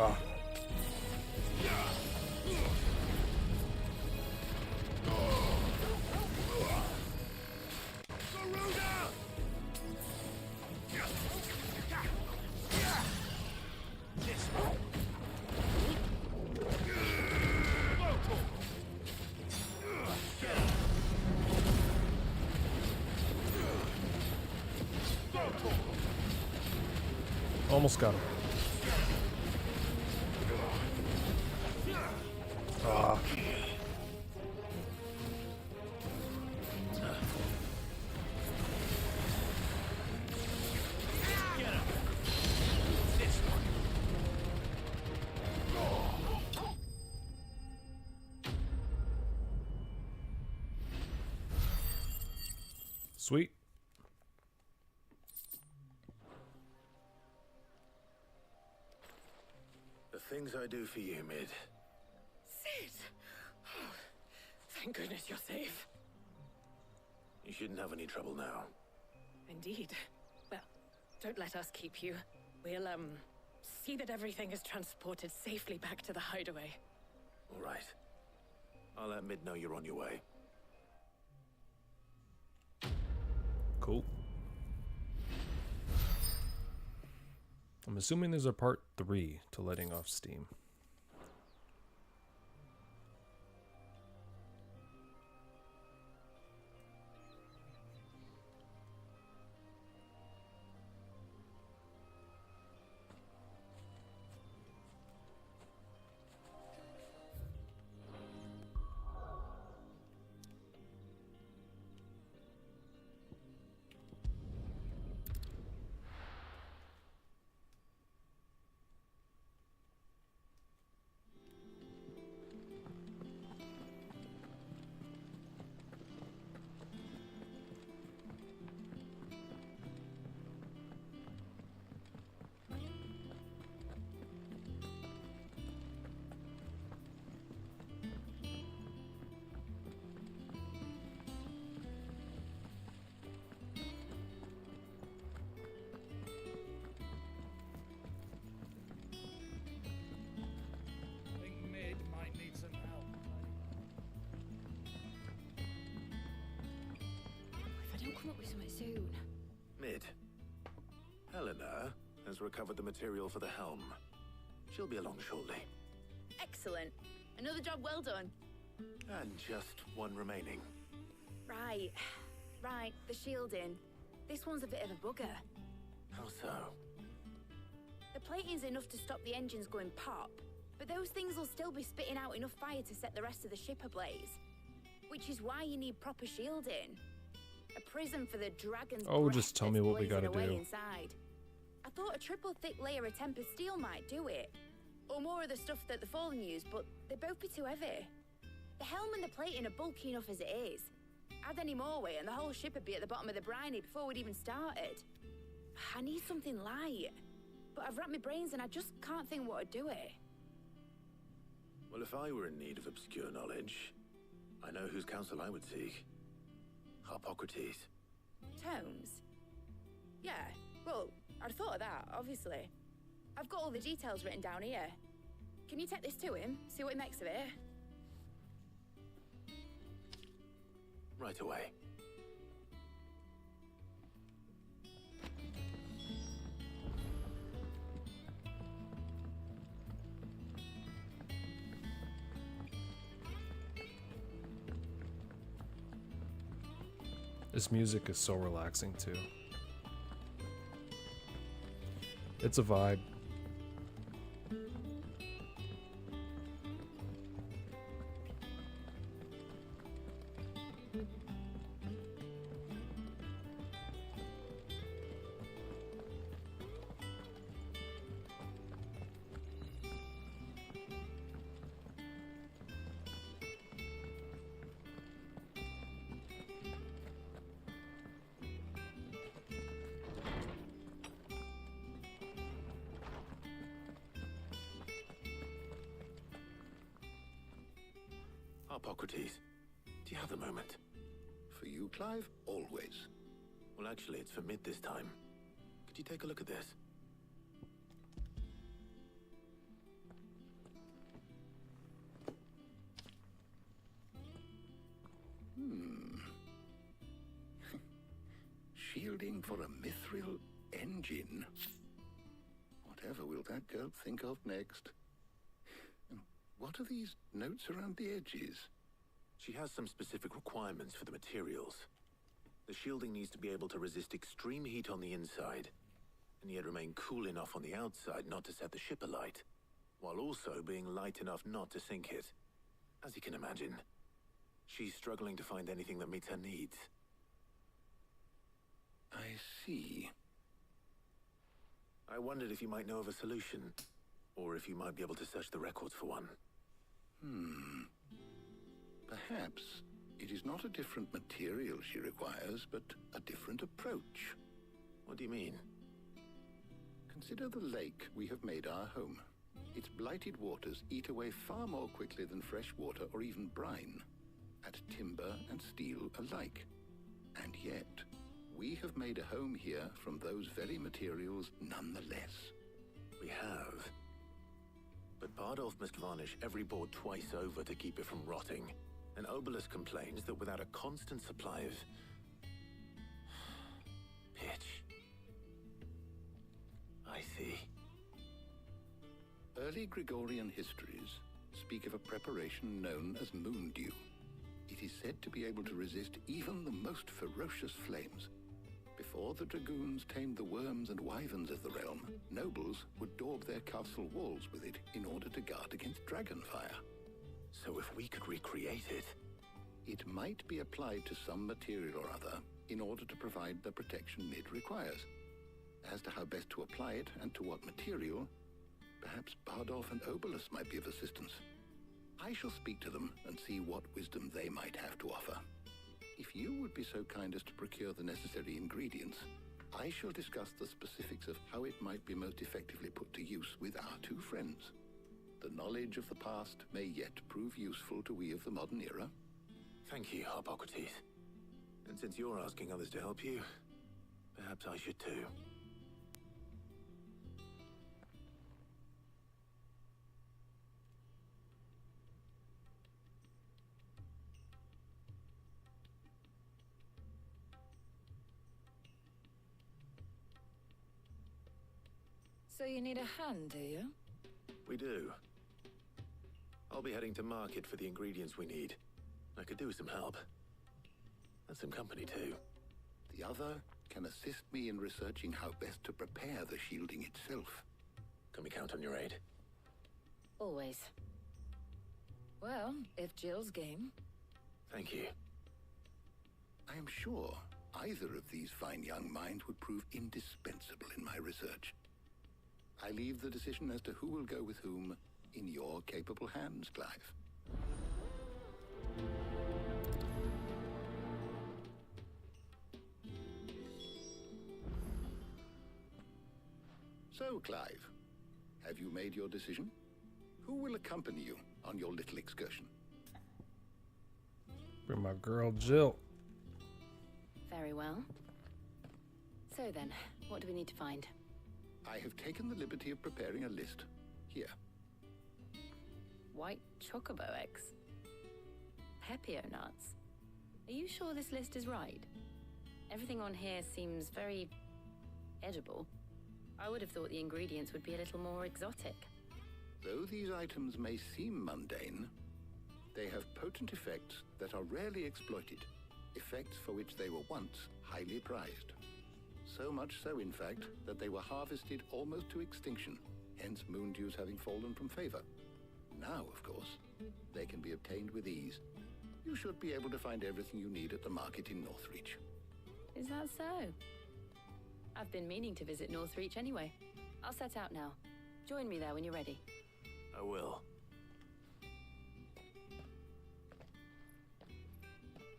Ah. Almost got him. Ah. Sweet. The things I do for you, Mid. Sid! Oh, thank goodness you're safe. You shouldn't have any trouble now. Indeed. Well, don't let us keep you. We'll, see that everything is transported safely back to the hideaway. All right. I'll let Mid know you're on your way. Cool. I'm assuming there's a part 3 to letting off steam. Come up with something soon. Mid. Helena has recovered the material for the helm. She'll be along shortly. Excellent. Another job well done. And just one remaining. Right. Right, the shielding. This one's a bit of a bugger. How so? The plating's enough to stop the engines going pop, but those things will still be spitting out enough fire to set the rest of the ship ablaze. Which is why you need proper shielding. A prison for the dragon's breath just tell me that's what we blazing gotta away do. inside. I thought a triple thick layer of tempered steel might do it. Or more of the stuff that the Fallen use, but they'd both be too heavy. The helm and the plating are bulky enough as it is. Add any more weight and the whole ship would be at the bottom of the briny before we'd even started. I need something light. But I've racked my brains and I just can't think what would do it. Well, if I were in need of obscure knowledge, I know whose counsel I would seek. Harpocrates. Tomes? Yeah, well, I'd thought of that, obviously. I've got all the details written down here. Can you take this to him, see what he makes of it? Right away. This music is so relaxing too. It's a vibe. Harpocrates, do you have a moment? For you, Clive, always. Well, actually, it's for mid this time. Could you take a look at this? Shielding for a mithril engine. Whatever will that girl think of next? And what are these notes around the edges? She has some specific requirements for the materials. The shielding needs to be able to resist extreme heat on the inside, and yet remain cool enough on the outside not to set the ship alight, while also being light enough not to sink it. As you can imagine, she's struggling to find anything that meets her needs. I see. I wondered if you might know of a solution, or if you might be able to search the records for one. Perhaps it is not a different material she requires, but a different approach. What do you mean? Consider the lake we have made our home. Its blighted waters eat away far more quickly than fresh water or even brine, at timber and steel alike. And yet, we have made a home here from those very materials nonetheless. We have. But Bardolph must varnish every board twice over to keep it from rotting. And Obelisk complains that without a constant supply of pitch. I see. Early Gregorian histories speak of a preparation known as moon dew. It is said to be able to resist even the most ferocious flames. Before the dragoons tamed the worms and wyverns of the realm, nobles would daub their castle walls with it in order to guard against dragon fire. So if we could recreate it... It might be applied to some material or other in order to provide the protection Mid requires. As to how best to apply it and to what material, perhaps Bardolph and Obelisk might be of assistance. I shall speak to them and see what wisdom they might have to offer. If you would be so kind as to procure the necessary ingredients, I shall discuss the specifics of how it might be most effectively put to use with our two friends. The knowledge of the past may yet prove useful to we of the modern era. Thank you, Harpocrates. And since you're asking others to help you, perhaps I should too. So you need a hand, do you? We do. I'll be heading to market for the ingredients we need. I could do with some help. And some company too. The other can assist me in researching how best to prepare the shielding itself. Can we count on your aid? Always. Well, if Jill's game. Thank you. I am sure either of these fine young minds would prove indispensable in my research. I leave the decision as to who will go with whom in your capable hands, Clive. So, Clive, have you made your decision? Who will accompany you on your little excursion? Bring my girl Jill. Very well. So then, what do we need to find? I have taken the liberty of preparing a list. Here. White chocobo eggs. Pepio nuts. Are you sure this list is right? Everything on here seems very edible. I would have thought the ingredients would be a little more exotic. Though these items may seem mundane, they have potent effects that are rarely exploited, effects for which they were once highly prized. So much so, in fact, that they were harvested almost to extinction, hence moon dews having fallen from favor. Now, of course, they can be obtained with ease. You should be able to find everything you need at the market in Northreach. Is that so? I've been meaning to visit Northreach anyway. I'll set out now. Join me there when you're ready. I will.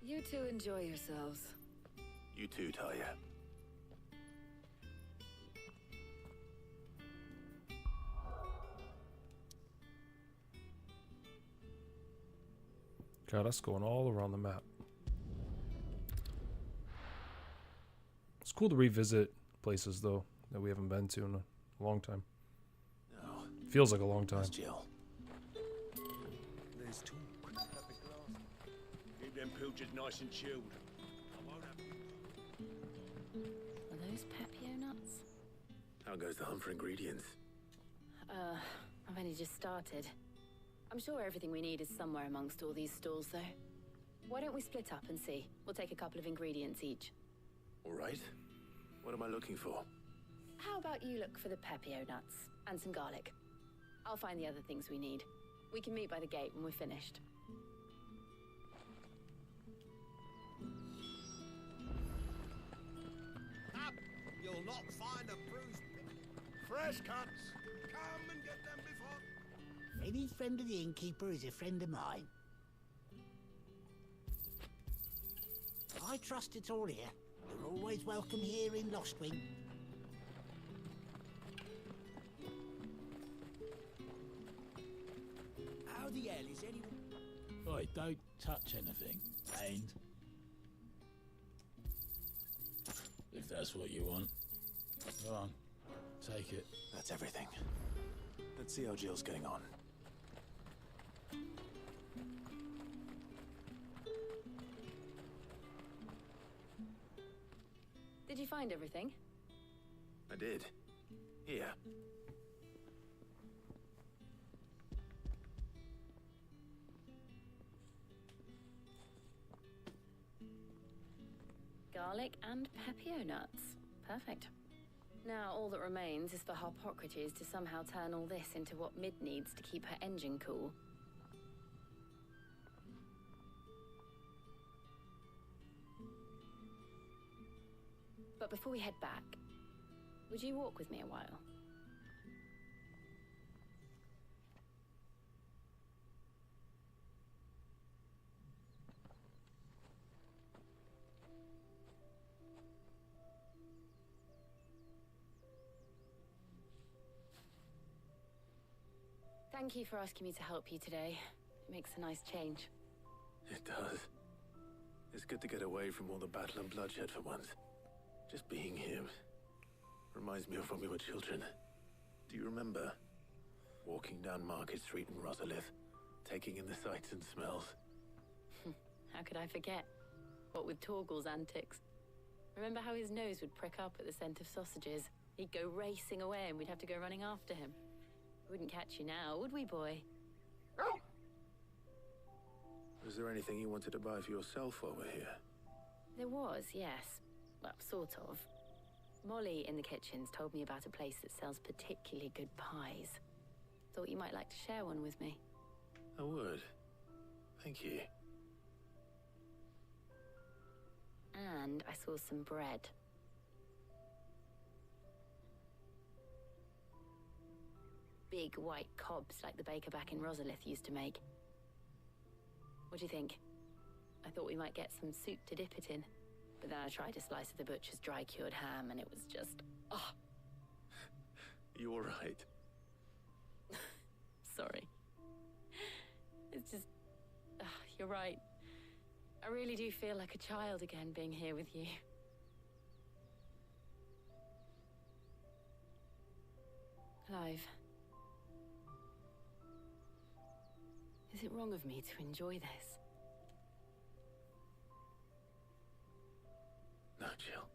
You two enjoy yourselves. You too, Talia. God, that's going all around the map. It's cool to revisit places, though, that we haven't been to in a long time. No. Feels like a long time. Jill. There's two. Keep them pilchers nice and chilled. I won't have... Are those Pepio nuts? How goes the hunt for ingredients? I've only just started. I'm sure everything we need is somewhere amongst all these stalls, though. Why don't we split up and see? We'll take a couple of ingredients each. All right. What am I looking for? How about you look for the Pepio nuts and some garlic? I'll find the other things we need. We can meet by the gate when we're finished. Up! You'll not find a bruised fresh cuts. Come and get them before. Any friend of the innkeeper is a friend of mine. I trust it's all here. You're always welcome here in Lostwing. How the hell is anyone? Oi, don't touch anything, and if that's what you want, go on, take it. That's everything. Let's see how Jill's getting on. Did you find everything? I did. Here. Garlic and Pepio nuts. Perfect. Now all that remains is for Harpocrates to somehow turn all this into what Mid needs to keep her engine cool. But before we head back, would you walk with me a while? Thank you for asking me to help you today. It makes a nice change. It does. It's good to get away from all the battle and bloodshed for once. Just being here reminds me of when we were children. Do you remember? Walking down Market Street in Rosalith, taking in the sights and smells. How could I forget? What with Torgal's antics. Remember how his nose would prick up at the scent of sausages? He'd go racing away and we'd have to go running after him. We wouldn't catch you now, would we, boy? Was there anything you wanted to buy for yourself while we're here? There was, yes. Well, sort of. Molly in the kitchen's told me about a place that sells particularly good pies. Thought you might like to share one with me. I would. Thank you. And I saw some bread. Big white cobs like the baker back in Rosalith used to make. What do you think? I thought we might get some soup to dip it in. But then I tried a slice of the butcher's dry-cured ham and it was just... oh. You all right? Sorry. It's just... you're right. I really do feel like a child again being here with you. Clive. Is it wrong of me to enjoy this? No, Jill.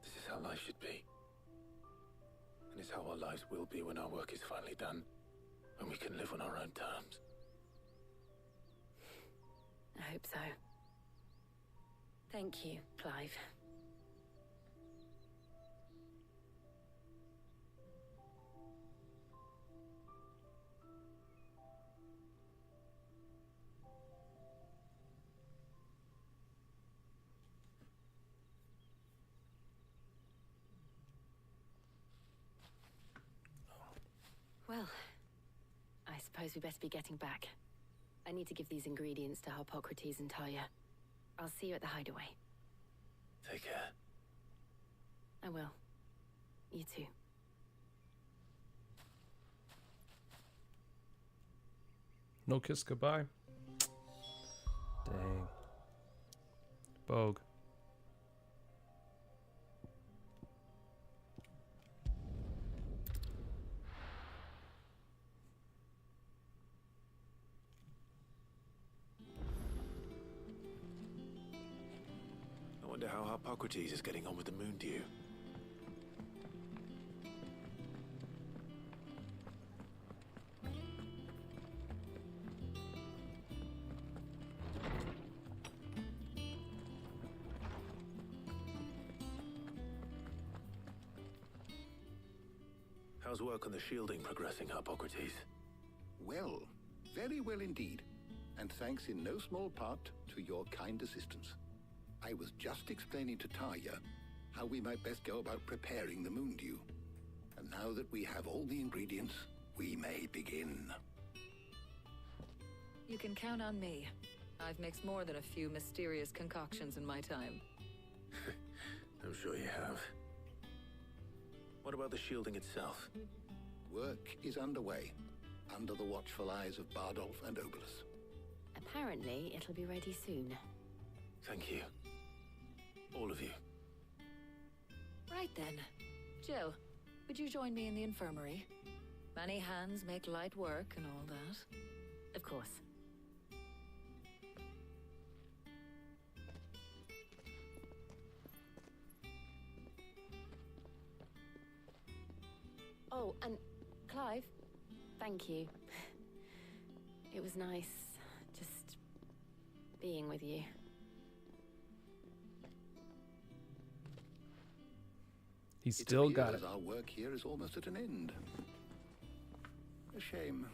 This is how life should be. And it's how our lives will be when our work is finally done. When we can live on our own terms. I hope so. Thank you, Clive. Well, I suppose we better be getting back. I need to give these ingredients to Harpocrates and Talia. I'll see you at the hideaway. Take care. I will. You too. No kiss goodbye. Dang. Bogue. I wonder how Harpocrates is getting on with the moon dew. How's work on the shielding progressing, Harpocrates? Well, very well indeed. And thanks in no small part to your kind assistance. I was just explaining to Talia how we might best go about preparing the moon dew. And now that we have all the ingredients, we may begin. You can count on me. I've mixed more than a few mysterious concoctions in my time. I'm sure you have. What about the shielding itself? Work is underway, under the watchful eyes of Bardolph and Obolus. Apparently, it'll be ready soon. Thank you. All of you. Right then. Jill, would you join me in the infirmary? Many hands make light work and all that. Of course. Oh, and Clive, thank you. It was nice just being with you. He's still got appears it. Our work here is almost at an end. A shame.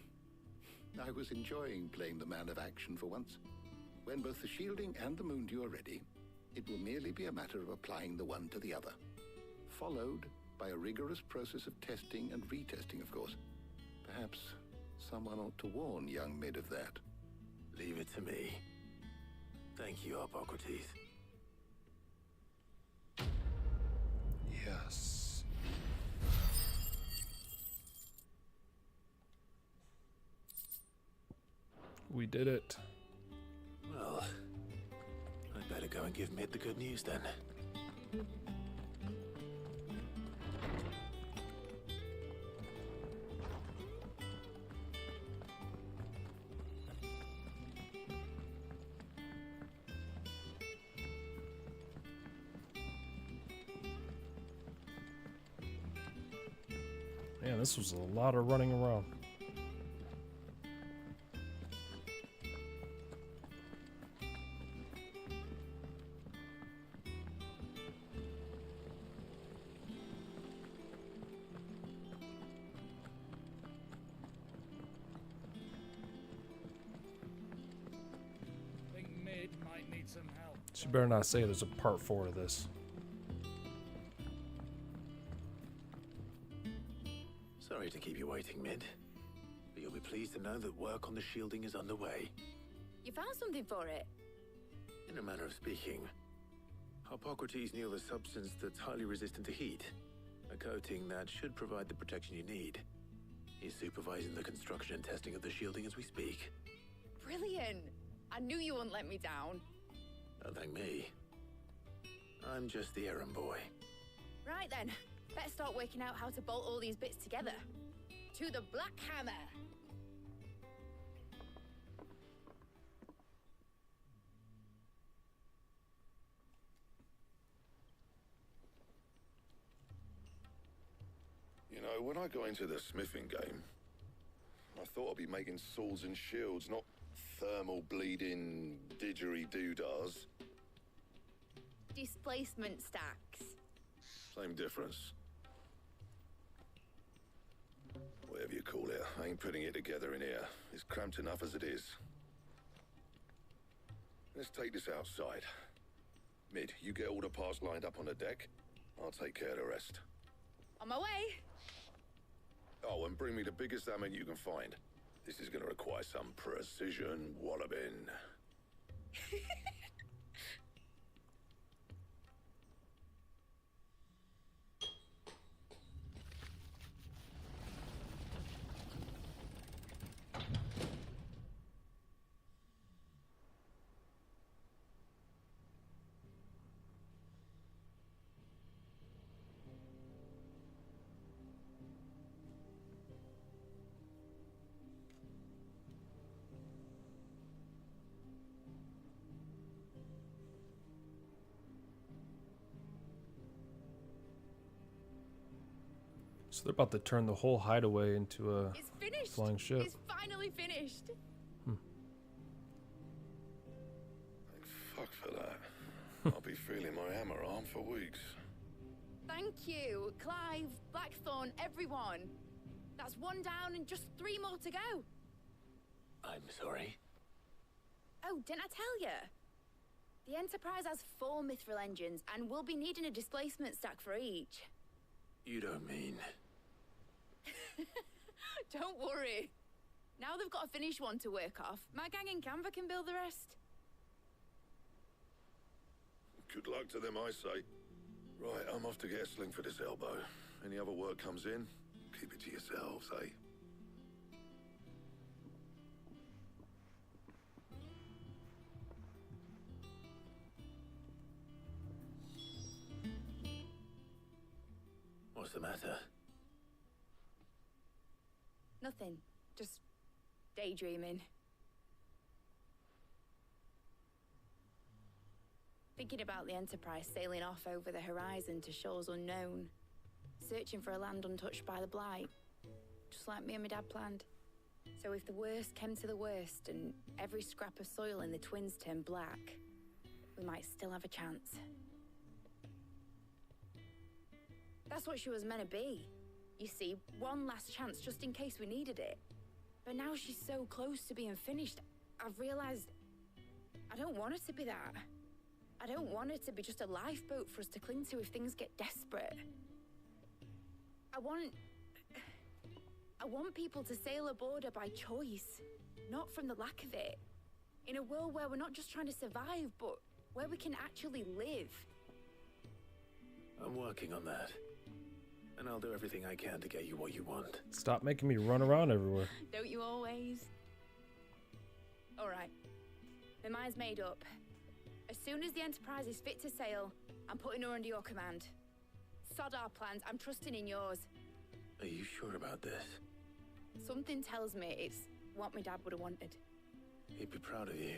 I was enjoying playing the man of action for once. When both the shielding and the moon dew are ready, it will merely be a matter of applying the one to the other. Followed by a rigorous process of testing and retesting, of course. Perhaps someone ought to warn young Mid of that. Leave it to me. Thank you, Harpocrates. Yes. We did it. Well, I'd better go and give Mid the good news then. Man, this was a lot of running around. some help. So you better not say there's a part 4 to this. Sorry to keep you waiting, Mid. But you'll be pleased to know that work on the shielding is underway. You found something for it? In a manner of speaking, Harpocrates knew of a substance that's highly resistant to heat. A coating that should provide the protection you need. He's supervising the construction and testing of the shielding as we speak. Brilliant! I knew you wouldn't let me down. Don't thank me. I'm just the errand boy. Right then, let's start working out how to bolt all these bits together. To the Black Hammer! You know, when I got into the smithing game, I thought I'd be making swords and shields, not thermal bleeding didgeridoo-dahs. Displacement stacks. Same difference. Whatever you call it, I ain't putting it together in here. It's cramped enough as it is. Let's take this outside. Mid, you get all the parts lined up on the deck. I'll take care of the rest. On my way! Oh, and bring me the biggest hammer you can find. This is gonna require some precision walloping. So they're about to turn the whole hideaway into a flying ship. It's finally finished! Thank fuck for that. I'll be feeling my hammer arm for weeks. Thank you, Clive, Blackthorn, everyone. That's one down and just 3 more to go. I'm sorry. Oh, didn't I tell you? The Enterprise has 4 mithril engines and we'll be needing a displacement stack for each. You don't mean... Don't worry. Now they've got a finished one to work off. My gang in Canva can build the rest. Good luck to them, I say. Right, I'm off to get a sling for this elbow. Any other work comes in, keep it to yourselves, eh? What's the matter? Nothing. Just daydreaming. Thinking about the Enterprise sailing off over the horizon to shores unknown. Searching for a land untouched by the Blight. Just like me and my dad planned. So if the worst came to the worst and every scrap of soil in the Twins turned black, we might still have a chance. That's what she was meant to be. You see, one last chance just in case we needed it. But now she's so close to being finished, I've realized I don't want her to be that. I don't want her to be just a lifeboat for us to cling to if things get desperate. I want people to sail aboard her by choice, not from the lack of it. In a world where we're not just trying to survive, but where we can actually live. I'm working on that. And I'll do everything I can to get you what you want. Stop making me run around everywhere. Don't you always? All right. My mind's made up. As soon as the Enterprise is fit to sail, I'm putting her under your command. Sod our plans, I'm trusting in yours. Are you sure about this? Something tells me it's what my dad would have wanted. He'd be proud of you.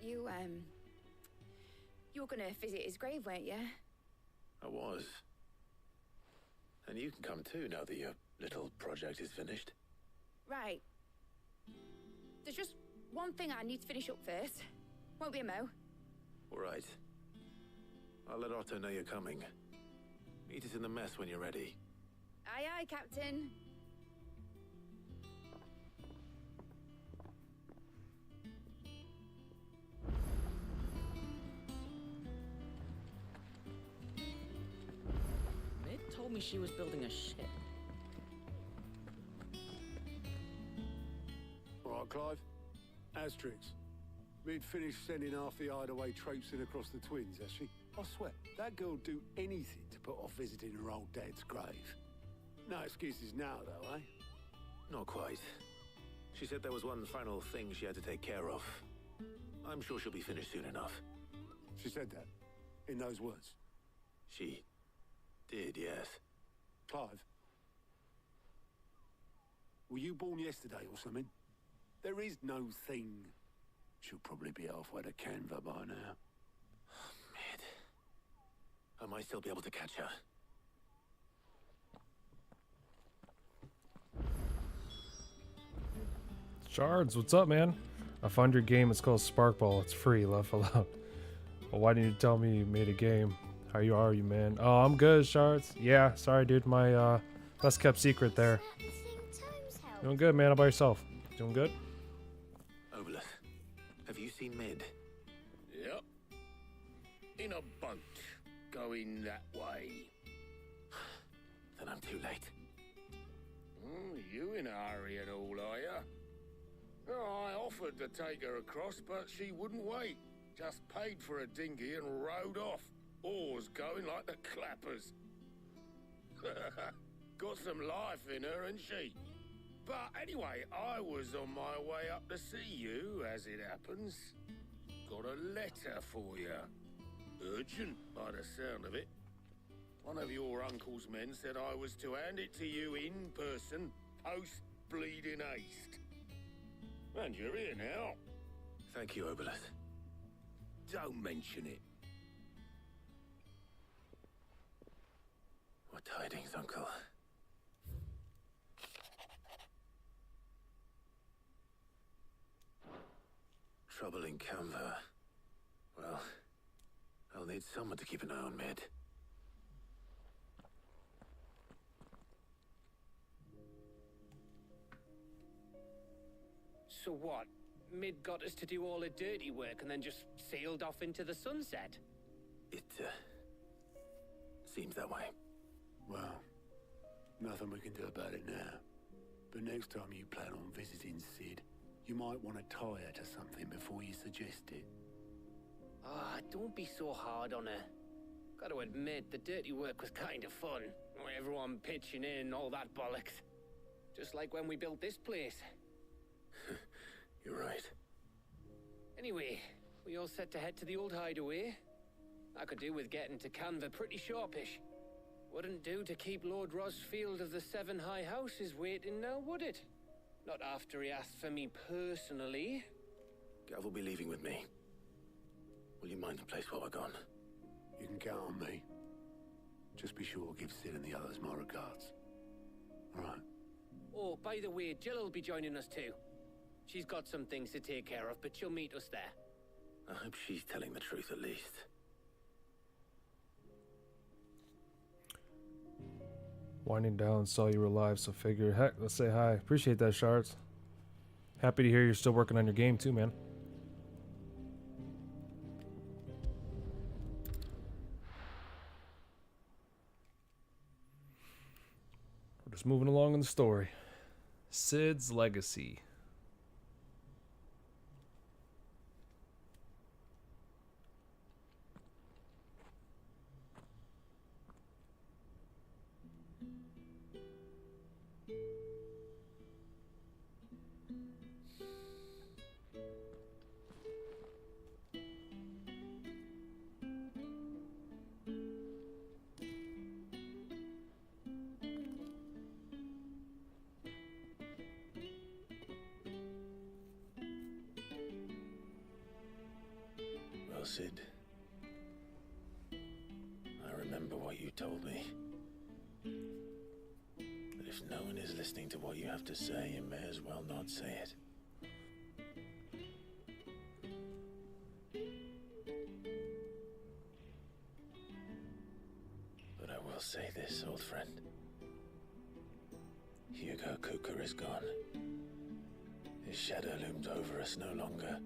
You were gonna visit his grave, weren't you? I was. And you can come too now that your little project is finished. Right. There's just one thing I need to finish up first. Won't be a mo. All right. I'll let Otto know you're coming. Meet us in the mess when you're ready. Aye, aye, Captain. me she was building a ship. All right, Clive. Asterix. We'd finished sending half the hideaway traipsing across the twins, has she? I swear, that girl'd do anything to put off visiting her old dad's grave. No excuses now, though, eh? Not quite. She said there was one final thing she had to take care of. I'm sure she'll be finished soon enough. She said that? In those words? She did, yes. Clive? Were you born yesterday or something? There is no thing. She'll probably be halfway to Canva by now. Mid. I might still be able to catch her. Shards, what's up, man? I found your game. It's called Sparkball. It's free. Laugh aloud. Well, why didn't you tell me you made a game? How are you, man? Oh, I'm good, Shards. Yeah, sorry, dude. My best kept secret there. Doing good, man. How about yourself? Doing good? Obelith, have you seen Mid? Yep. In a boat. Going that way. Then I'm too late. You in a hurry and all, are ya? Oh, I offered to take her across, but she wouldn't wait. Just paid for a dinghy and rowed off. Oars going like the clappers. Got some life in her, ain't she? But anyway, I was on my way up to see you, as it happens. Got a letter for you. Urgent, by the sound of it. One of your uncle's men said I was to hand it to you in person, post-bleeding haste. And you're here now. Thank you, Obelith. Don't mention it. What tidings, Uncle? Trouble in Canva. Well, I'll need someone to keep an eye on Mid. So what? Mid got us to do all the dirty work and then just sailed off into the sunset? It, seems that way. Well, nothing we can do about it now. But next time you plan on visiting Sid, you might want to tie her to something before you suggest it. Ah, don't be so hard on her. Gotta admit, the dirty work was kind of fun. Everyone pitching in, all that bollocks. Just like when we built this place. You're right. Anyway, we all set to head to the old hideaway. I could do with getting to Canva pretty sharpish. Wouldn't do to keep Lord Rosfield of the Seven High Houses waiting now, would it? Not after he asked for me personally. Gav will be leaving with me. Will you mind the place while we're gone? You can count on me. Just be sure to give Sid and the others my regards. All right. Oh, by the way, Jill will be joining us too. She's got some things to take care of, but she'll meet us there. I hope she's telling the truth at least. Winding down, saw you were live, so figured, heck, let's say hi. Appreciate that, Shards. Happy to hear you're still working on your game too, man. We're just moving along in the story. Sid's legacy. Sid, I remember what you told me. That if no one is listening to what you have to say, you may as well not say it. But I will say this, old friend. Hugo Kuka is gone. His shadow looms over us no longer.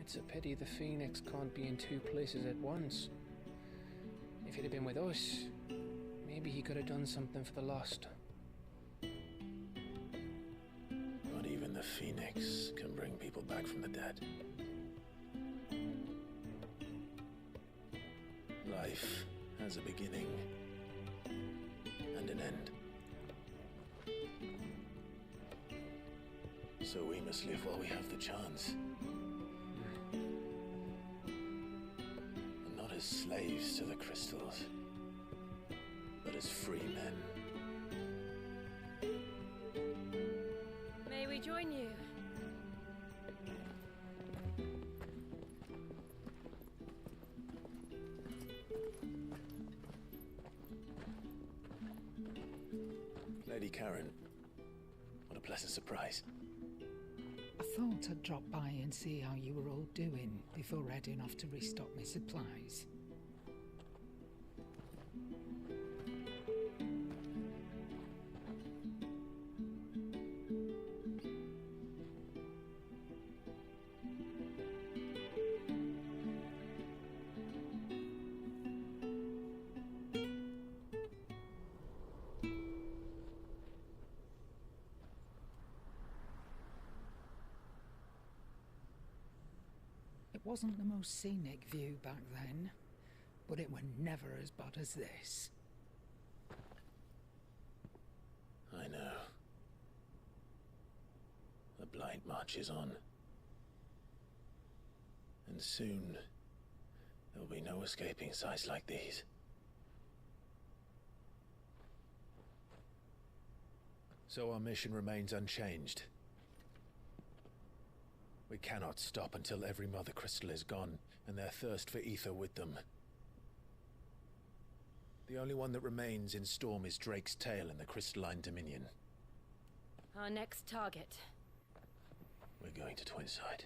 It's a pity the Phoenix can't be in two places at once. If he'd have been with us, maybe he could have done something for the lost. Not even the Phoenix can bring people back from the dead. Life has a beginning and an end. So we must live while we have the chance. And not as slaves to the crystals, but as free men. May we join you? Lady Karen, what a pleasant surprise. I thought I'd drop by and see how you were all doing before heading off to restock my supplies. It wasn't the most scenic view back then, but it were never as bad as this. I know. The blight marches on. And soon, there'll be no escaping sights like these. So our mission remains unchanged. We cannot stop until every Mother Crystal is gone, and their thirst for ether with them. The only one that remains in Storm is Drake's Tail in the Crystalline Dominion. Our next target. We're going to Twinside.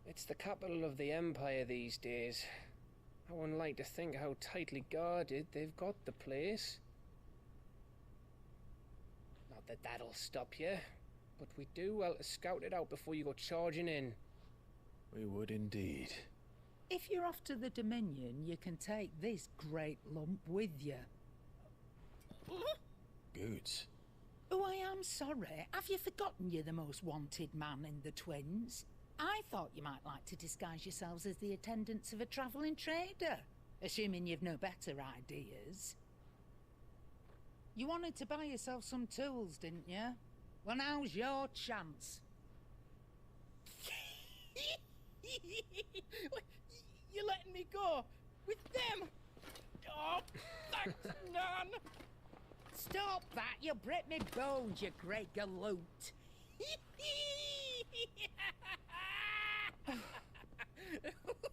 It's the capital of the Empire these days. I wouldn't like to think how tightly guarded they've got the place. Not that that'll stop you, but we do well to scout it out before you go charging in. We would indeed. If you're off to the Dominion, you can take this great lump with you. Goods. Oh, I am sorry. Have you forgotten you're the most wanted man in the Twins? I thought you might like to disguise yourselves as the attendants of a travelling trader, assuming you've no better ideas. You wanted to buy yourself some tools, didn't you? Well, now's your chance. You're letting me go with them? Oh, thanks, Nan. Stop that! You'll break me bones, you great galoot.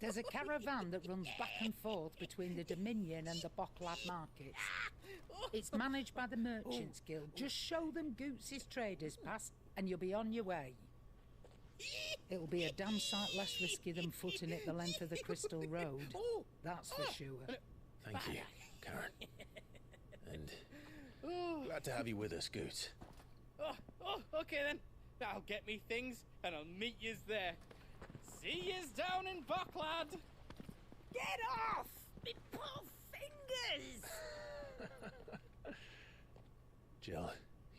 There's a caravan that runs back and forth between the Dominion and the Bocklad markets. It's managed by the Merchants Guild. Just show them Goots' traders pass and you'll be on your way. It'll be a damn sight less risky than footing it the length of the Crystal Road. That's for sure. Thank you, Karen. And glad to have you with us, Goots. Okay then. I'll get me things and I'll meet yous there. See yous down in Bocklad. Get off! Me poor fingers! Jill,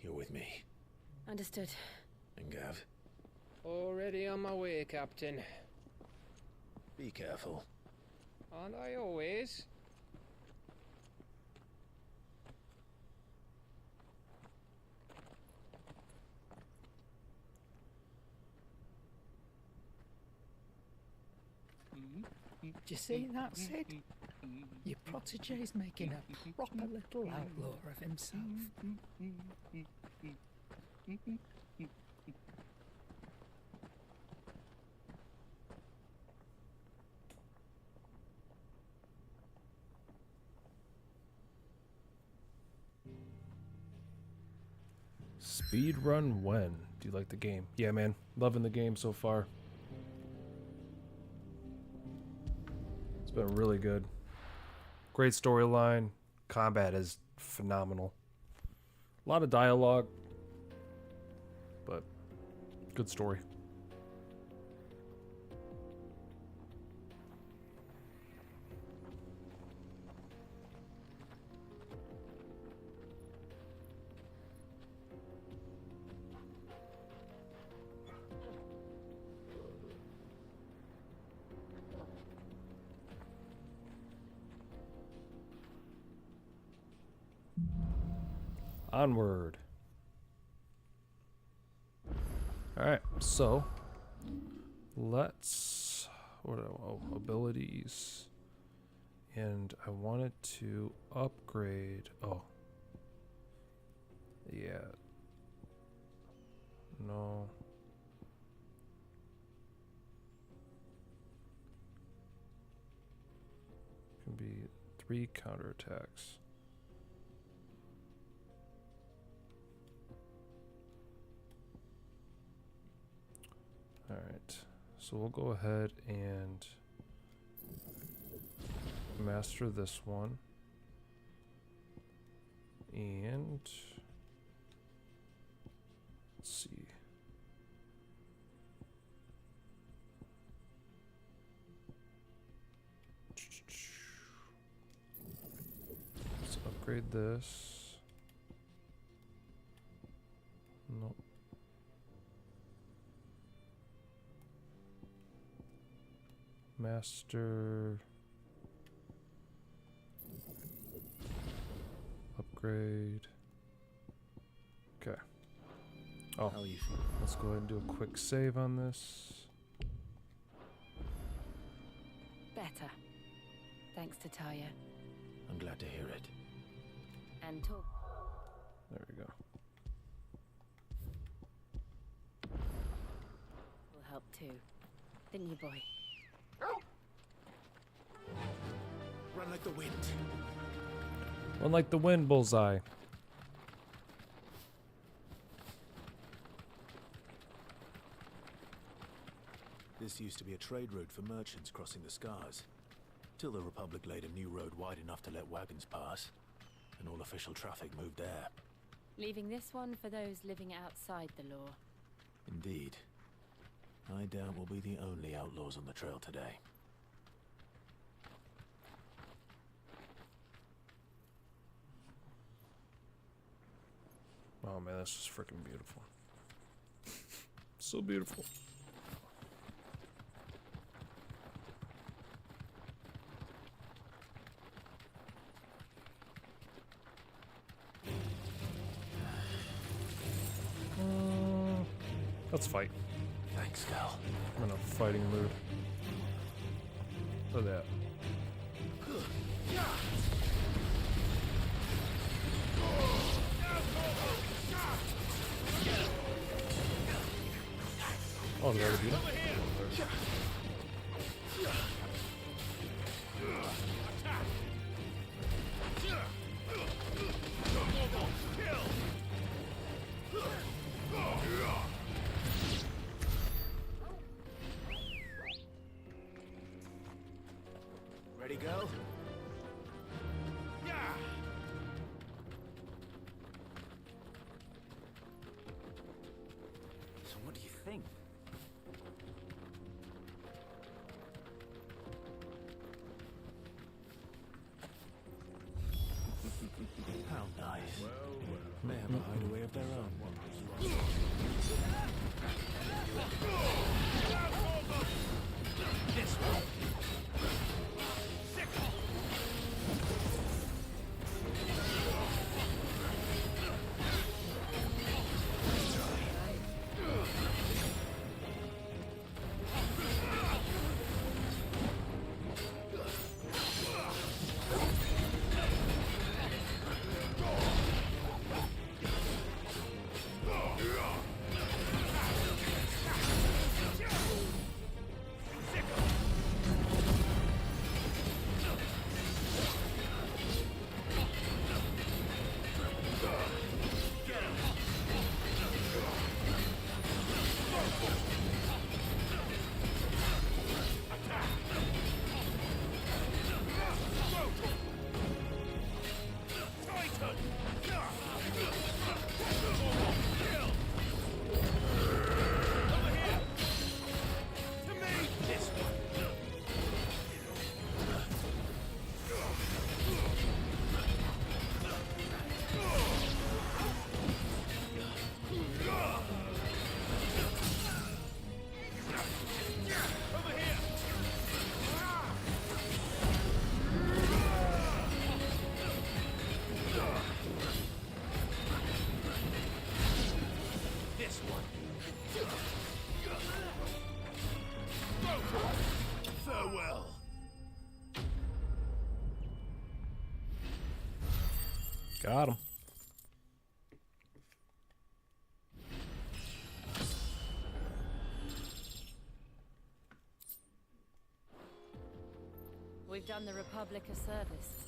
you're with me. Understood. And Gav. Already on my way, Captain. Be careful. Aren't I always? Do you see that, Sid? Your protege's making a proper little outlaw of himself. Speedrun when? Do you like the game? Yeah, man. Loving the game so far. It's been really good. Great storyline. Combat is phenomenal. A lot of dialogue, but good story. Onward. Alright, so let's abilities. And I wanted to upgrade. Oh. Yeah. No. Can be 3 counterattacks. Alright, so we'll go ahead and master this one. And let's see. Let's upgrade this. Nope. Master. Upgrade. Okay. Oh, let's go ahead and do a quick save on this. Better. Thanks to Taya. I'm glad to hear it. And talk. There we go. Will help too. Didn't you, boy? Run like the wind. One like the wind, Bullseye. This used to be a trade route for merchants crossing the Scars, till the Republic laid a new road wide enough to let wagons pass, and all official traffic moved there. Leaving this one for those living outside the law. Indeed. I doubt we'll be the only outlaws on the trail today. Oh man, that's just freaking beautiful. So beautiful. Let's fight. Thanks, Cal. I'm in a fighting mood. Look at that. Oh, the other dude. Ready, go? So what do you think? How nice. May have a hideaway of their own. This one. Got him. We've done the Republic a service.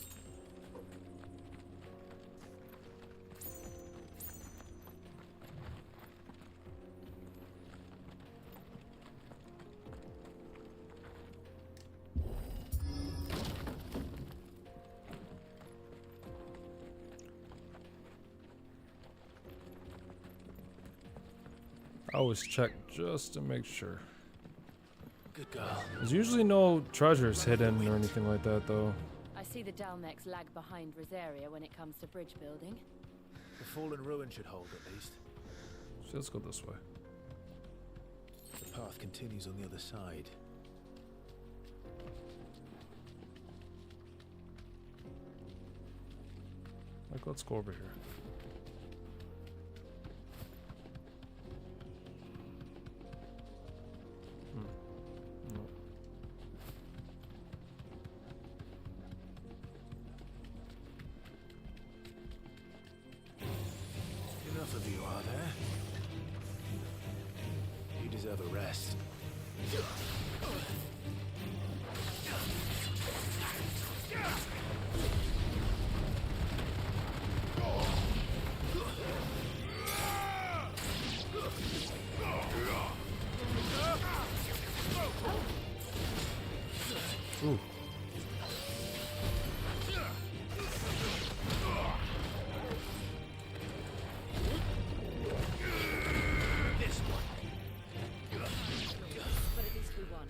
I always check just to make sure. Good girl. There's usually no treasures hidden or anything like that, though. I see the Dalmex lag behind Rosaria when it comes to bridge building. The fallen ruin should hold at least. So let's go this way. The path continues on the other side. Like, let's go over here. Enough of you, are there? You deserve a rest. Ooh. But at least we won.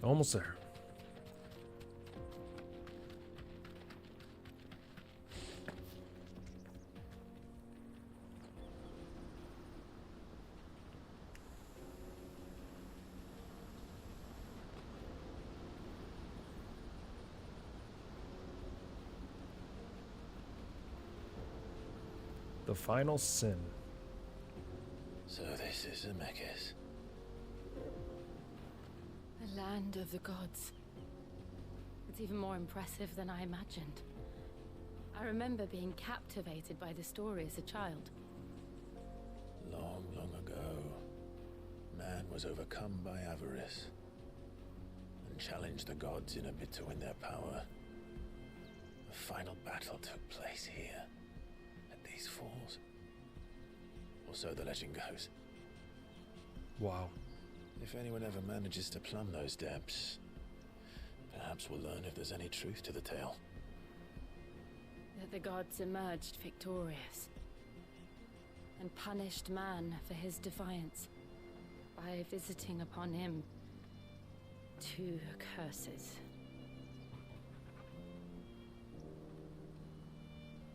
Almost there. The final sin. So this is Zemeckis. The land of the gods. It's even more impressive than I imagined. I remember being captivated by the story as a child. Long, long ago, man was overcome by avarice and challenged the gods in a bid to win their power. The final battle took place here, at these falls. Or so the legend goes. Wow. If anyone ever manages to plumb those depths, perhaps we'll learn if there's any truth to the tale. That the gods emerged victorious and punished man for his defiance by visiting upon him 2 curses.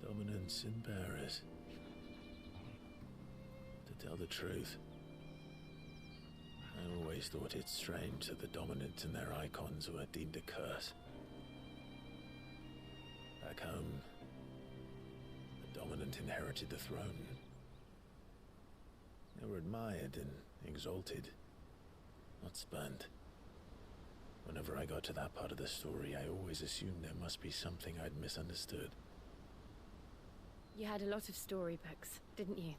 Dominance and bearers. To tell the truth, I always thought it strange that the dominant and their icons were deemed a curse. Back home, the dominant inherited the throne. They were admired and exalted, not spurned. Whenever I got to that part of the story, I always assumed there must be something I'd misunderstood. You had a lot of storybooks, didn't you?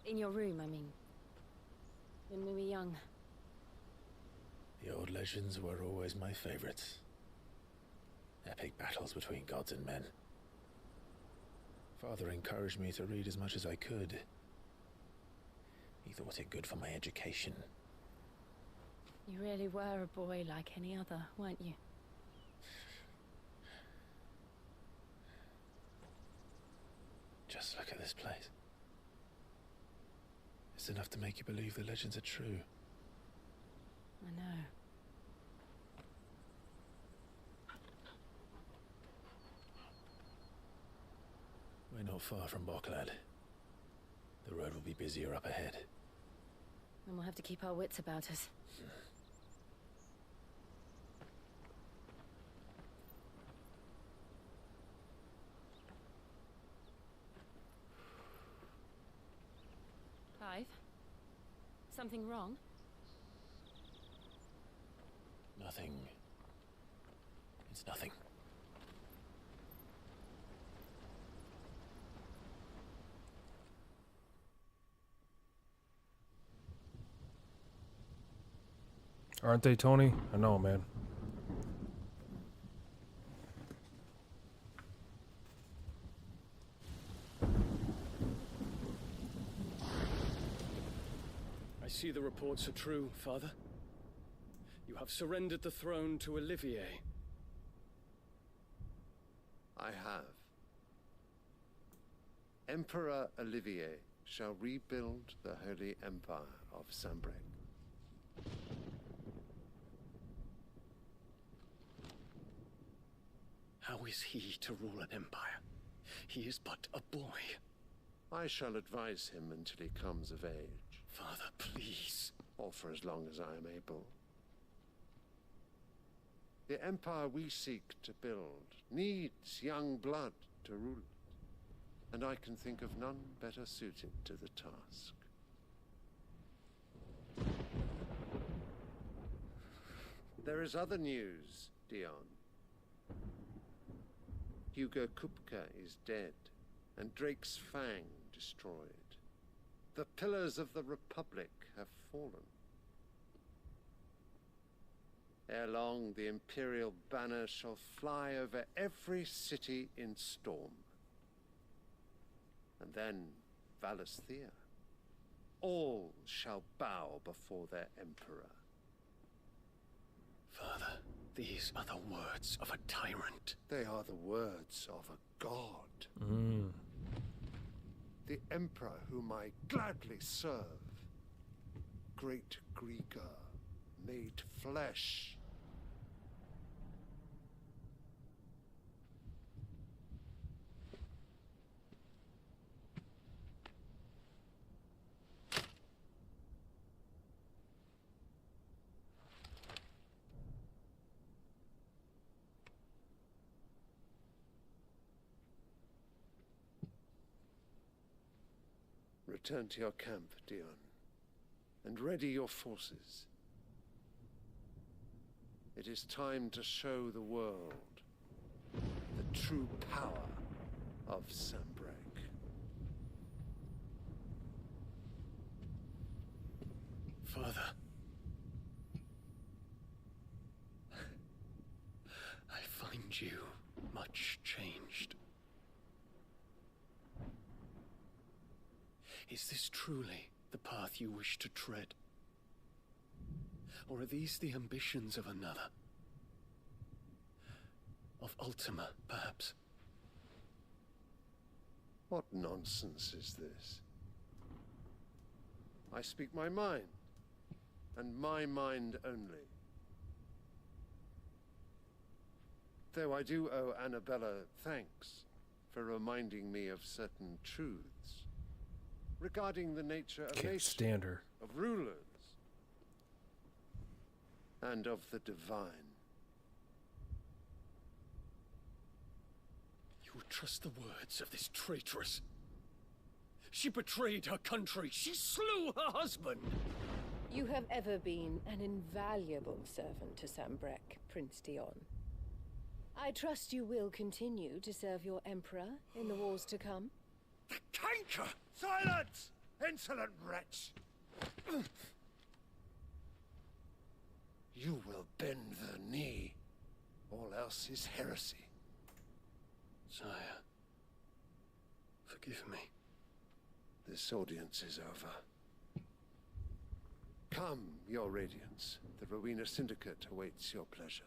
In your room, I mean. When we were young. The old legends were always my favorites. Epic battles between gods and men. Father encouraged me to read as much as I could. He thought it good for my education. You really were a boy like any other, weren't you? Just look at this place. It's enough to make you believe the legends are true. I know. We're not far from Boklad. The road will be busier up ahead. And we'll have to keep our wits about us. Something wrong? Nothing. It's nothing. Aren't they, Tony? I know, man. I see the reports are true, Father. You have surrendered the throne to Olivier. I have. Emperor Olivier shall rebuild the Holy Empire of Sanbreque. How is he to rule an empire? He is but a boy. I shall advise him until he comes of age. Father, please. Or for as long as I am able. The empire we seek to build needs young blood to rule it, and I can think of none better suited to the task. There is other news, Dion. Hugo Kupka is dead, and Drake's Fang destroyed. The pillars of the Republic have fallen. Ere long, the Imperial banner shall fly over every city in Storm. And then Valisthea. All shall bow before their Emperor. Father, these are the words of a tyrant. They are the words of a god. The Emperor whom I gladly serve. Great Grieger, made flesh. Return to your camp, Dion, and ready your forces. It is time to show the world the true power of Sanbreque. Father, I find you much changed. Is this truly the path you wish to tread? Or are these the ambitions of another? Of Ultima, perhaps? What nonsense is this? I speak my mind, and my mind only. Though I do owe Annabella thanks for reminding me of certain truths regarding the nature of Can't stand her. of rulers, and of the divine. You would trust the words of this traitress? She betrayed her country. She slew her husband. You have ever been an invaluable servant to Sanbreque, Prince Dion. I trust you will continue to serve your Emperor in the wars to come. The canker! Silence! Insolent wretch! You will bend the knee. All else is heresy. Sire, forgive me. This audience is over. Come, your Radiance. The Rowena Syndicate awaits your pleasure.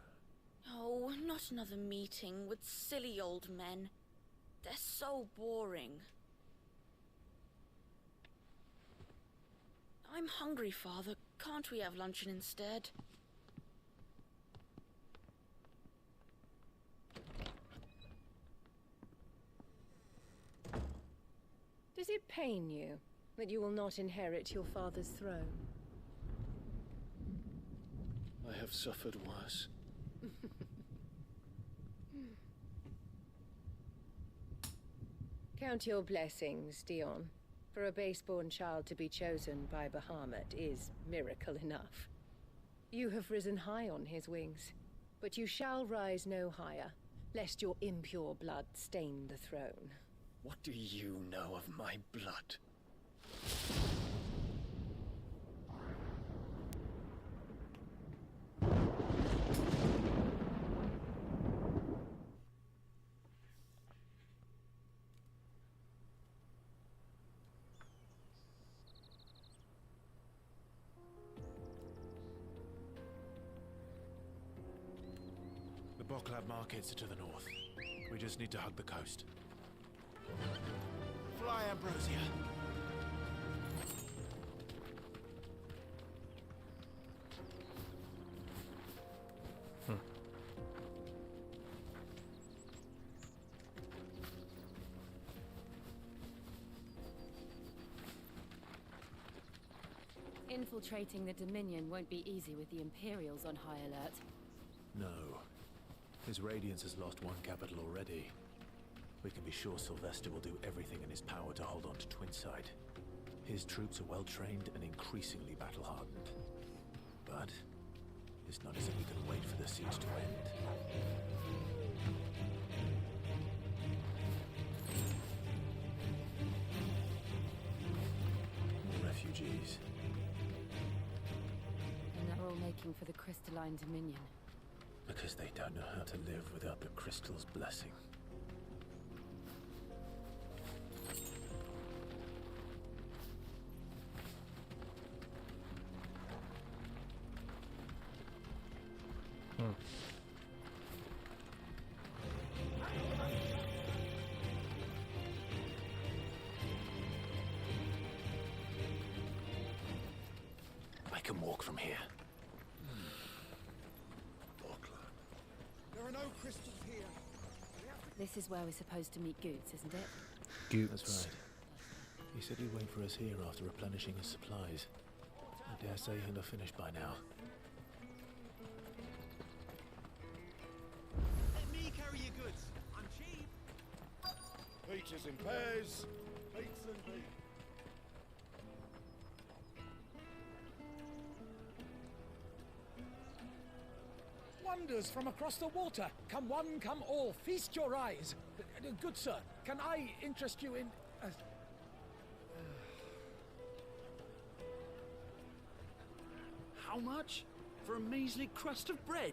Oh, not another meeting with silly old men. They're so boring. I'm hungry, Father. Can't we have luncheon instead? Does it pain you that you will not inherit your father's throne? I have suffered worse. Count your blessings, Dion. For a base-born child to be chosen by Bahamut is miracle enough. You have risen high on his wings, but you shall rise no higher, lest your impure blood stain the throne. What do you know of my blood? The Boklab markets are to the north. We just need to hug the coast. Fly, Ambrosia! Infiltrating the Dominion won't be easy with the Imperials on high alert. No. His Radiance has lost one capital already. We can be sure Sylvester will do everything in his power to hold on to Twinside. His troops are well-trained and increasingly battle-hardened. But it's not as if we can wait for the siege to end. Refugees. And they're all making for the Crystalline Dominion. Because they don't know how to live without the crystal's blessing. I can walk from here. There are no crystals here. This is where we're supposed to meet Goots, isn't it? Goots. That's right. He said he'd wait for us here after replenishing his supplies. I dare say he'll have finished by now. Let me carry your goods. I'm cheap. Peaches and pears. Pizza and beef. Wonders from across the water. Come one, come all. Feast your eyes. Good sir, can I interest you in... How much? For a measly crust of bread?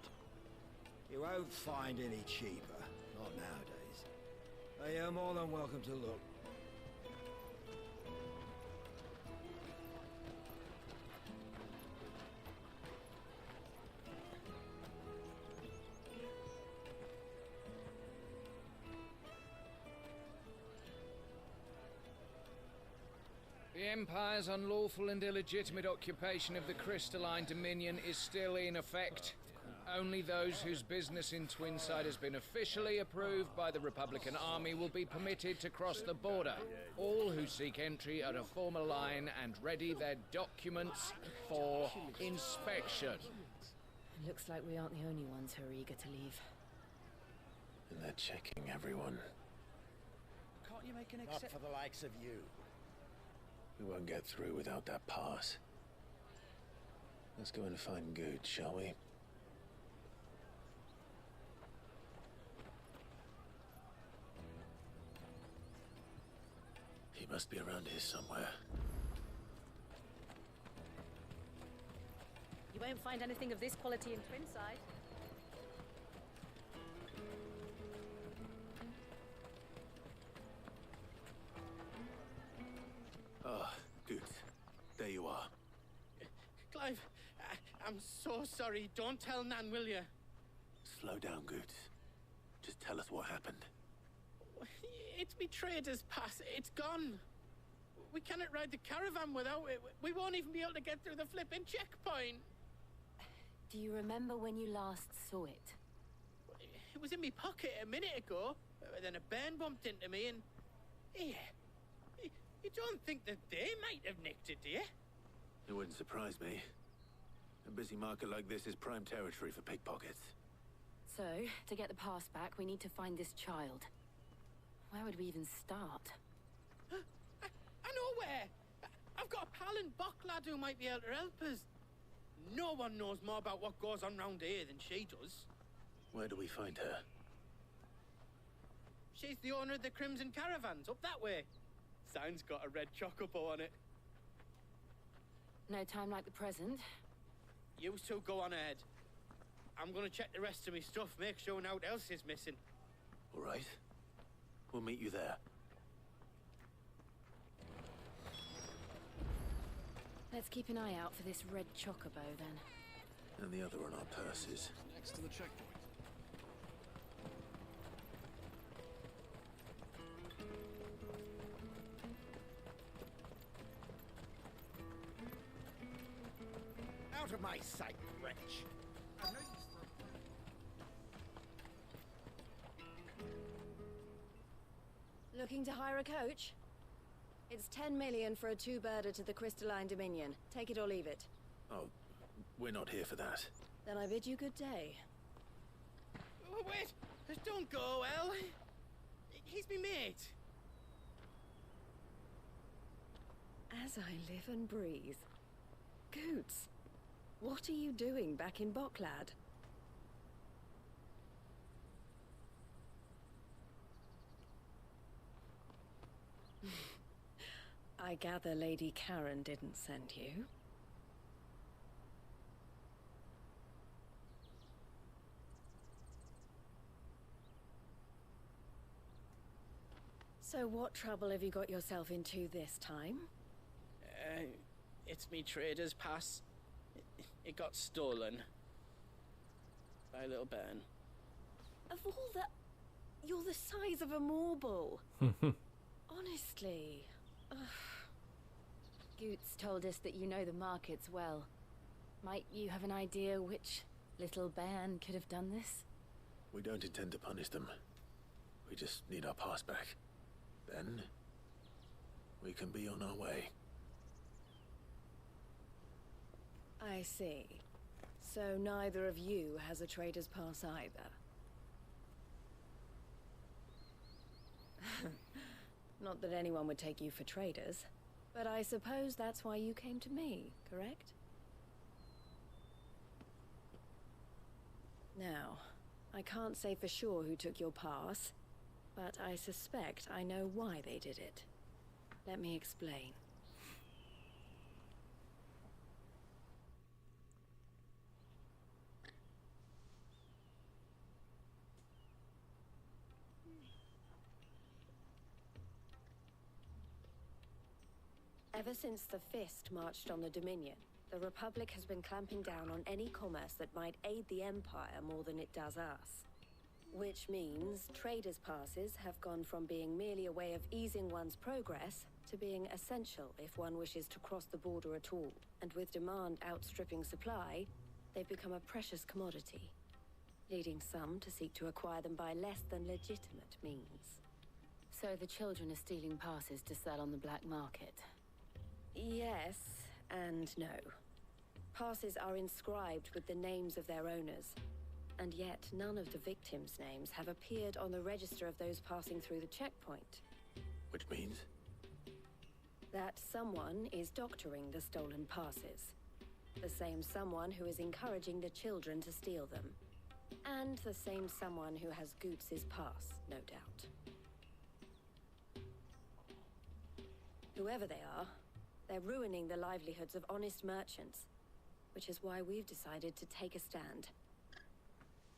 You won't find any cheaper. Not nowadays. But you're more than welcome to look. The Empire's unlawful and illegitimate occupation of the Crystalline Dominion is still in effect. Only those whose business in Twinside has been officially approved by the Republican Army will be permitted to cross the border. All who seek entry are to form a line and ready their documents for inspection. Looks like we aren't the only ones who are eager to leave. And they're checking everyone. Can't you make an Not for the likes of you. We won't get through without that pass. Let's go and find Good, shall we? He must be around here somewhere. You won't find anything of this quality in Twinside. Ah, Good. There you are. Clive, I'm so sorry. Don't tell Nan, will you? Slow down, Good. Just tell us what happened. It's me trader's pass. It's gone. We cannot ride the caravan without it. We won't even be able to get through the flipping checkpoint. Do you remember when you last saw it? It was in my pocket a minute ago. Then a bairn bumped into me and... Here. You don't think that they might have nicked it, do you? It wouldn't surprise me. A busy market like this is prime territory for pickpockets. So, to get the pass back, we need to find this child. Where would we even start? I know nowhere. I've got a pal in Bocklad who might be able to help us. No one knows more about what goes on round here than she does. Where do we find her? She's the owner of the Crimson Caravans, up that way. Sign's got a red chocobo on it. No time like the present. You two go on ahead. I'm gonna check the rest of my stuff, make sure nothing else is missing. All right. We'll meet you there. Let's keep an eye out for this red chocobo, then. And the other on our purses. Next to the checkpoint. Out of my sight, wretch. I know you Looking to hire a coach? It's 10 million for a two-birder to the Crystalline Dominion. Take it or leave it. Oh, we're not here for that. Then I bid you good day. Oh, wait! Don't go, El. He's me mate. As I live and breathe. Goots, what are you doing back in Bocklad? I gather Lady Karen didn't send you. So what trouble have you got yourself into this time? It's me trader's pass. It got stolen. By a little bairn. Of all the... You're the size of a marble. Honestly. Ugh. Goots told us that you know the markets well. Might you have an idea which little bairn could have done this? We don't intend to punish them. We just need our pass back. Then, we can be on our way. I see. So neither of you has a trader's pass either. Not that anyone would take you for traders, but I suppose that's why you came to me, correct? Now, I can't say for sure who took your pass, but I suspect I know why they did it. Let me explain. Ever since the Fist marched on the Dominion, the Republic has been clamping down on any commerce that might aid the Empire more than it does us. Which means traders' passes have gone from being merely a way of easing one's progress to being essential if one wishes to cross the border at all. And with demand outstripping supply, they've become a precious commodity, leading some to seek to acquire them by less than legitimate means. So the children are stealing passes to sell on the black market? Yes and no. Passes are inscribed with the names of their owners, and yet none of the victims' names have appeared on the register of those passing through the checkpoint. Which means? That someone is doctoring the stolen passes. The same someone who is encouraging the children to steal them. And the same someone who has Goots' pass, no doubt. Whoever they are, they're ruining the livelihoods of honest merchants, which is why we've decided to take a stand.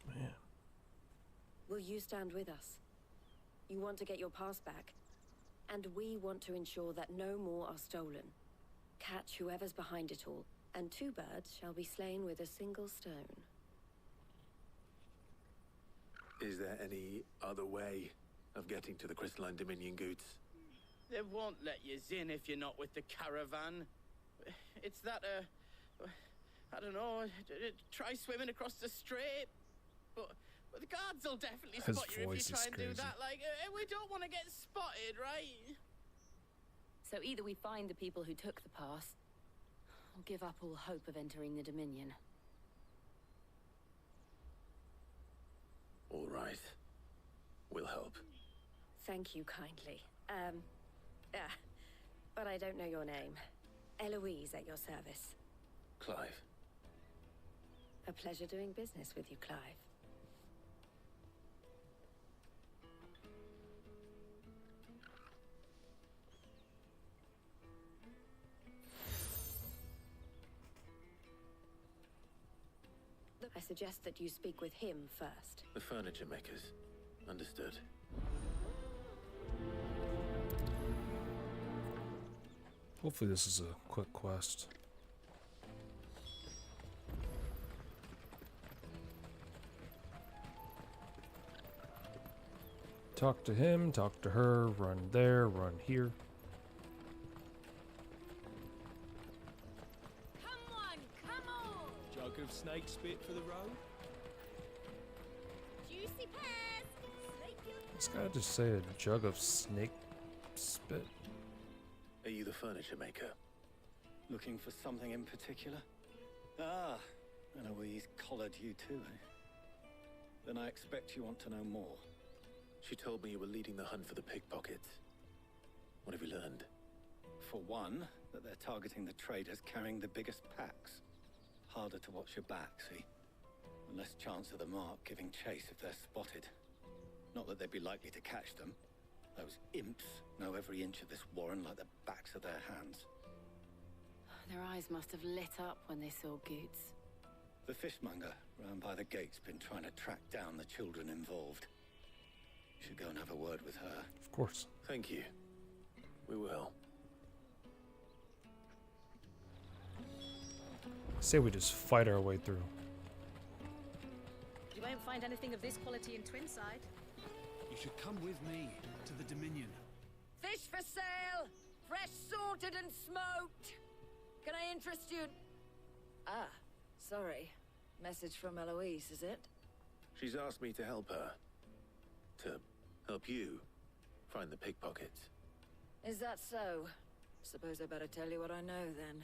Man. Will you stand with us? You want to get your pass back, and we want to ensure that no more are stolen. Catch whoever's behind it all, and two birds shall be slain with a single stone. Is there any other way of getting to the Crystalline Dominion, Goots? They won't let you in if you're not with the caravan. It's that, I don't know, try swimming across the strait. But the guards will definitely His spot you if you voice try is and crazy. do that. Like, we don't want to get spotted, right? So either we find the people who took the pass, or give up all hope of entering the Dominion. All right. We'll help. Thank you kindly. But I don't know your name. Eloise at your service. Clive. A pleasure doing business with you, Clive. I suggest that you speak with him first. The furniture makers. Understood. Hopefully this is a quick quest. Talk to him, talk to her, run there, run here. Come on! Jug of snake spit for the road? Juicy pears! This guy just say a jug of snake spit. Are you the furniture maker? Looking for something in particular? Ah, Eloise collared you too, eh? Then I expect you want to know more. She told me you were leading the hunt for the pickpockets. What have you learned? For one, that they're targeting the traders carrying the biggest packs. Harder to watch your back, see? And less chance of the mark giving chase if they're spotted. Not that they'd be likely to catch them. Those imps know every inch of this warren like the backs of their hands. Their eyes must have lit up when they saw Goots. The fishmonger round by the gate's been trying to track down the children involved. Should go and have a word with her. Of course. Thank you. We will. Say we just fight our way through. You won't find anything of this quality in Twinside. You should come with me to the Dominion. Fish for sale! Fresh sorted and smoked! Can I interest you? Ah, sorry. Message from Eloise, is it? She's asked me to help her. To help you find the pickpockets. Is that so? Suppose I better tell you what I know then.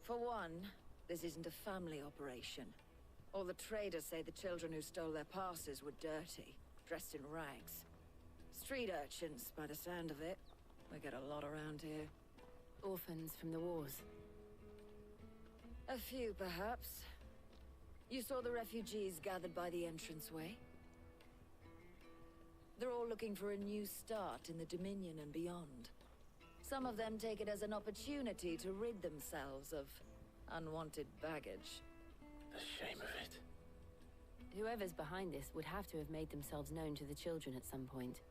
For one, this isn't a family operation. All the traders say the children who stole their passes were dirty, dressed in rags. Street urchins, by the sound of it. We get a lot around here. Orphans from the wars. A few, perhaps. You saw the refugees gathered by the entranceway? They're all looking for a new start in the Dominion and beyond. Some of them take it as an opportunity to rid themselves of unwanted baggage. The shame of it. Whoever's behind this would have to have made themselves known to the children at some point.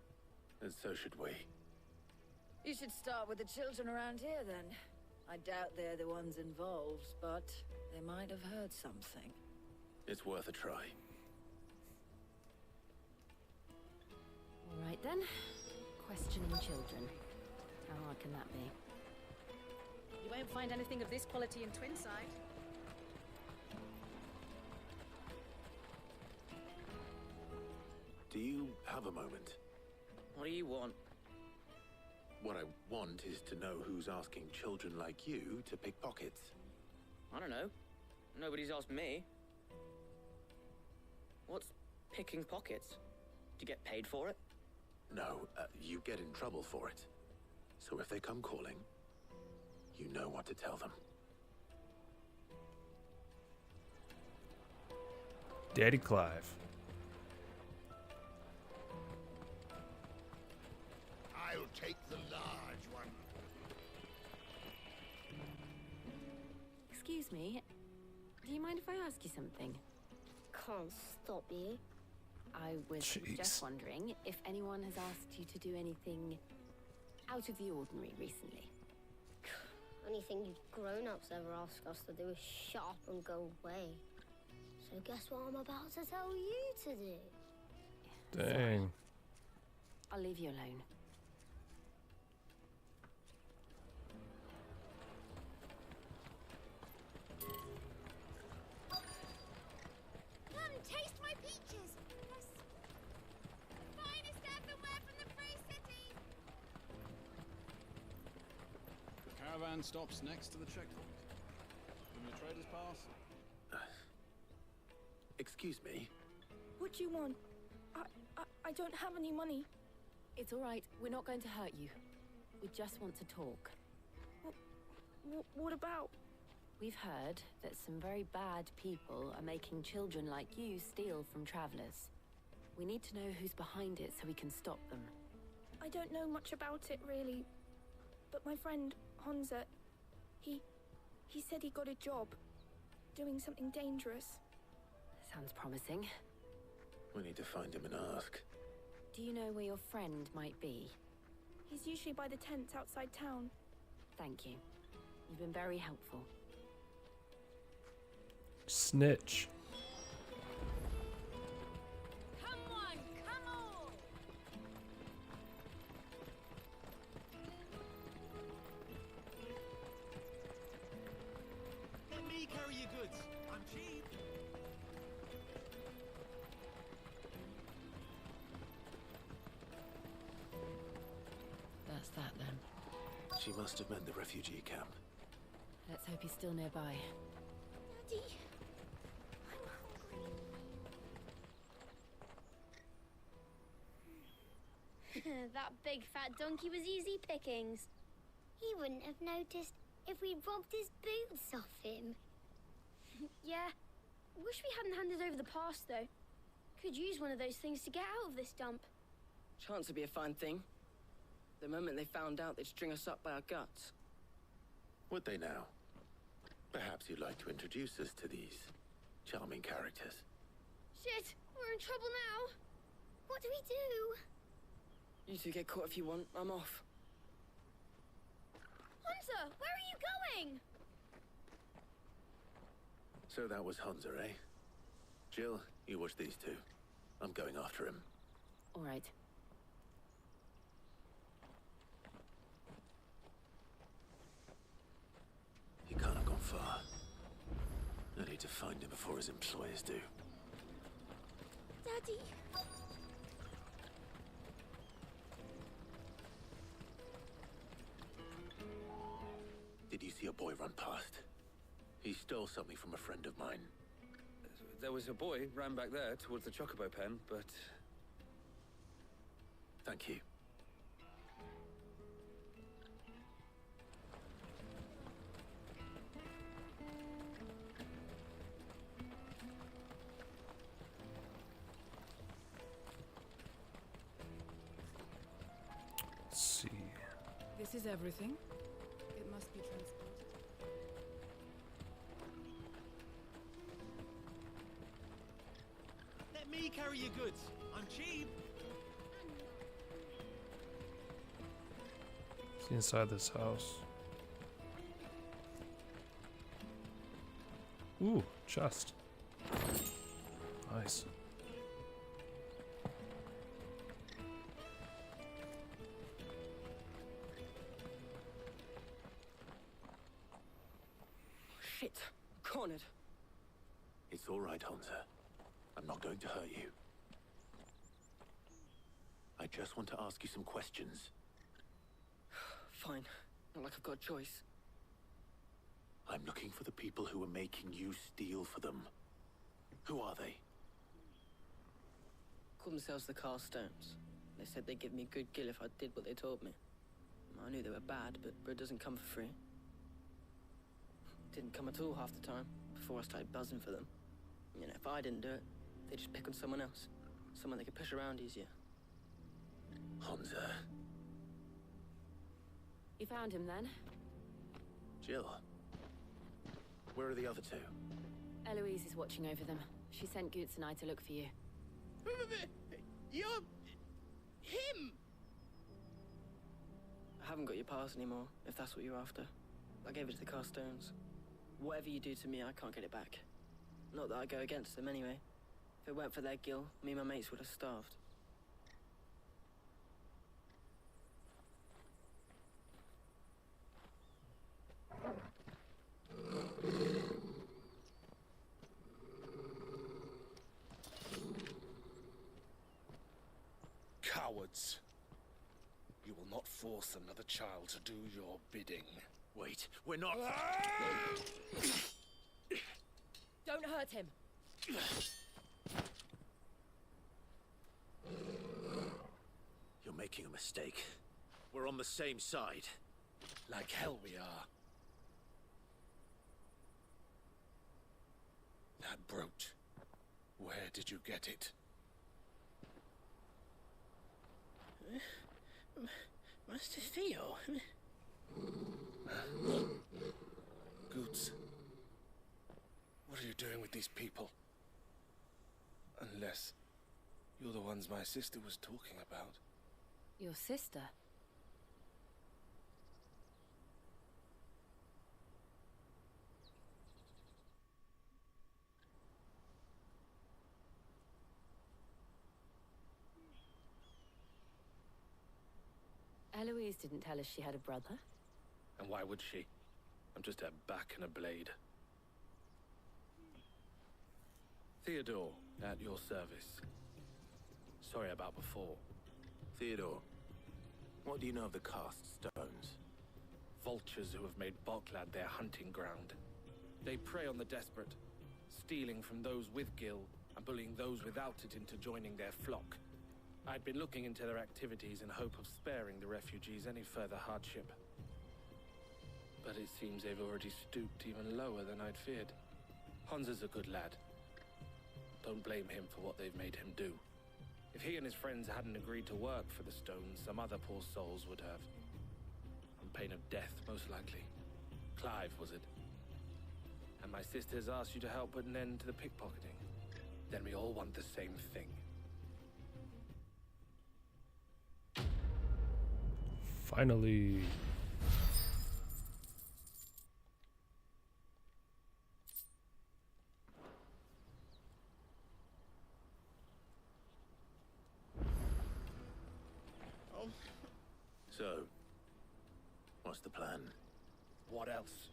And so should we. You should start with the children around here, then. I doubt they're the ones involved, but they might have heard something. It's worth a try. All right, then. Questioning children. How hard can that be? You won't find anything of this quality in Twinside. Do you have a moment? What do you want? What I want is to know who's asking children like you to pick pockets. I don't know. Nobody's asked me. What's picking pockets? Do you get paid for it? No, you get in trouble for it. So if they come calling, you know what to tell them. Daddy Clive. I'll take the large one. Excuse me. Do you mind if I ask you something? Can't stop you. I was just wondering if anyone has asked you to do anything out of the ordinary recently. Anything you grown-ups ever ask us to do is shut up and go away. So guess what I'm about to tell you to do? Dang. I'll leave you alone. Come, taste my peaches! Yes. Finest everywhere from the Free City! The caravan stops next to the checkpoint. Give me a trader's pass. Excuse me? What do you want? I don't have any money. It's all right. We're not going to hurt you. We just want to talk. What about? We've heard that some very bad people are making children like you steal from travelers. We need to know who's behind it so we can stop them. I don't know much about it, really. But my friend, Honza, he said he got a job. Doing something dangerous. Sounds promising. We need to find him and ask. Do you know where your friend might be? He's usually by the tents outside town. Thank you. You've been very helpful. Snitch. Come on, come on! Let me carry your goods. I'm cheap. That's that then. She must have meant the refugee camp. Let's hope he's still nearby. Daddy, I'm hungry. That big fat donkey was easy pickings. He wouldn't have noticed if we'd robbed his boots off him. Yeah, wish we hadn't handed over the pass though. Could use one of those things to get out of this dump. Chance would be a fine thing. The moment they found out, they'd string us up by our guts. Would they now? Perhaps you'd like to introduce us to these charming characters. Shit, we're in trouble now. What do we do? You two get caught if you want. I'm off. Hunter, where are you going? So that was Hunter, eh? Jill, you watch these two. I'm going after him. All right. He can't have gone far. I need to find him before his employers do. Daddy. Did you see a boy run past? He stole something from a friend of mine. There was a boy ran back there towards the Chocobo pen, but... Thank you. Let's see. This is everything. It must be transported. Let me carry your goods. I'm cheap. See inside this house. Ooh, chest. Nice. Shit. Cornered. It's all right, Hunter. I'm not going to hurt you. I just want to ask you some questions. Fine. Not like I've got a choice. I'm looking for the people who are making you steal for them. Who are they? Call themselves the Carstones. They said they'd give me a good gill if I did what they told me. I knew they were bad, but bread doesn't come for free. Didn't come at all half the time, before I started buzzing for them. You know, if I didn't do it, they'd just pick on someone else. Someone they could push around easier. Hunter. You found him then? Jill. Where are the other two? Eloise is watching over them. She sent Goots and I to look for you. You're... him! I haven't got your pass anymore, if that's what you're after. I gave it to the Carstones. Whatever you do to me, I can't get it back. Not that I go against them anyway. If it weren't for their gill, me and my mates would have starved. Cowards. You will not force another child to do your bidding. Wait, we're not... Don't hurt him. You're making a mistake. We're on the same side. Like hell we are. That brooch. Where did you get it? Master Theo? Goots. What are you doing with these people? Unless you're the ones my sister was talking about. Your sister? Eloise didn't tell us she had a brother. And why would she? I'm just a back and a blade. Theodore, at your service. Sorry about before. Theodore, what do you know of the cast stones? Vultures who have made Boklad their hunting ground. They prey on the desperate, stealing from those with Gil and bullying those without it into joining their flock. I'd been looking into their activities in hope of sparing the refugees any further hardship. But it seems they've already stooped even lower than I'd feared. Hansa's a good lad. Don't blame him for what they've made him do. If he and his friends hadn't agreed to work for the stones, some other poor souls would have. On pain of death, most likely. Clive, was it? And my sisters asked you to help put an end to the pickpocketing. Then we all want the same thing. Finally. So, what's the plan? What else?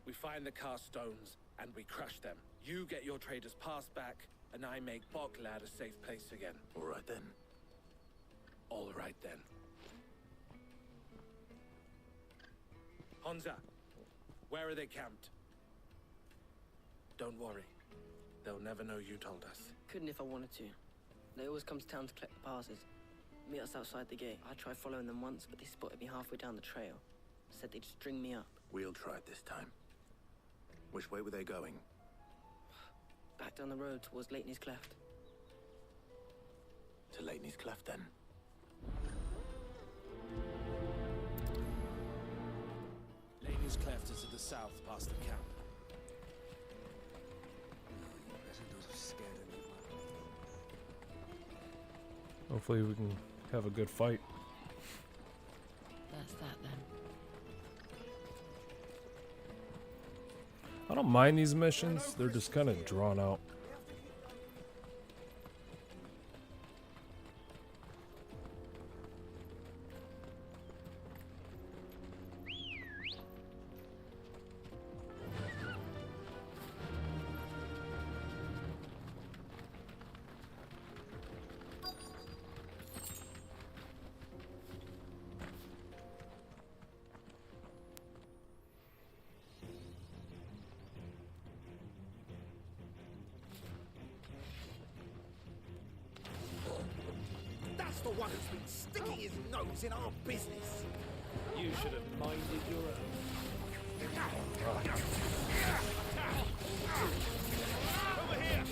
We find the cast stones and we crush them. You get your traders passed back, and I make Boklad a safe place again. All right then. All right then. Hansa, where are they camped? Don't worry. They'll never know you told us. Couldn't if I wanted to. They always come to town to collect the passes. Meet us outside the gate. I tried following them once, but they spotted me halfway down the trail. Said they'd string me up. We'll try it this time. Which way were they going? Back down the road towards Leighton's Cleft. To Leighton's Cleft, then. Leighton's Cleft is to the south, past the camp. Hopefully we can have a good fight. That's that then. I don't mind these missions. They're just kind of drawn out. That's the one who's been sticking his nose in our business. You should have minded your own. Over here!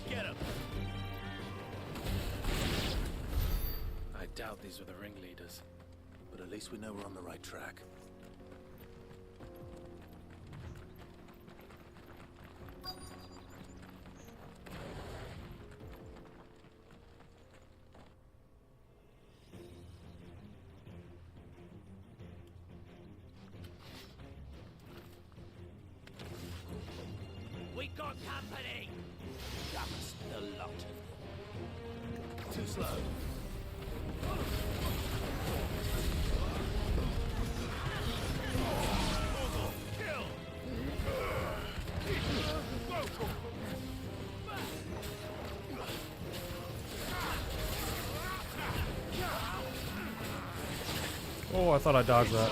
Get him! I doubt these were the ringleaders. But at least we know we're on the right track. We got company! That's the lot of them. Too slow. Kill! Oh, I thought I dodged that.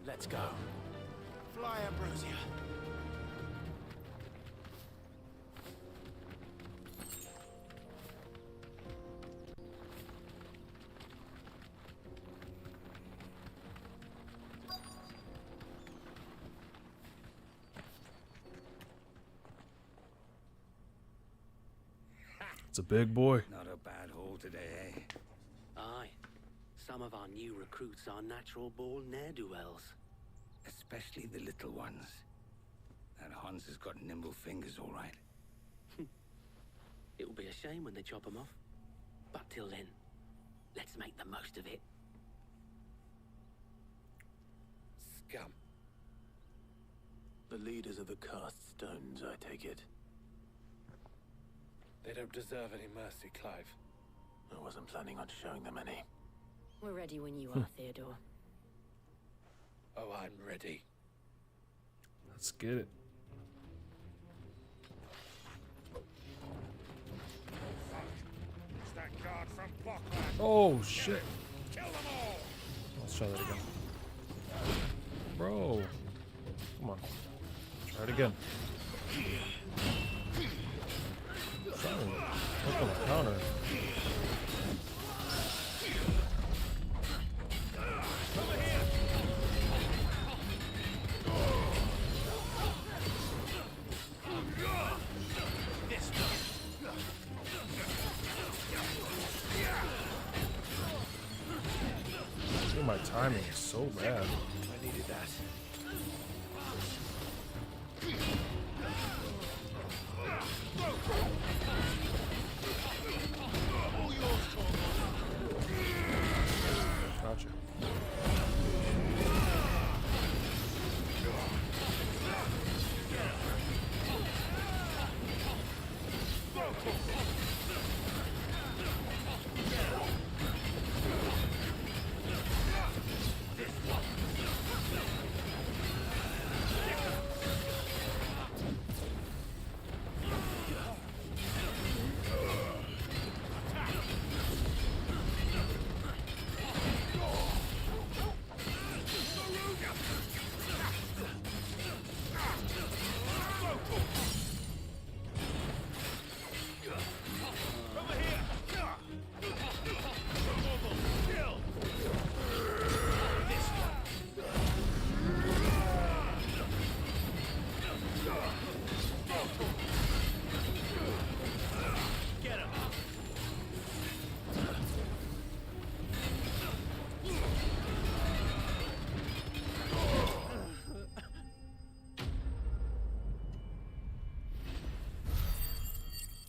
Let's go. Fly, Ambrosia. It's a big boy. Not a bad haul today, eh? Aye. Some of our new recruits are natural-born ne'er-do-wells. Especially the little ones. That Hans has got nimble fingers, all right. It'll be a shame when they chop them off. But till then, let's make the most of it. Scum. The leaders of the cast stones, I take it. They don't deserve any mercy, Clive. I wasn't planning on showing them any. We're ready when you are, Theodore. Oh, I'm ready. Let's get it. It's that guard from Pockland. Oh shit. Kill them all. Let's try that again. Bro. Come on. Try it again. Trying to work on the counter. Dude, my timing is so bad. I needed that. Gotcha.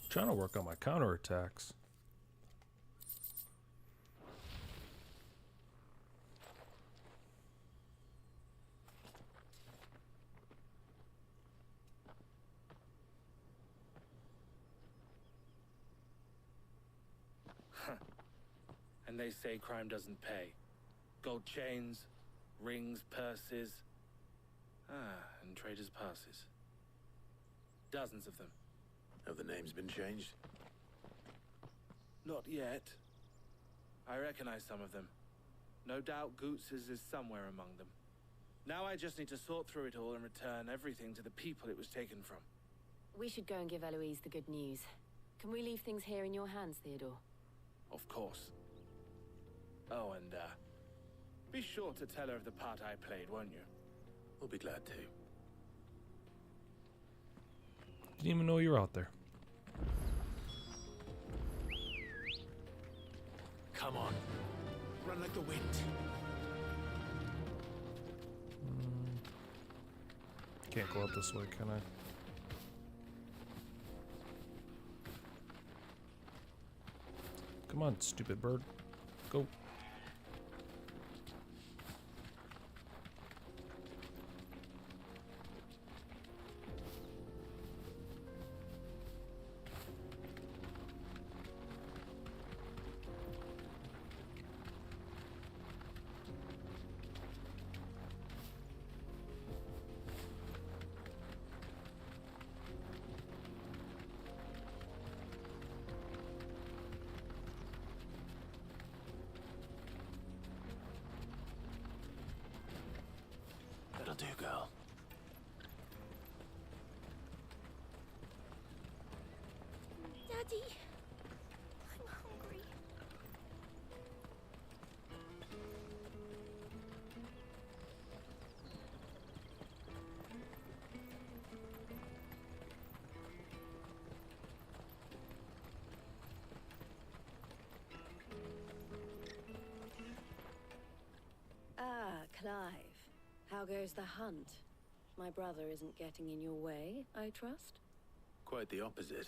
Trying to work on my counterattacks. And they say crime doesn't pay. Gold chains, rings, purses. And traders' passes. Dozens of them. Have the names been changed? Not yet. I recognize some of them. No doubt Goots's is somewhere among them. Now I just need to sort through it all and return everything to the people it was taken from. We should go and give Eloise the good news. Can we leave things here in your hands, Theodore? Of course. Oh, and, be sure to tell her of the part I played, won't you? We'll be glad to. Didn't even know you were out there. Come on. Run like the wind. Can't go up this way, can I? Come on, stupid bird. Go. ready. I'm hungry. Ah, Clive. How goes the hunt? My brother isn't getting in your way, I trust? Quite the opposite.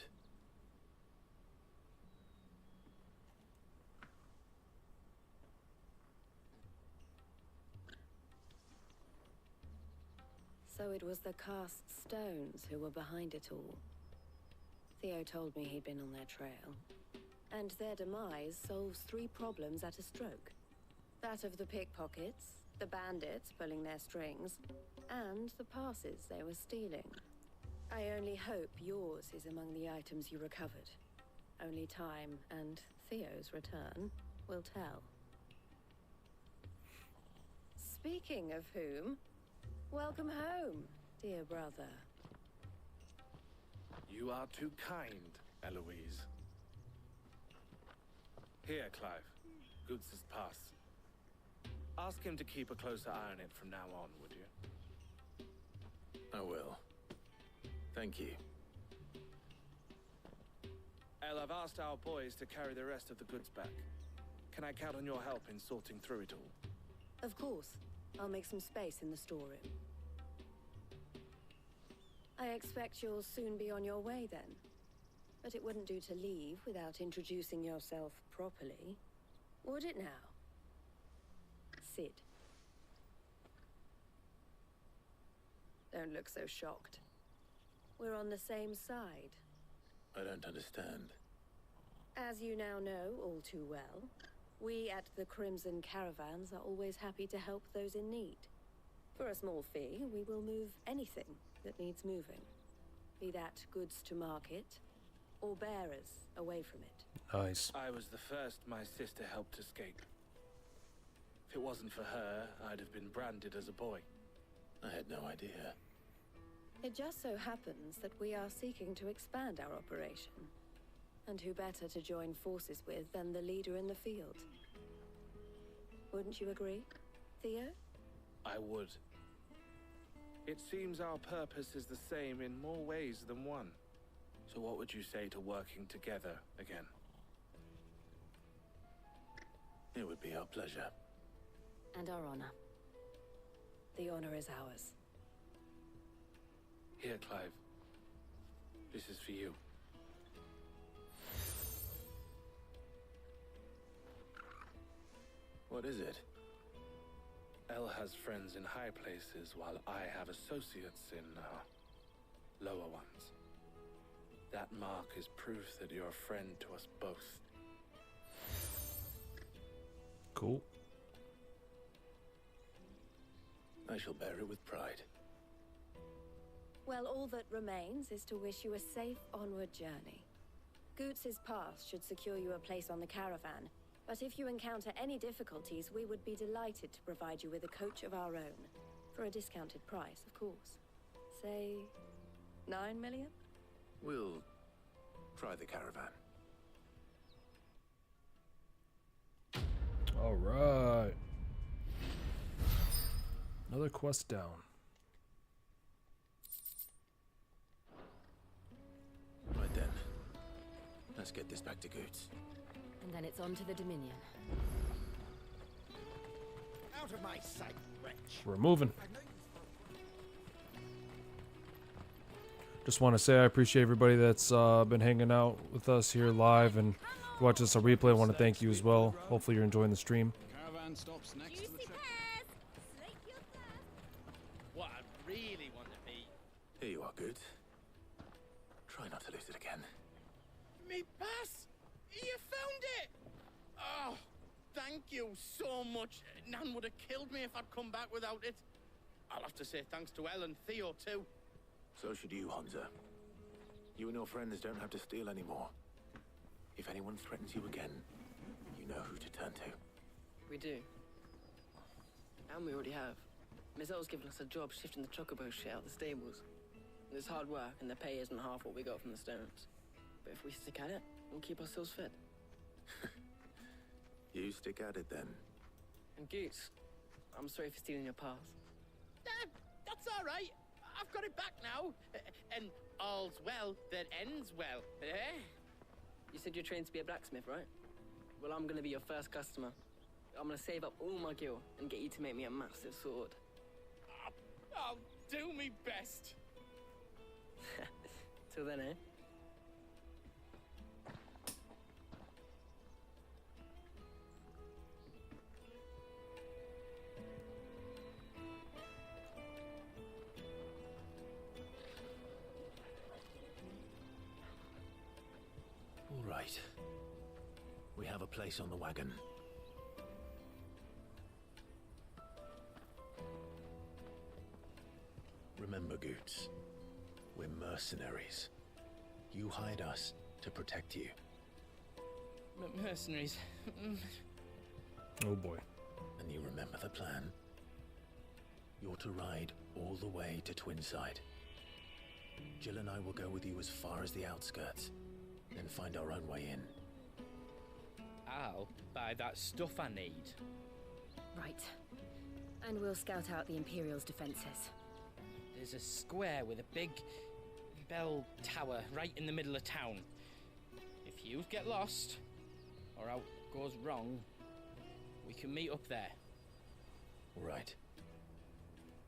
So it was the cast stones who were behind it all. Theo told me he'd been on their trail. And their demise solves 3 problems at a stroke. That of the pickpockets, the bandits pulling their strings, and the passes they were stealing. I only hope yours is among the items you recovered. Only time and Theo's return will tell. Speaking of whom, welcome home, dear brother. You are too kind, Eloise. Here, Clive. Goods' pass. Ask him to keep a closer eye on it from now on, would you? I will. Thank you. El, I've asked our boys to carry the rest of the goods back. Can I count on your help in sorting through it all? Of course. I'll make some space in the storeroom. I expect you'll soon be on your way then. But it wouldn't do to leave without introducing yourself properly. Would it now? Sid. Don't look so shocked. We're on the same side. I don't understand. As you now know all too well, we at the Crimson Caravans are always happy to help those in need. For a small fee, we will move anything that needs moving. Be that goods to market, or bearers away from it. Nice. I was the first my sister helped escape. If it wasn't for her, I'd have been branded as a boy. I had no idea. It just so happens that we are seeking to expand our operation. And who better to join forces with than the leader in the field? Wouldn't you agree, Theo? I would. It seems our purpose is the same in more ways than one. So what would you say to working together again? It would be our pleasure. And our honor. The honor is ours. Here, Clive. This is for you. What is it? El has friends in high places, while I have associates in, lower ones. That mark is proof that you're a friend to us both. Cool. I shall bear it with pride. Well, all that remains is to wish you a safe onward journey. Goots' pass should secure you a place on the caravan, but if you encounter any difficulties, we would be delighted to provide you with a coach of our own. For a discounted price, of course. Say, 9 million? We'll try the caravan. All right. Another quest down. Right then. Let's get this back to Goots. And then it's on to the Dominion. Out of my sight, wretch. We're moving. Just want to say I appreciate everybody that's been hanging out with us here live and watch this on replay. I want to thank you as well. Hopefully you're enjoying the stream. Caravan stops next to the train. What I really want to be. Here you are, Goots. Try not to lose it again. Me pass! You found it! Oh, thank you so much. Nan would have killed me if I'd come back without it. I'll have to say thanks to El and Theo too. So should you, Hansa. You and your friends don't have to steal anymore. If anyone threatens you again, you know who to turn to. We do. And we already have. Mizelle's given us a job shifting the chocobo shit out of the stables. It's hard work, and the pay isn't half what we got from the stones. But if we stick at it, we'll keep ourselves fit. You stick at it then. And Goose, I'm sorry for stealing your path. That's all right. I've got it back now. And all's well that ends well, eh? You said you're trained to be a blacksmith, right? Well, I'm gonna be your first customer. I'm gonna save up all my gil and get you to make me a massive sword. I'll do me best. Till then, eh? All right. We have a place on the wagon. Remember, Goots, we're mercenaries. You hide us to protect you. Mercenaries. Oh boy. And you remember the plan? You're to ride all the way to Twinside. Jill and I will go with you as far as the outskirts, then find our own way in. I'll buy that stuff I need. Right. And we'll scout out the Imperial's defenses. There's a square with a big bell tower right in the middle of town. If you get lost, or out goes wrong, we can meet up there. All right.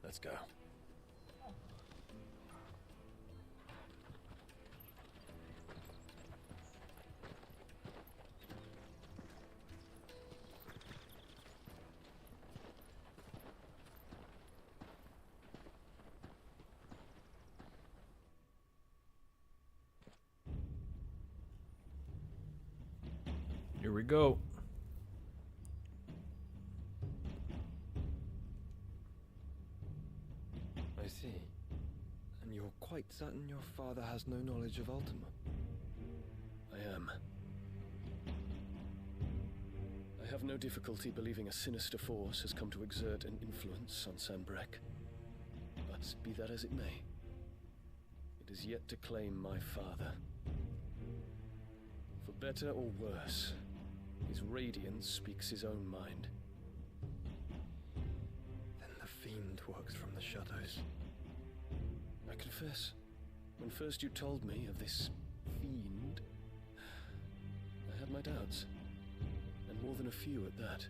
Let's go. Here we go. I see. And you're quite certain your father has no knowledge of Ultima? I am. I have no difficulty believing a sinister force has come to exert an influence on Sanbreque. But be that as it may, it is yet to claim my father. For better or worse, his radiance speaks his own mind. Then the fiend works from the shadows. I confess, when first you told me of this fiend, I had my doubts, and more than a few at that.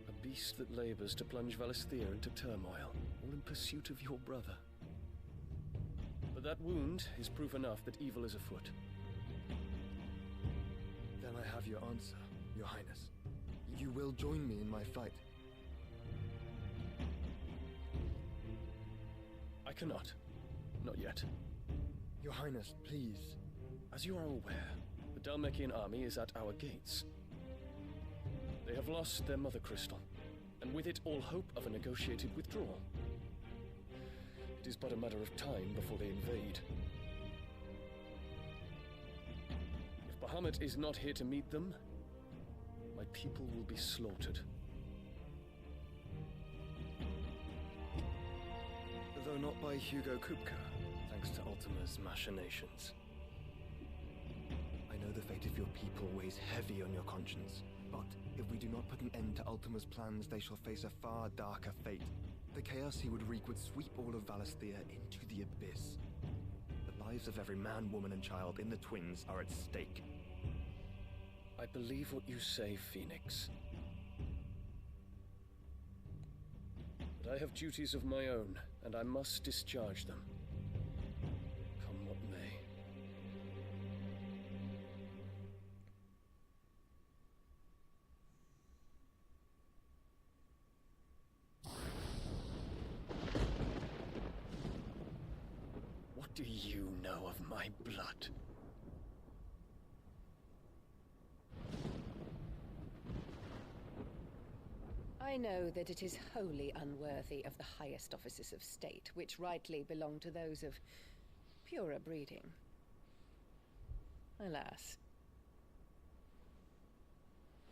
A beast that labors to plunge Valisthea into turmoil, all in pursuit of your brother. But that wound is proof enough that evil is afoot. Then I have your answer, Your Highness. You will join me in my fight. I cannot. Not yet. Your Highness, please. As you are aware, the Dhalmekian army is at our gates. They have lost their mother crystal, and with it all hope of a negotiated withdrawal. It is but a matter of time before they invade. If Bahamut is not here to meet them, my people will be slaughtered. Though not by Hugo Kupka, thanks to Ultima's machinations. I know the fate of your people weighs heavy on your conscience, but if we do not put an end to Ultima's plans, they shall face a far darker fate. The chaos he would wreak would sweep all of Valisthea into the abyss. The lives of every man, woman, and child in the Twins are at stake. I believe what you say, Phoenix. But I have duties of my own, and I must discharge them. Come what may. What do you know of my blood? I know that it is wholly unworthy of the highest offices of state, which rightly belong to those of purer breeding. Alas.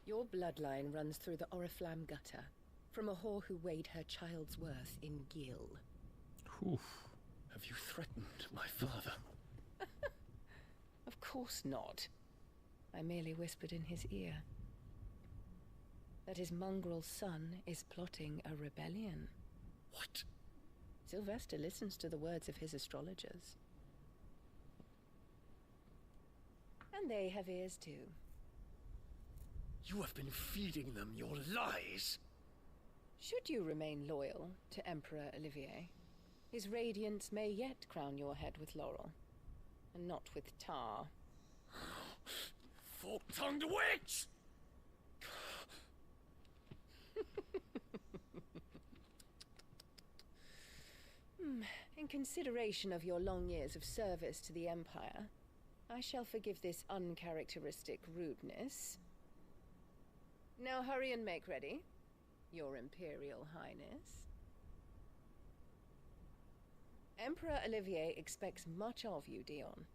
Your bloodline runs through the Oriflamme gutter, from a whore who weighed her child's worth in gil. Have you threatened my father? course not. I merely whispered in his ear that his mongrel son is plotting a rebellion. What? Sylvester listens to the words of his astrologers. And they have ears too. You have been feeding them your lies! Should you remain loyal to Emperor Olivier, his radiance may yet crown your head with laurel, and not with tar. Fork-tongued witch! In consideration of your long years of service to the Empire, I shall forgive this uncharacteristic rudeness. Now hurry and make ready, Your Imperial Highness. Emperor Olivier expects much of you, Dion.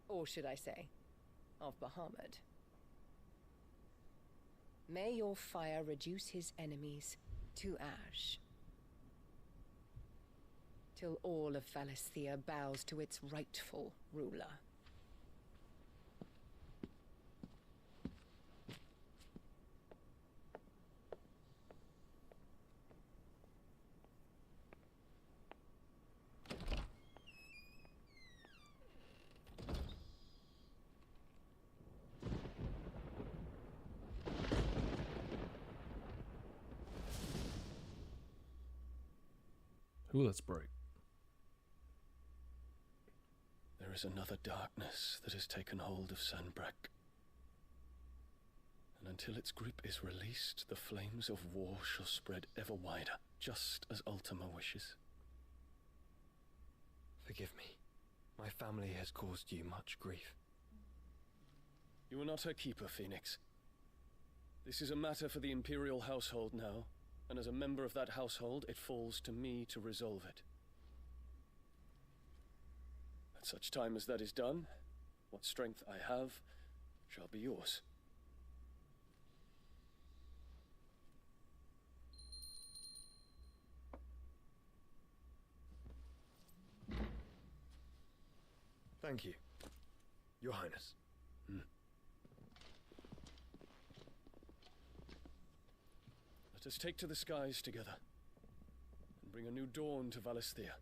Or should I say, of Bahamut. May your fire reduce his enemies to ash, till all of Valisthea bows to its rightful ruler. Ooh, let's break. There is another darkness that has taken hold of Sanbreque. And until its grip is released, the flames of war shall spread ever wider, just as Ultima wishes. Forgive me. My family has caused you much grief. You are not her keeper, Phoenix. This is a matter for the Imperial household now, and as a member of that household, it falls to me to resolve it. At such time as that is done, what strength I have shall be yours. Thank you, Your Highness. Let us take to the skies together, and bring a new dawn to Valisthea.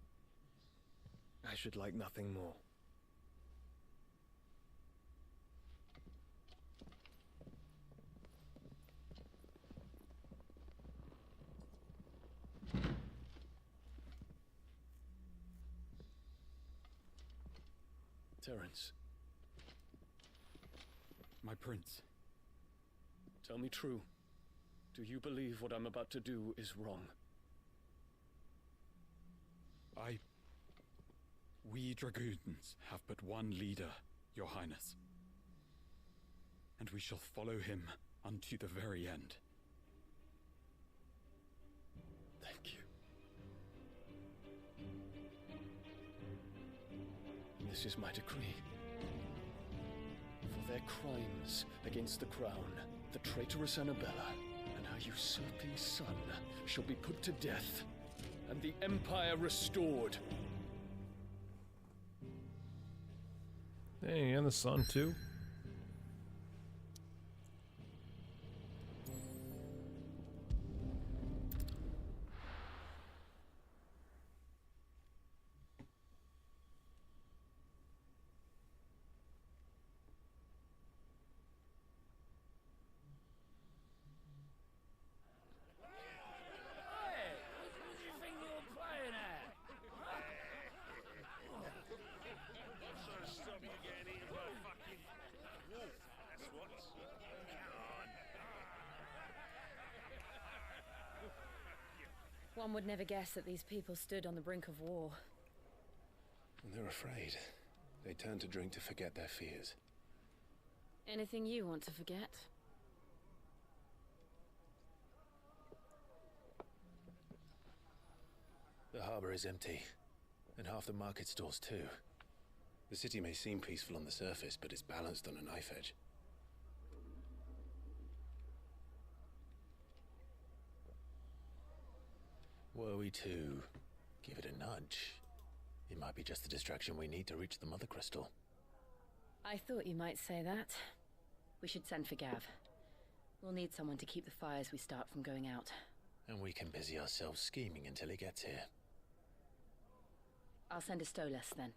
I should like nothing more. Terence. My prince. Tell me true. Do you believe what I'm about to do is wrong? We dragoons have but one leader, Your Highness. And we shall follow him unto the very end. Thank you. This is my decree. For their crimes against the crown, the traitorous Annabella and her usurping son shall be put to death, and the Empire restored. Dang, and the sun too. One would never guess that these people stood on the brink of war. And they're afraid. They turn to drink to forget their fears. Anything you want to forget? The harbor is empty, and half the market stalls too. The city may seem peaceful on the surface, but it's balanced on a knife edge. Were we to give it a nudge, it might be just the distraction we need to reach the Mother Crystal. I thought you might say that. We should send for Gav. We'll need someone to keep the fires we start from going out. And we can busy ourselves scheming until he gets here. I'll send a Stolas then.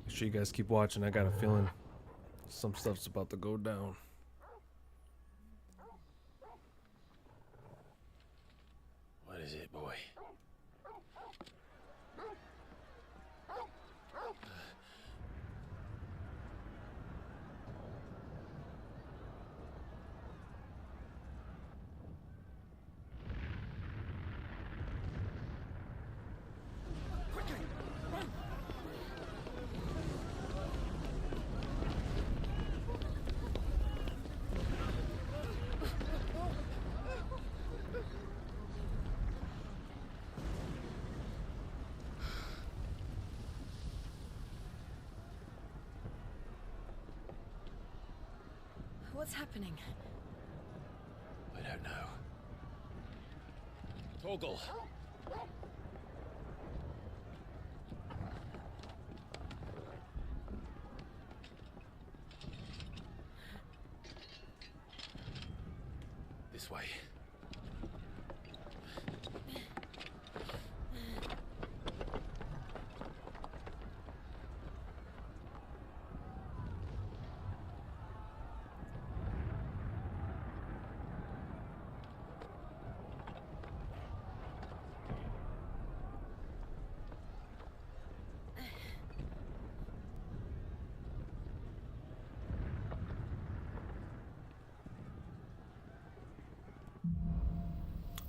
Make sure you guys keep watching. I got a feeling some stuff's about to go down. What is it, boy? What's happening? I don't know. Torgal! This way.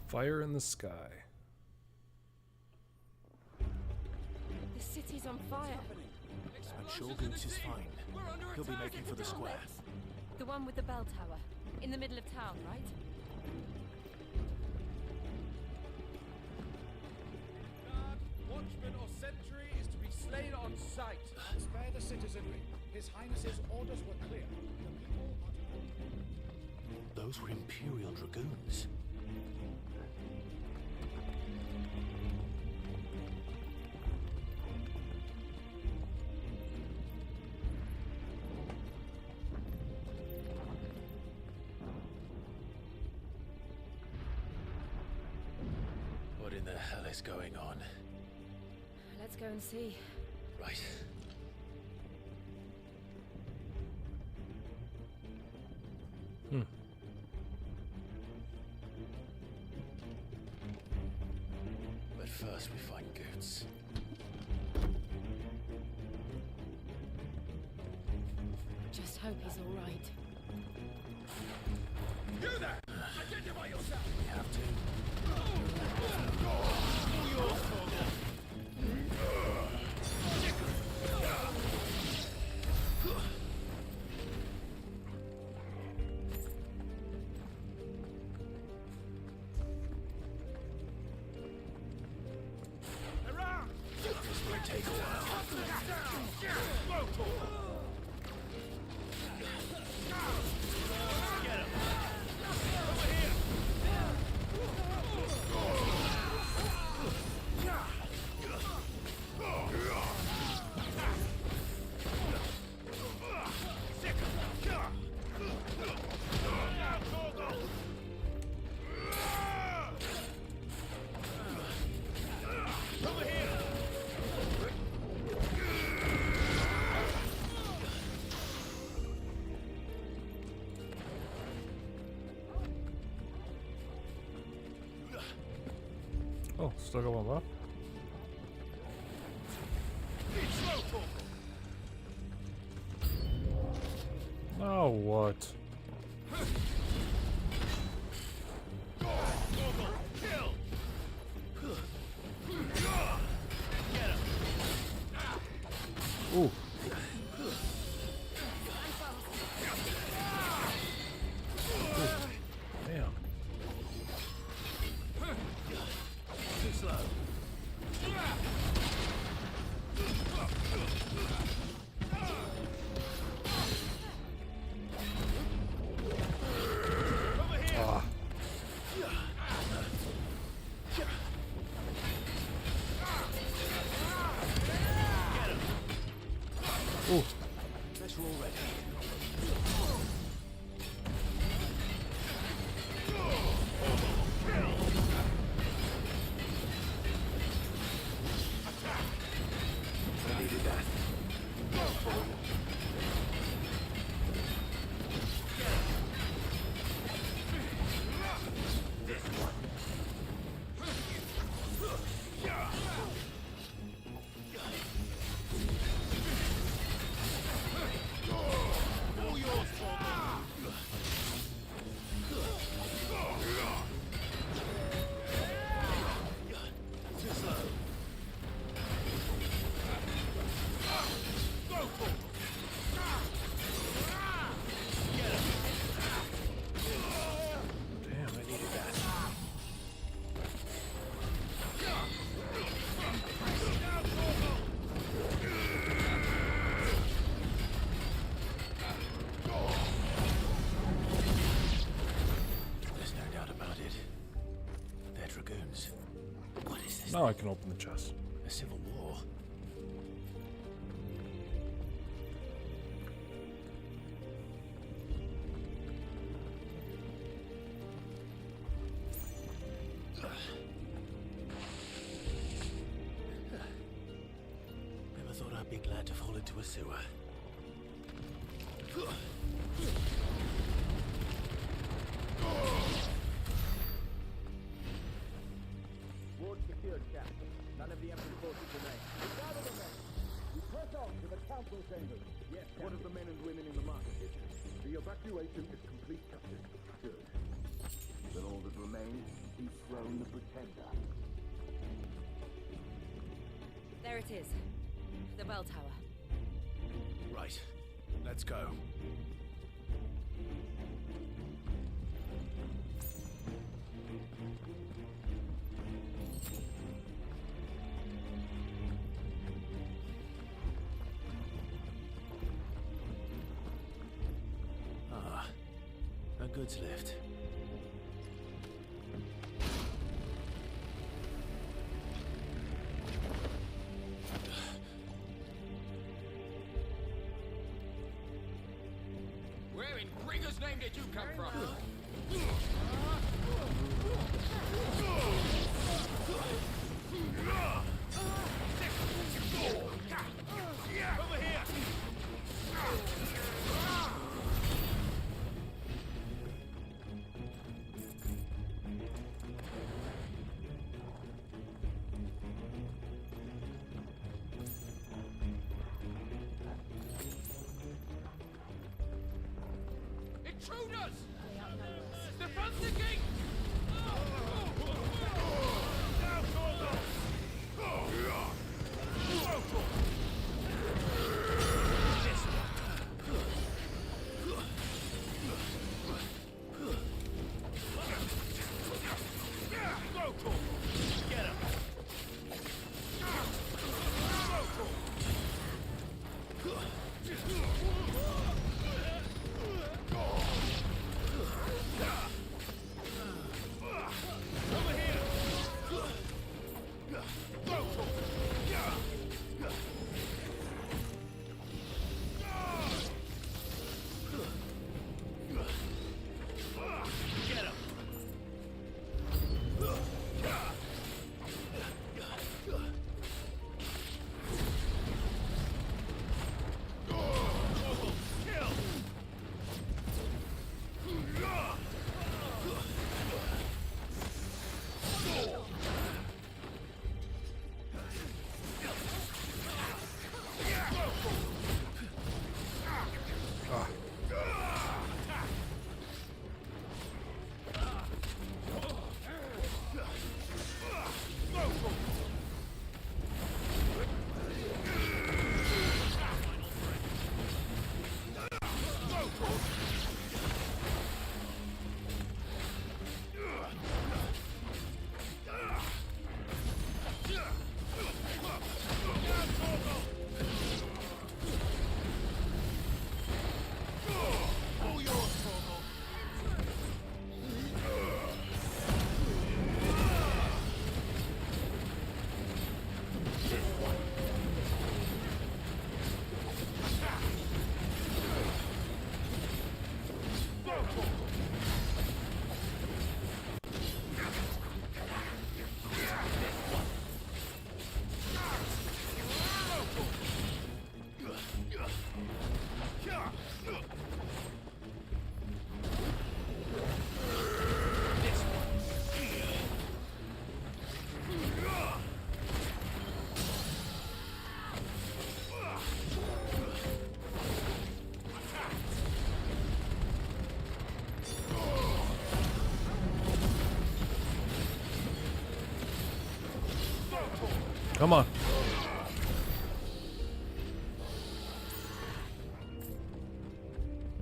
Fire in the sky. The city's on fire. I'm sure Goots is fine. He'll be making for the square. The one with the bell tower. In the middle of town, right? Guard, watchman or sentry is to be slain on sight. Spare the citizenry. His Highness's orders were clear. The people are to... Those were Imperial Dragoons. What in the hell is going on? Let's go and see. Right. But first we find Goots. Just hope he's all right. You there! Identify yourself! We have to. This might take a while. Get him! Over here! Over here! Oh, still got one left. Now what? Ooh. Damn. Ooh. Better already. I needed that. This one. All yours, too slow. Go for it. Get him. Damn, I needed that. There's no doubt about it. They're dragoons. What is this? Now I can open the chest. A civil war? Never thought I'd be glad to fall into a sewer. Ward secured, Captain. None of the empty forces remain. Gather the men. We press on to the council chambers. Yes, Captain. What of the men and women in the market district? The evacuation is complete, Captain. Good. Then all that remains, dethrone the Pretender. There it is. The bell tower. Right. Let's go. Ah, a goods lift. Where in Gringer's name did you come from? Over here! Intruders! Defend the gate! Get him! Over here! Get him! Come on.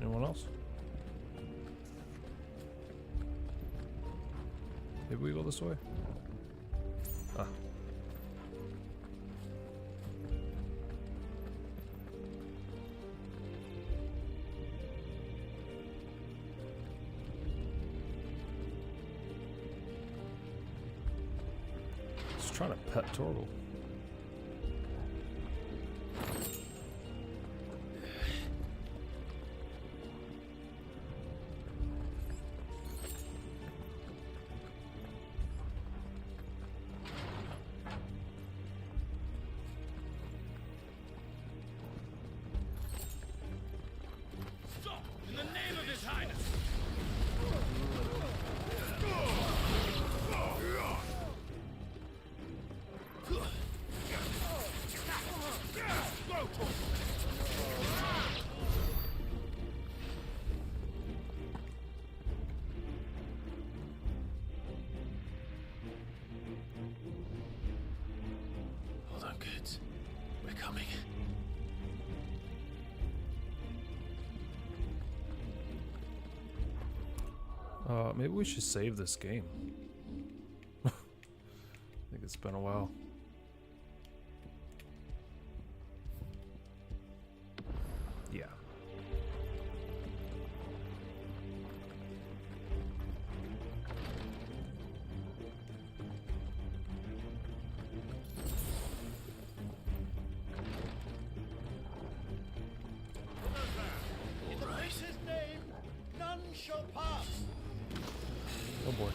Anyone else? Maybe we go this way? Ah. Just trying to pet Torgal. In the name of His Highness! Hold on, kids. We're coming. Maybe we should save this game. I think it's been a while. Yeah. In the prince's name, none shall pass. Oh boy.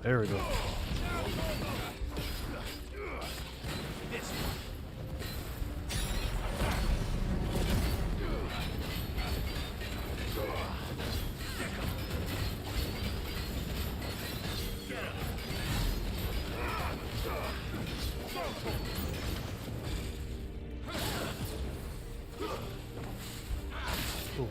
There we go. Ooh.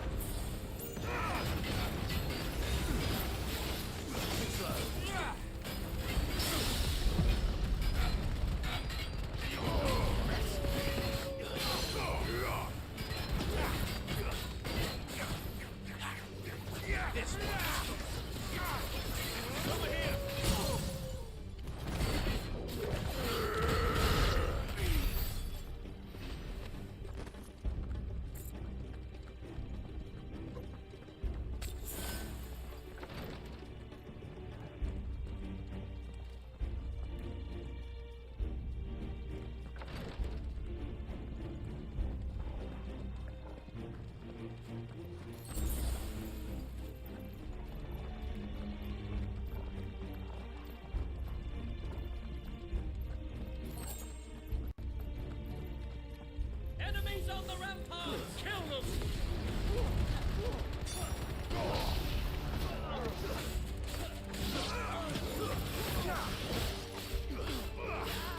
Enemies on the ramparts! Kill them!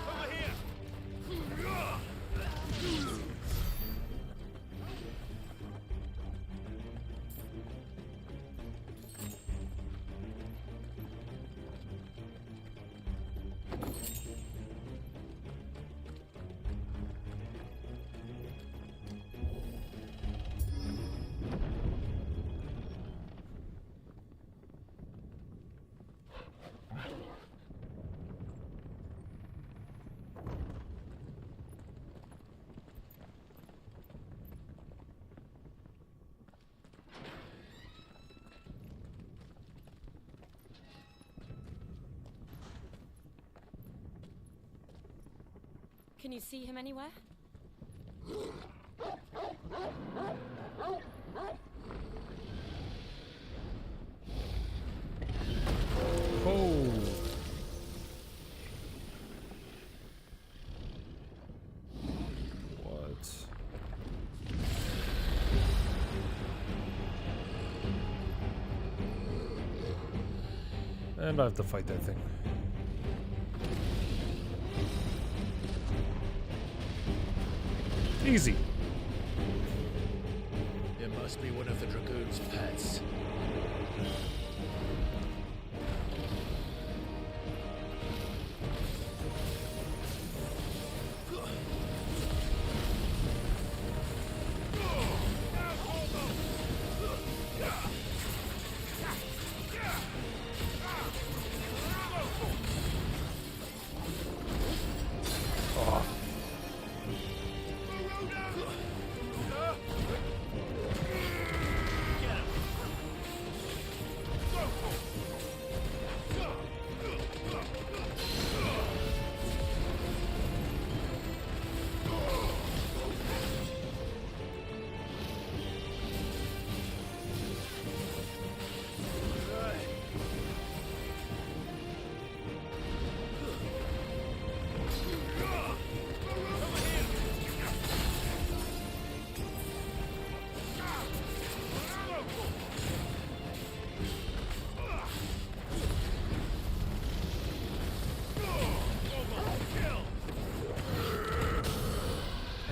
Over here! Can you see him anywhere? Oh. And I have to fight that thing. Easy. It must be one of the Dragoon's pets.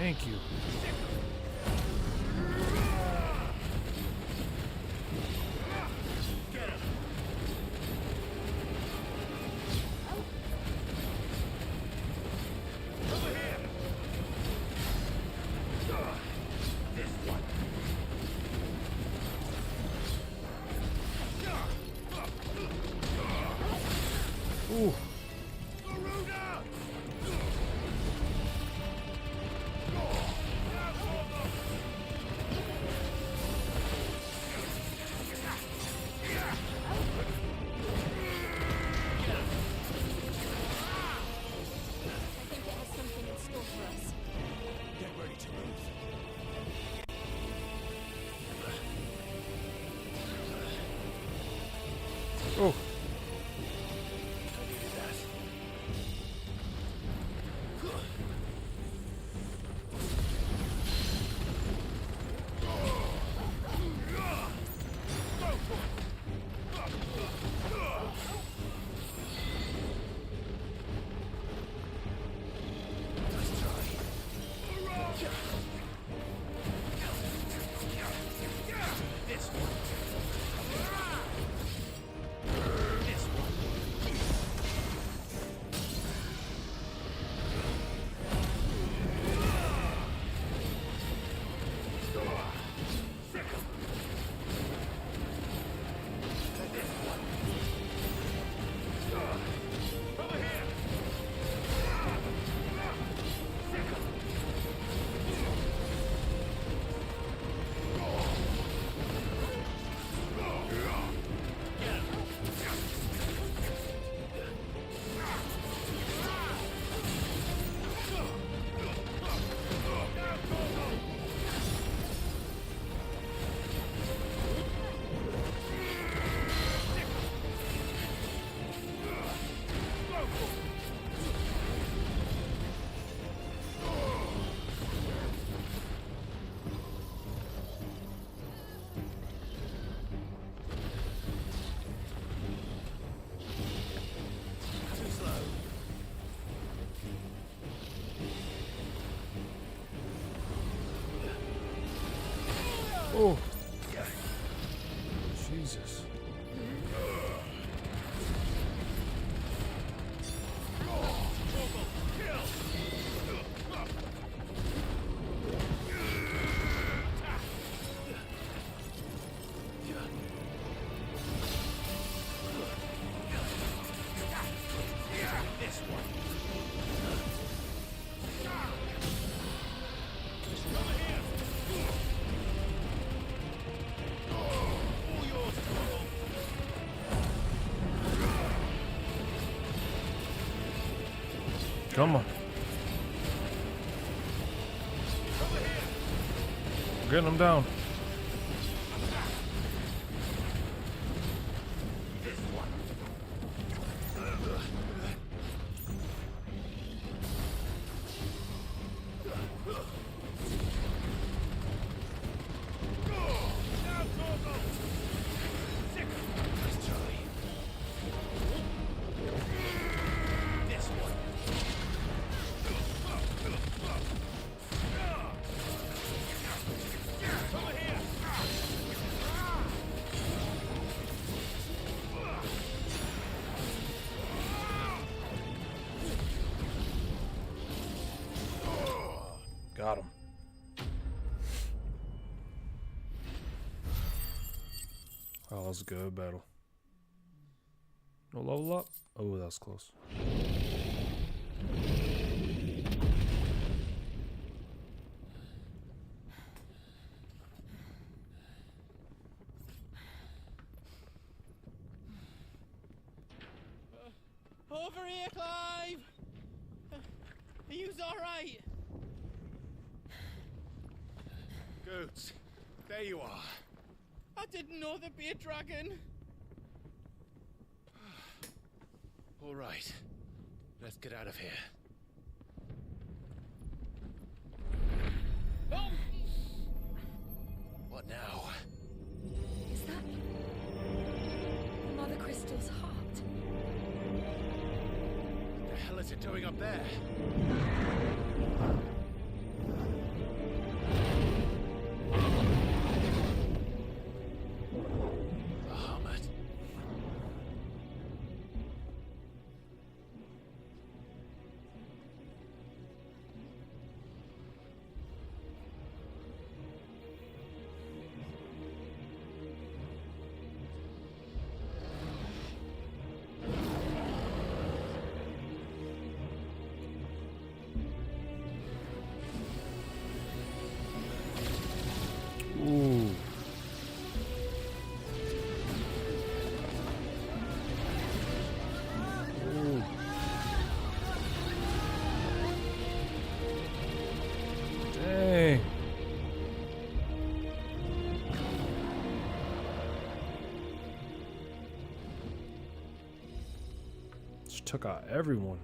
Thank you. Ooh. Oh. Oh. Jesus. Come on. Getting them down. Got him. Oh, that was a good battle. No level up? Oh, that was close. Over here, Clive! Are you alright? Goods, there you are. I didn't know there'd be a dragon. All right, let's get out of here. Oh! What now? Is that Mother Crystal's heart? What the hell is it doing up there? Bahamut. Ooh. Ooh. Dang. Just took out everyone.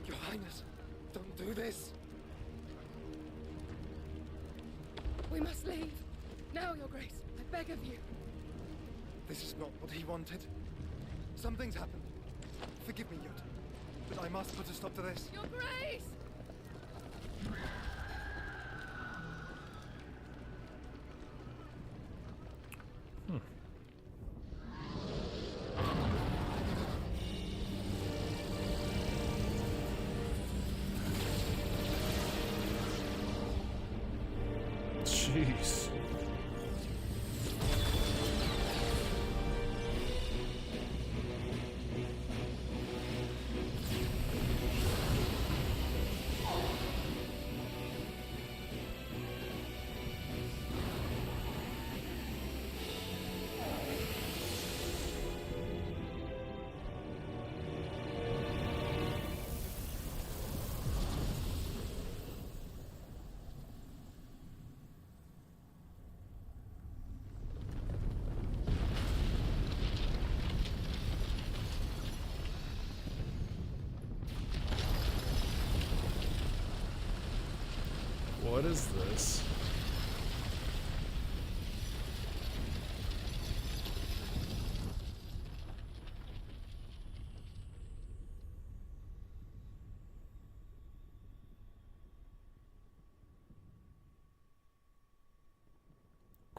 Your Highness, don't do this. We must leave. Now, Your Grace. I beg of you. This is not what he wanted. Something's happened. Forgive me, Yod, but I must put a stop to this. Your Grace! Jeez. What is this?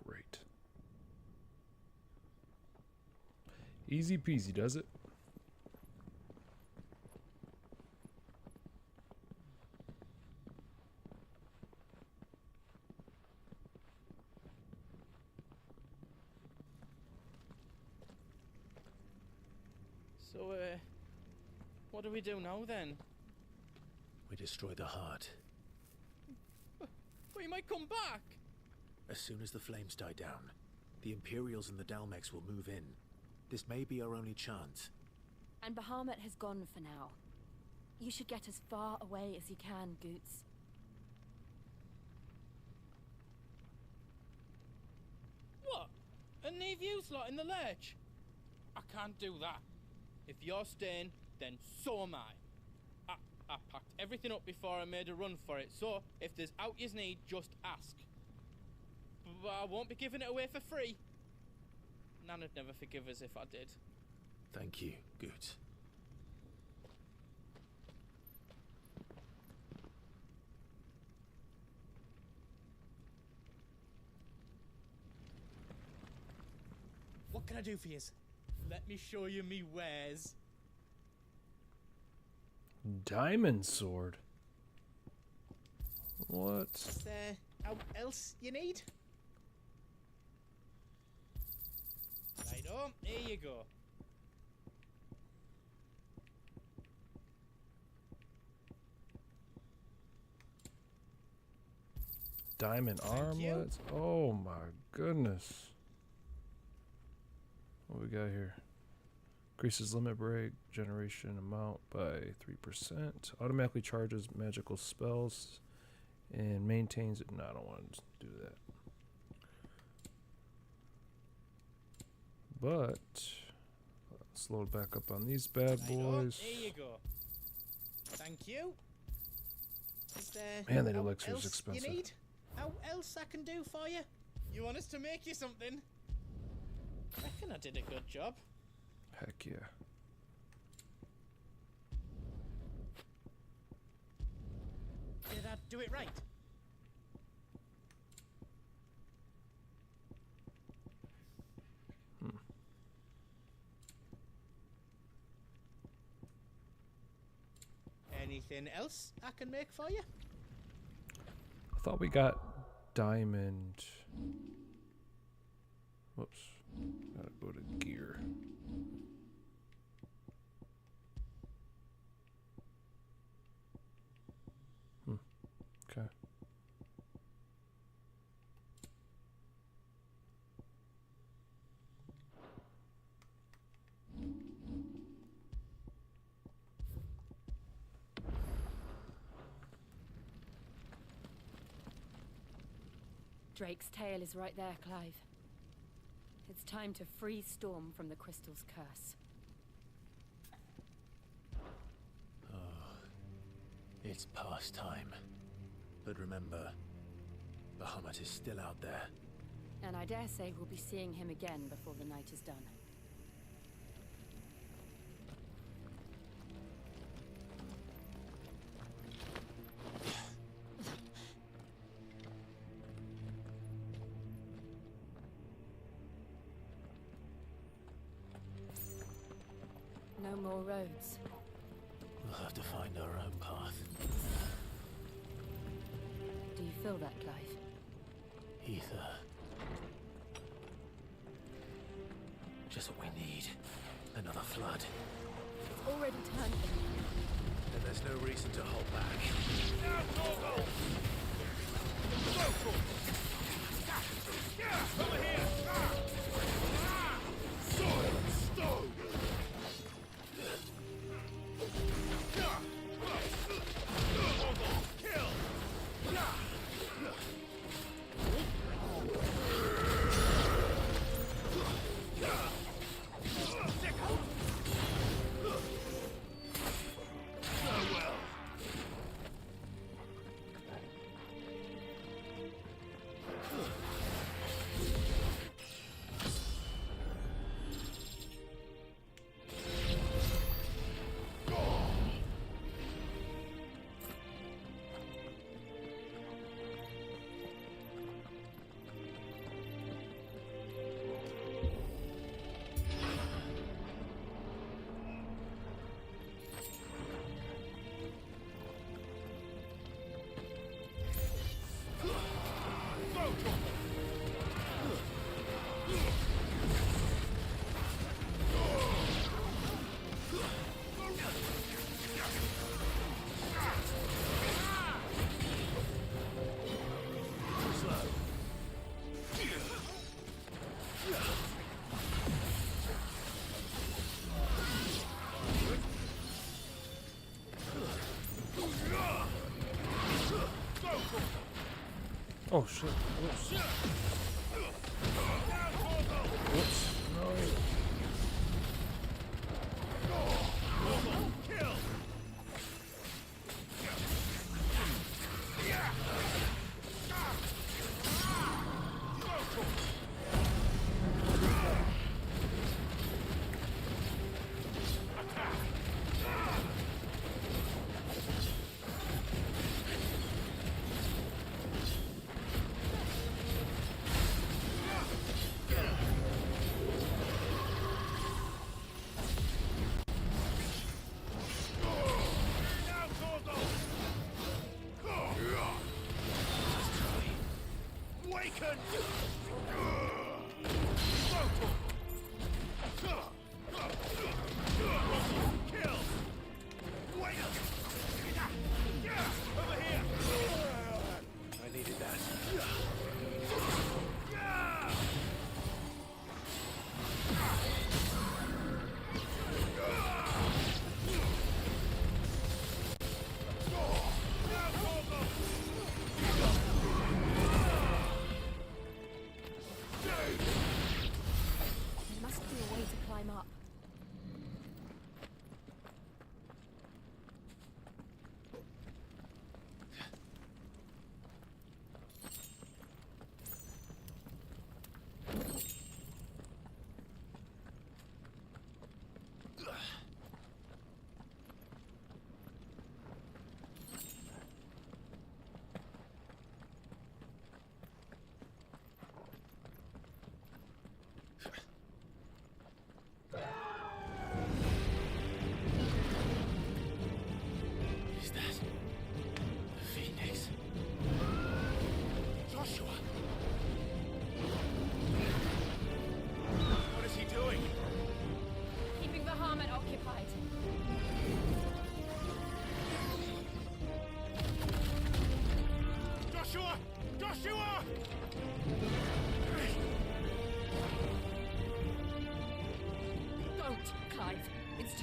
Great. Easy peasy, does it? So, what do we do now then? We destroy the heart. We might come back! As soon as the flames die down, the Imperials and the Dalmex will move in. This may be our only chance. And Bahamut has gone for now. You should get as far away as you can, Goots. What? And leave you lot in the lurch? I can't do that. If you're staying, then so am I. I packed everything up before I made a run for it, so if there's out you need, just ask. But I won't be giving it away for free. Nana'd never forgive us if I did. Thank you, Goots. What can I do for you? Let me show you me wares. Diamond sword. What? Is there out else you need? Right on, here you go. Diamond armlets. Oh my goodness. What we got here? Increases limit break generation amount by 3%. Automatically charges magical spells and maintains it. No, I don't want to do that. But let's load back up on these bad boys. Here you go. Thank you. Is there Man, that elixir's expensive. You need? How else I can do for you? You want us to make you something? Reckon I did a good job. Heck yeah. Did I do it right? Anything else I can make for you? I thought we got diamond. Whoops. Gotta go to gear. Okay. Drake's tail is right there, Clive. It's time to free Storm from the crystal's curse. Oh, it's past time. But remember, Bahamut is still out there. And I dare say we'll be seeing him again before the night is done. No more roads. We'll have to find our own path. Do you feel that, Clive? Ether. Just what we need. Another flood. It's already turned. Then there's no reason to hold back. Over here! Sword and stone! Oh shit. Whoops. Whoops. No.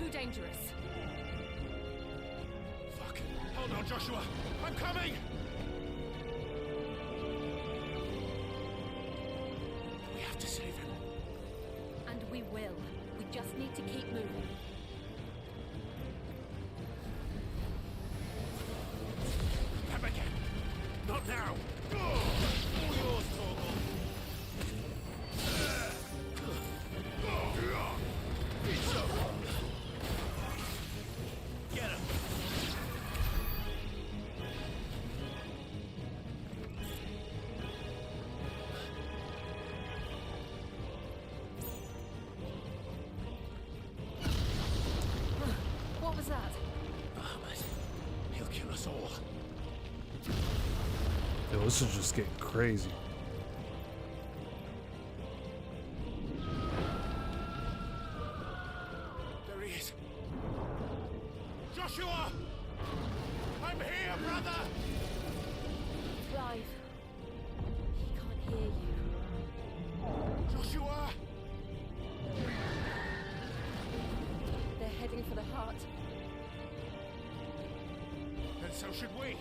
too dangerous. Fuck. Hold on, Joshua. I'm coming! We have to save him. And we will. We just need to keep moving. Them again. Not now. All yours, Torgal. Get him. What was that? Ahmed. He'll kill us all. Yo, this is just getting crazy. There he is. Joshua! I'm here, brother! Clive. He can't hear you. Joshua! They're heading for the heart. And so should we.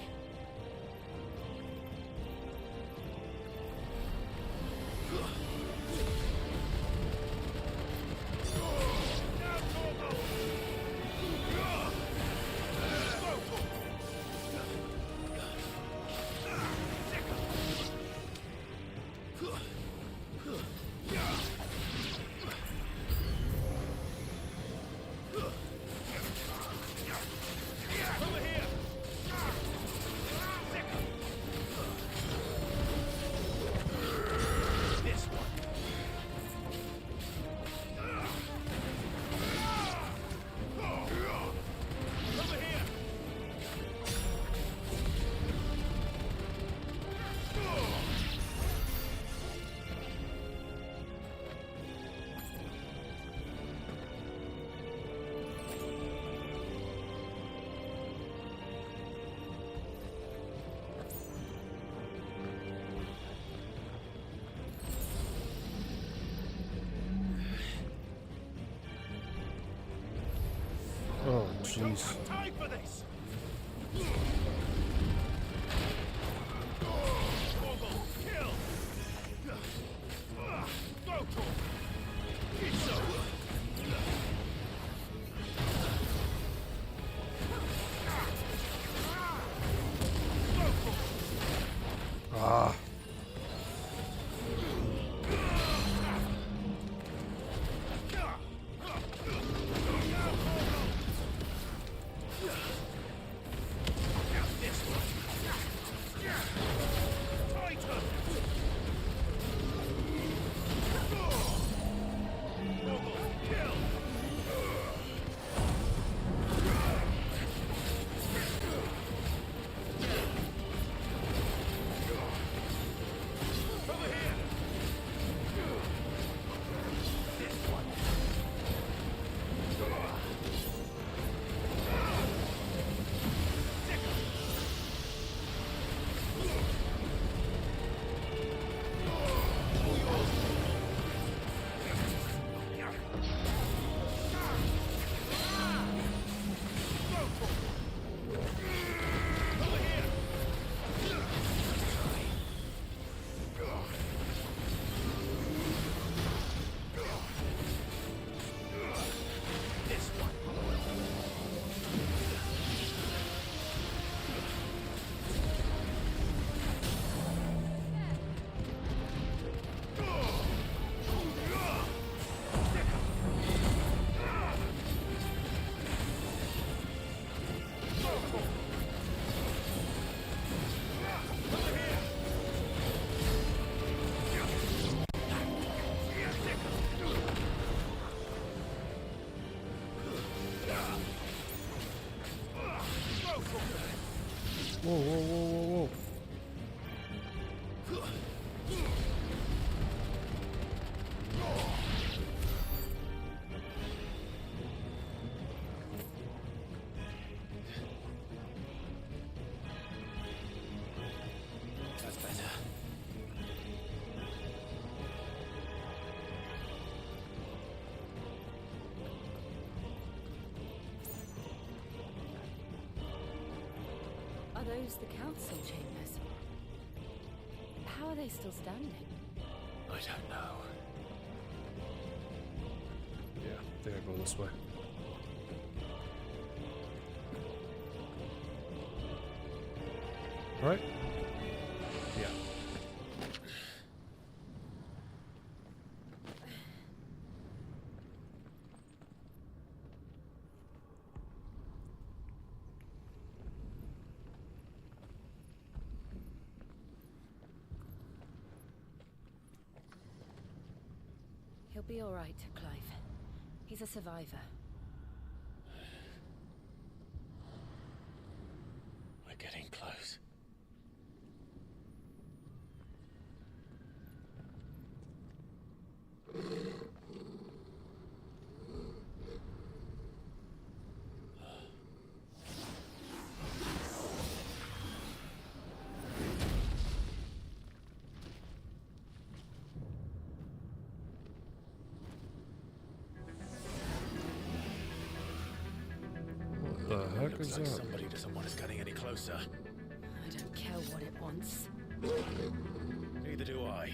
Oh, jeez. Time for this! Kill! Go, Torgal! It's over! Ah. Whoa, whoa, whoa, whoa, whoa. That's better. those the council chambers? How are they still standing? I don't know. Yeah, I think I go this way. Right? Yeah. He'll be all right, Clive. He's a survivor. We're getting close. What the heck is Like that? somebody doesn't want us getting any closer. I don't care what it wants. Neither do I.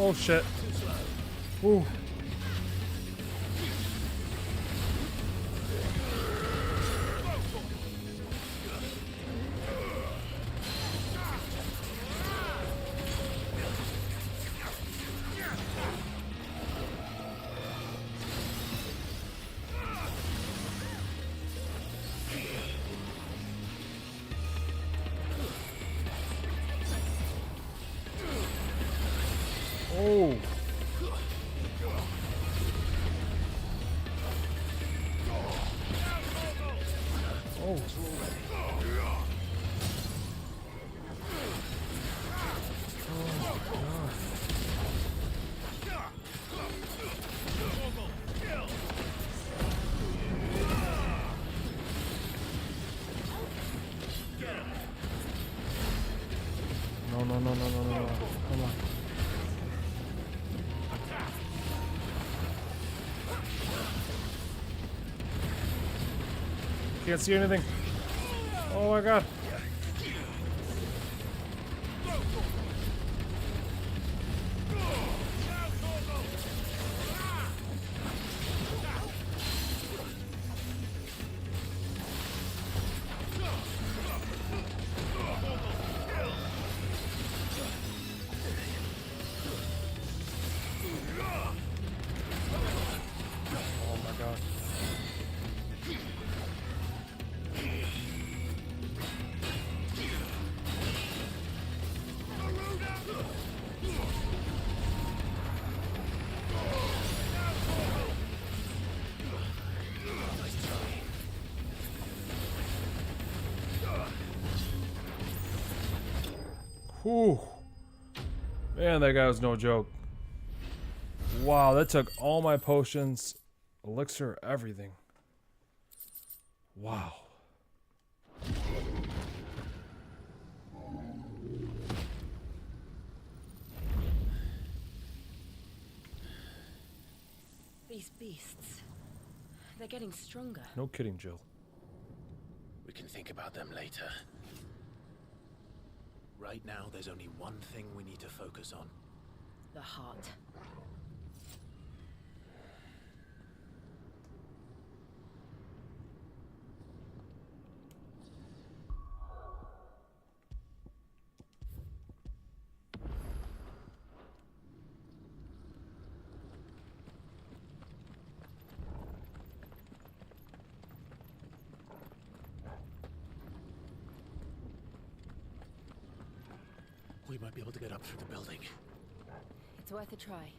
Oh shit. Ooh. Oh. Oh. No, no, no, no, no, no, no. Come on. Can't see anything. Oh my god. Oh my god. Whew. Man, that guy was no joke. Wow, that took all my potions, elixir, everything. Wow. These beasts, they're getting stronger. No kidding, Jill. We can think about them later. Right now, there's only one thing we need to focus on. The heart. We might be able to get up through the building. It's worth a try.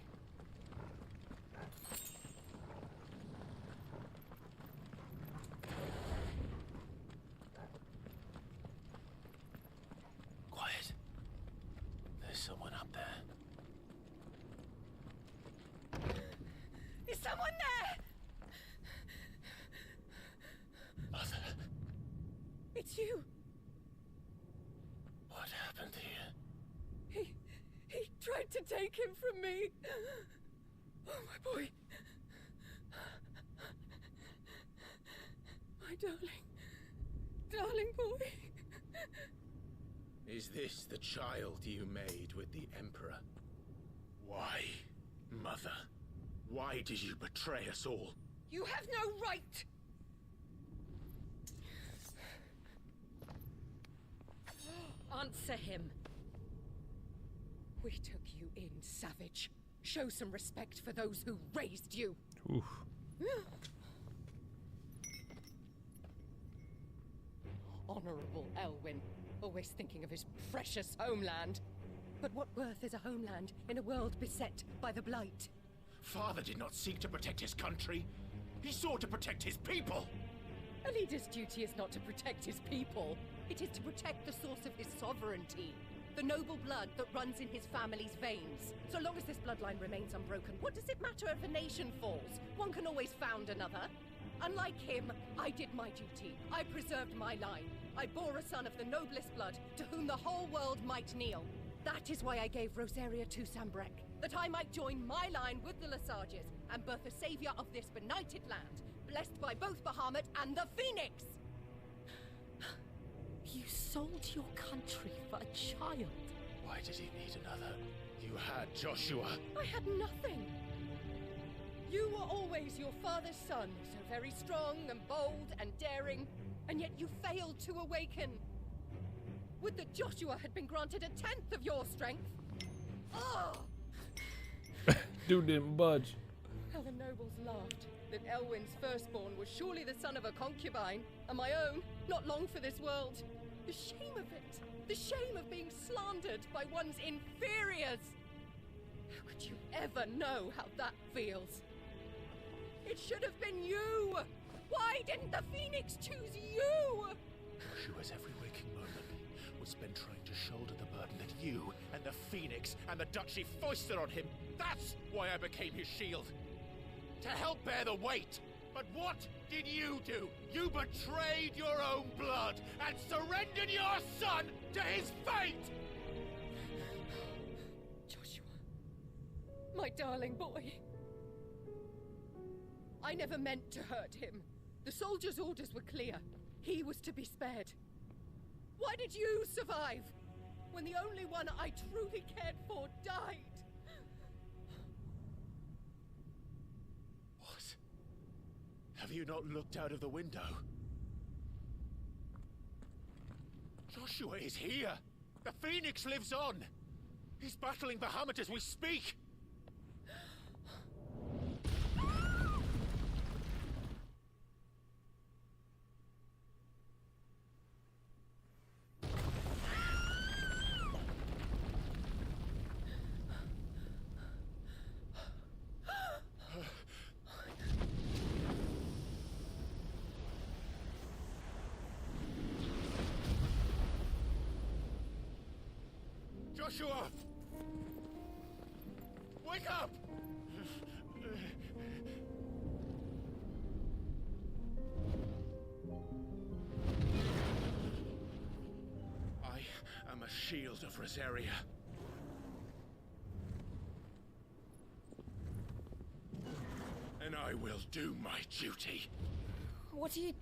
Quiet. There's someone up there. Is someone there? Mother. It's you. What happened here? He tried to take him from me. Oh, my boy. My darling boy. Is this the child you made with the Emperor? Why, Mother? Why did you betray us all? You have no right. Answer him. We took you in, savage. Show some respect for those who raised you. Oof. Honorable Elwyn, always thinking of his precious homeland. But what worth is a homeland in a world beset by the Blight? Father did not seek to protect his country. He sought to protect his people. A leader's duty is not to protect his people. It is to protect the source of his sovereignty. The noble blood that runs in his family's veins. So long as this bloodline remains unbroken, what does it matter if a nation falls? One can always found another. Unlike him, I did my duty. I preserved my line. I bore a son of the noblest blood, to whom the whole world might kneel. That is why I gave Rosaria to Sambrek, that I might join my line with the Lesages and birth a savior of this benighted land, blessed by both Bahamut and the Phoenix! You sold your country for a child. Why did he need another? You had Joshua. I had nothing. You were always your father's son, so very strong and bold and daring, and yet you failed to awaken. Would that Joshua had been granted 1/10 of your strength? Oh! Dude didn't budge. How the nobles laughed that Elwyn's firstborn was surely the son of a concubine, and my own, not long for this world. The shame of it! The shame of being slandered by one's inferiors! How could you ever know how that feels? It should have been you! Why didn't the Phoenix choose you? Joshua's every waking moment was spent trying to shoulder the burden that you And the Phoenix and the Duchy foisted on him. That's why I became his shield. To help bear the weight. But what did you do? You betrayed your own blood and surrendered your son to his fate! Joshua. My darling boy. I never meant to hurt him. The soldiers' orders were clear. He was to be spared. Why did you survive when the only one I truly cared for died? What? Have you not looked out of the window? Joshua is here! The Phoenix lives on! He's battling Bahamut as we speak! Joshua! Wake up! I am a shield of Rosaria. And I will do my duty. What are you...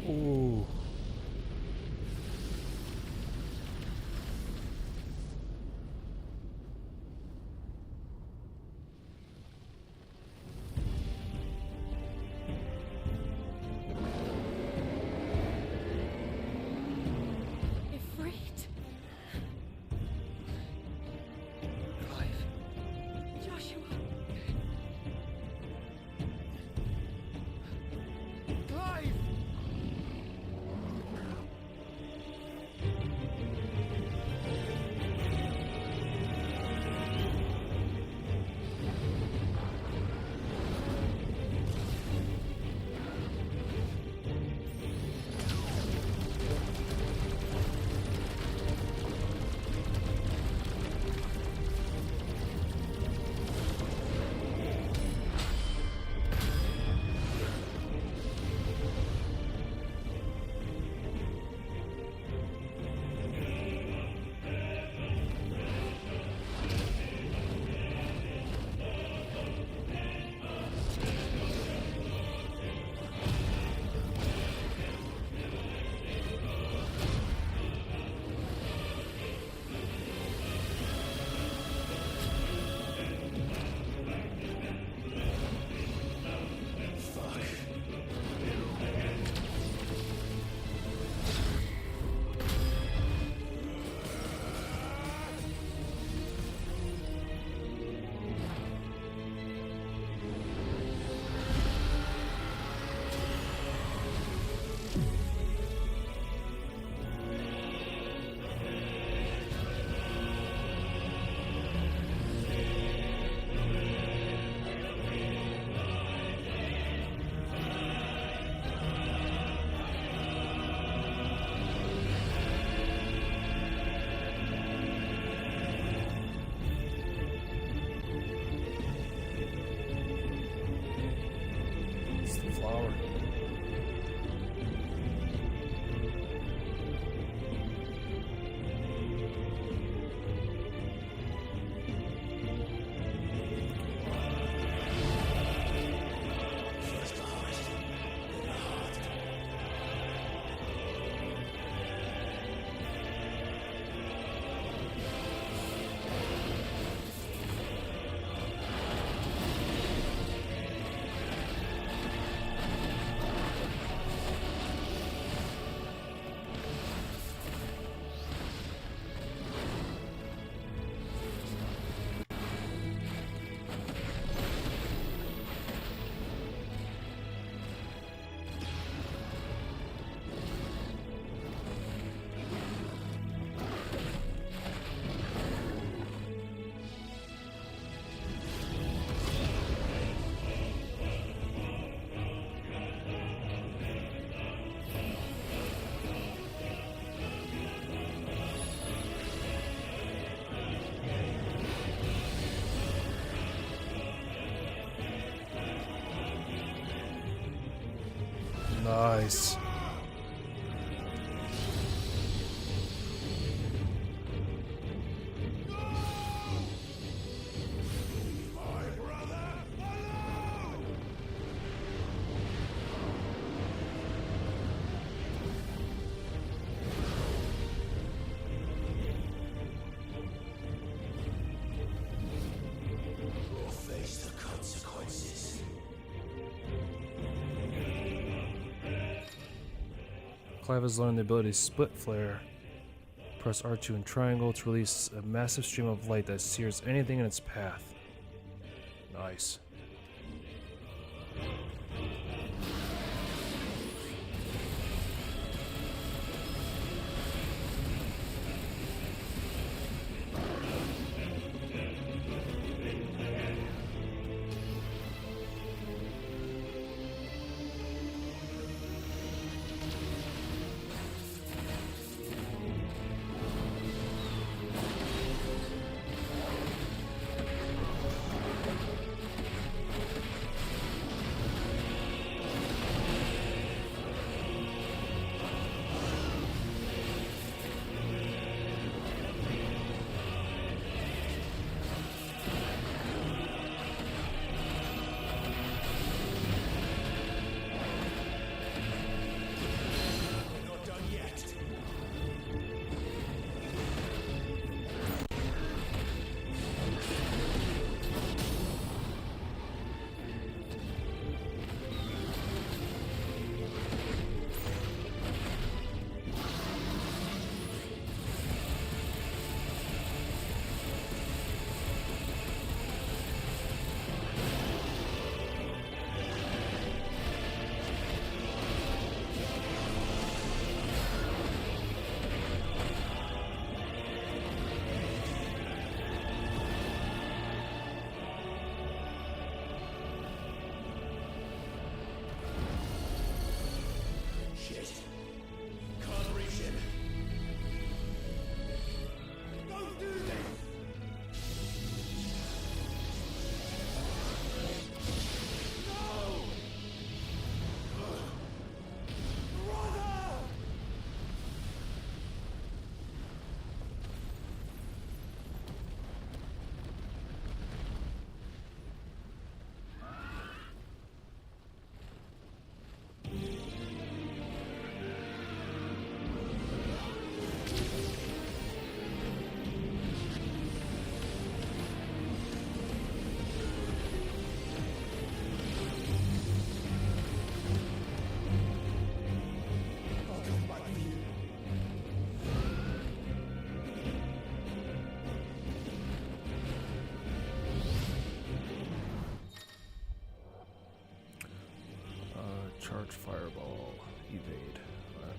Ooh. Nice. Face the consequences. Clive has learned the ability to split flare. Press R2 and triangle to release a massive stream of light that sears anything in its path. Nice. Charge fireball, evade. All right.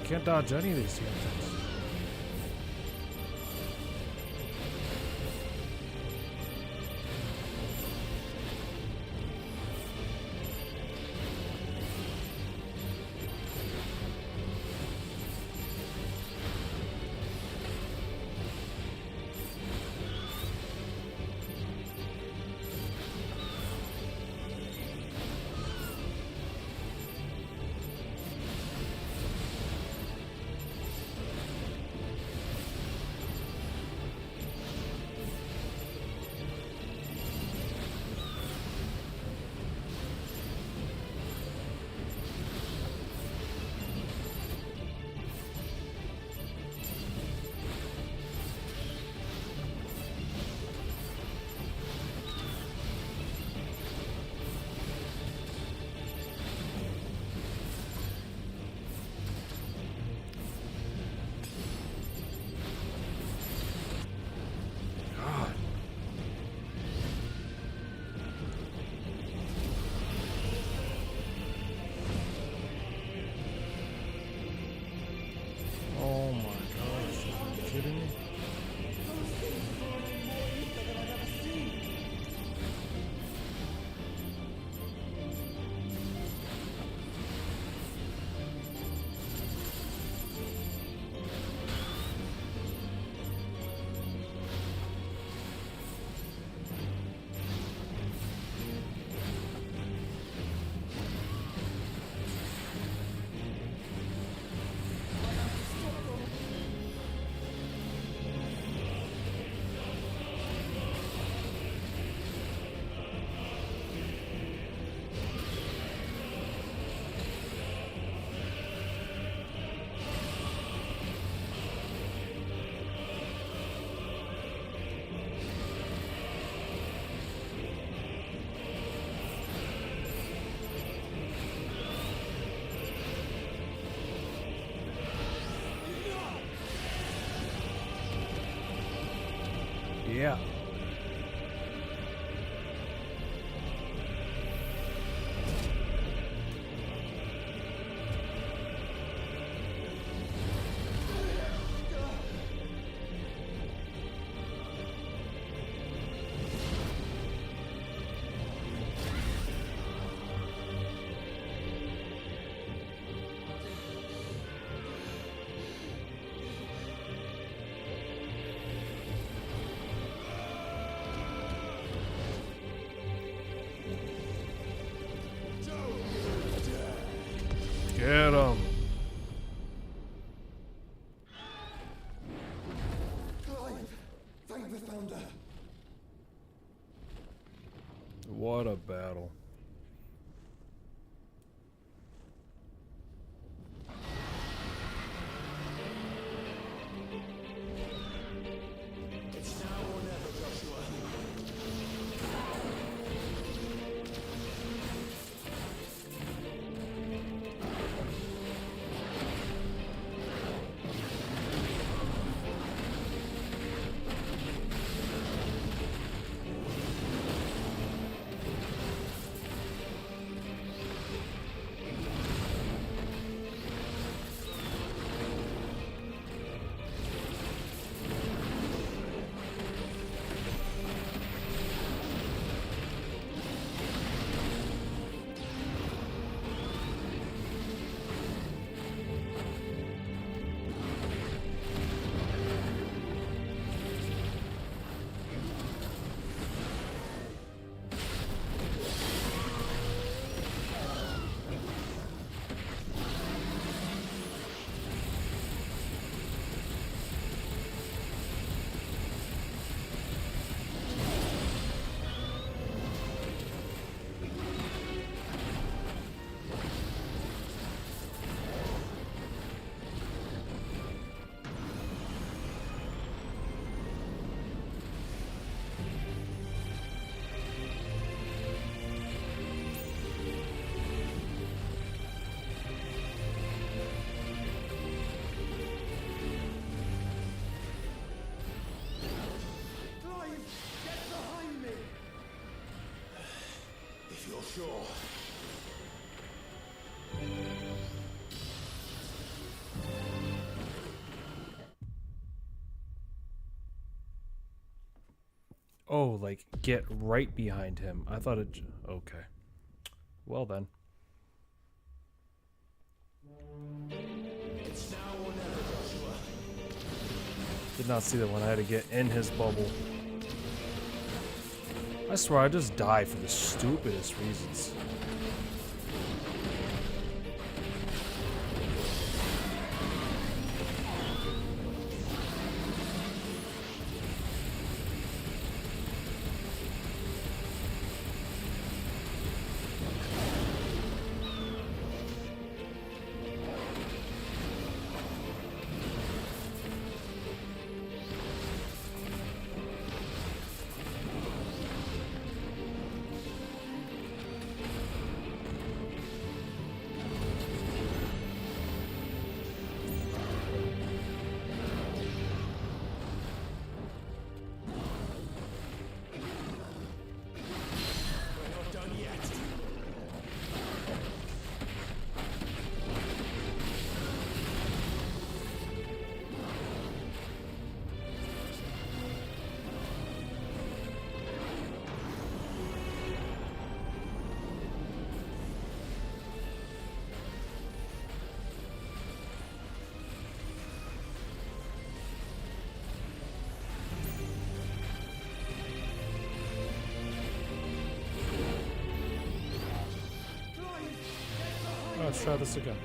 Can't dodge any of these things. Oh my gosh, are you kidding me? Yeah. Get him. Thank the Founder. What a battle. It's now or never, Joshua. Oh, like get right behind him. I thought it. Okay. Well then. It's now or never, Joshua. Did not see that one. I had to get in his bubble. I swear I just die for the stupidest reasons. Let's try this again.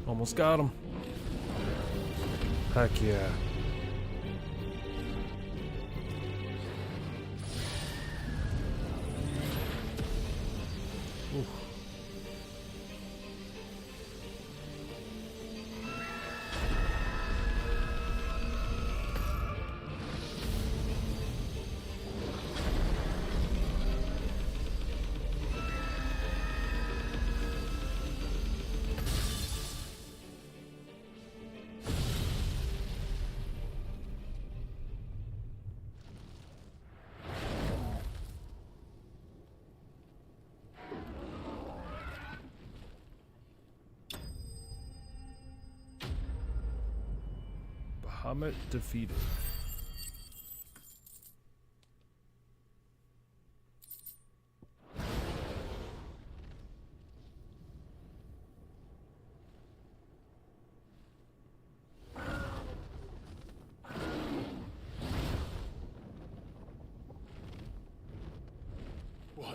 Almost got him. Heck yeah. Oof. Bahamut defeated. What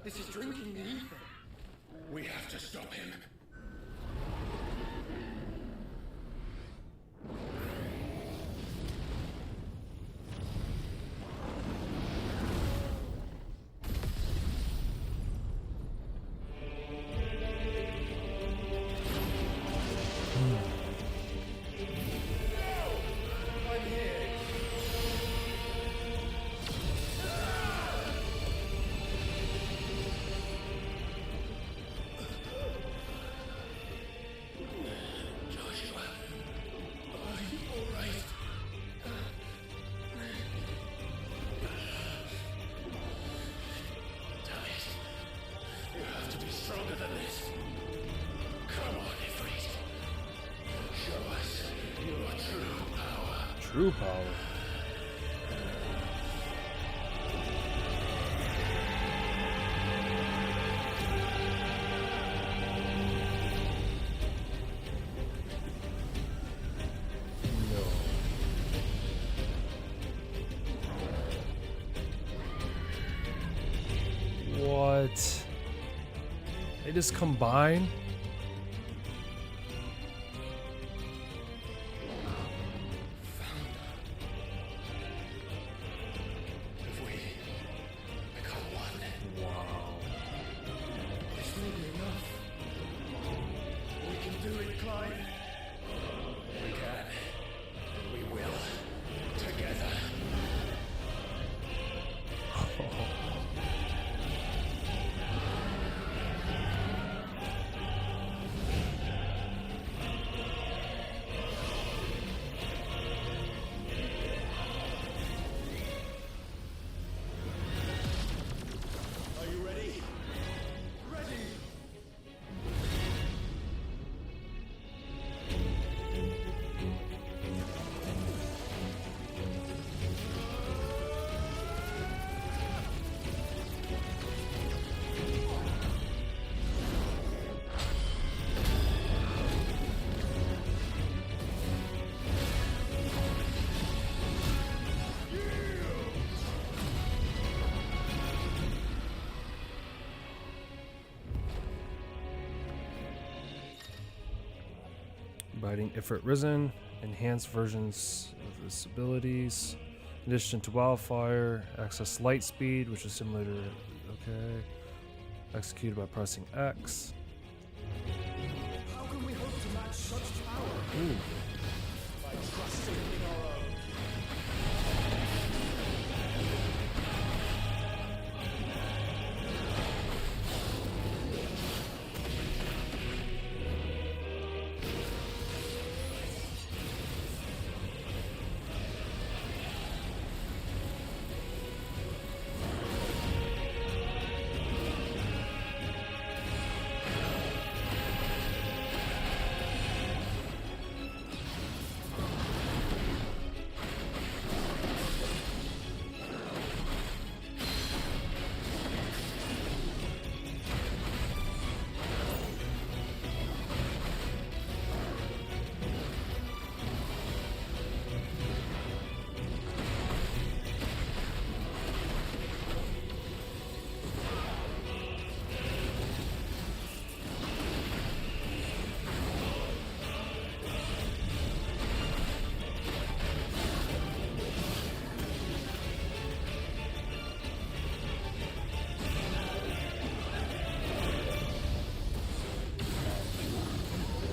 This is drinking the ether. We have to stop him. True power. No. What? They just combine? Biting Ifrit Risen, enhanced versions of its abilities. In addition to Wildfire, access light speed, which is similar to, okay. Executed by pressing X. How can we hope to match such power? Ooh. By trusting in our own.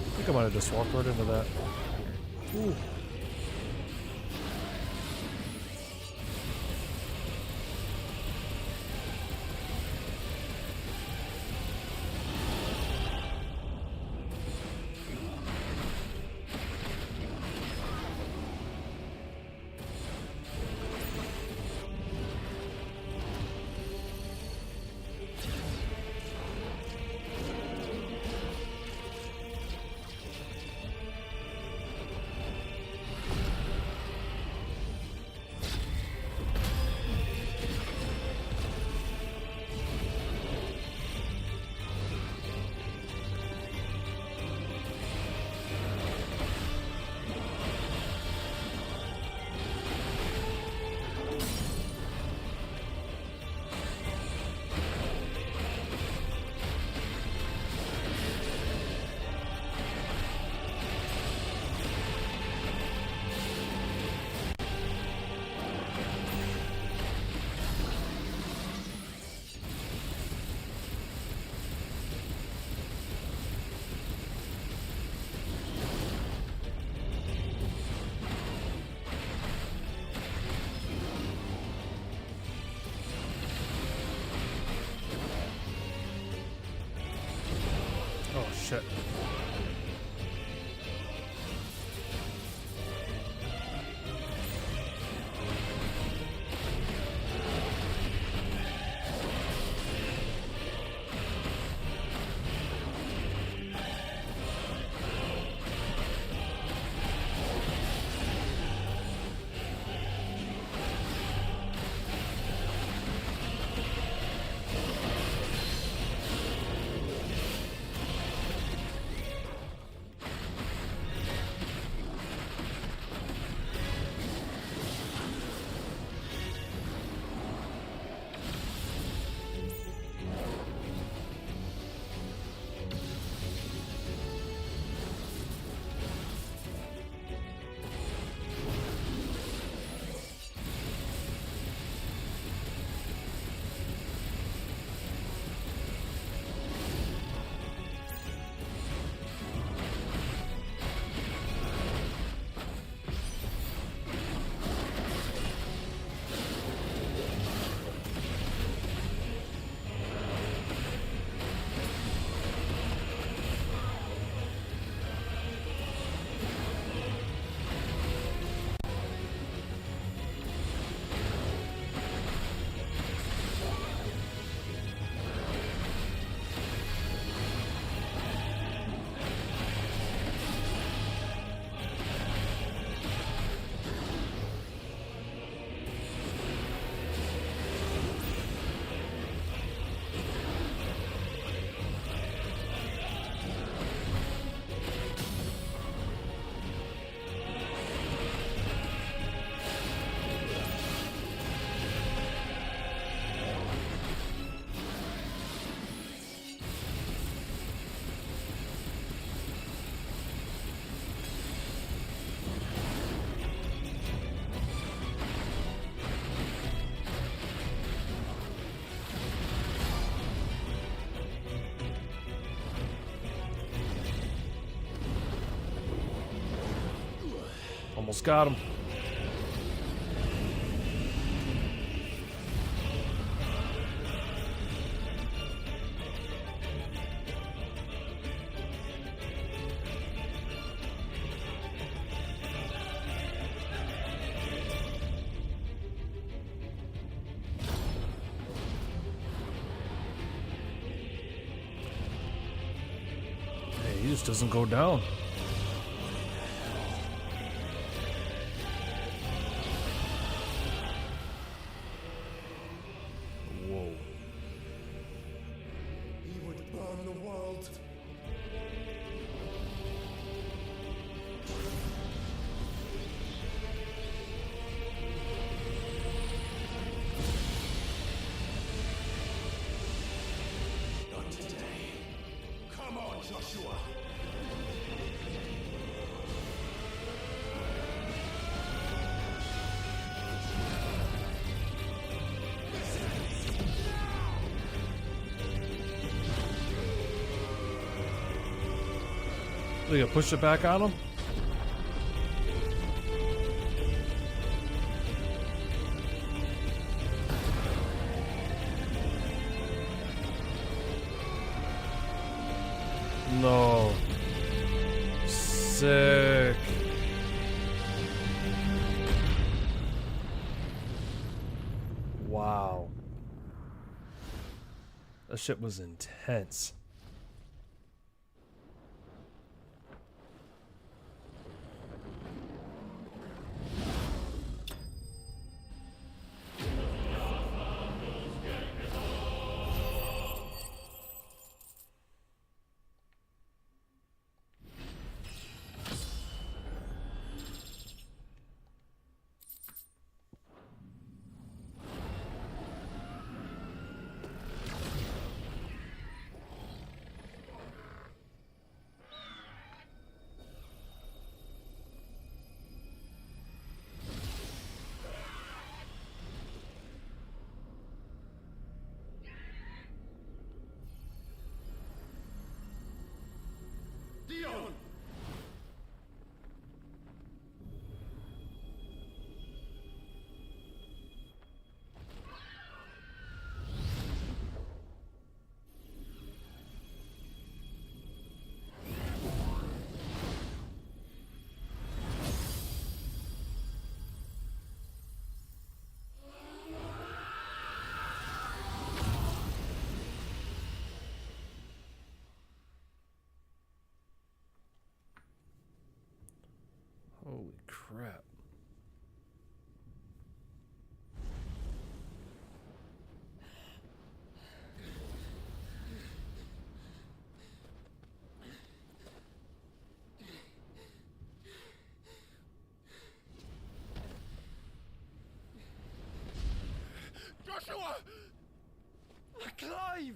I think I might have just walked right into that. Ooh. shit. Almost got him. Hey, he just doesn't go down. We gonna push it back on him? No. Sick. Wow. That shit was intense. crap. Joshua! Clive!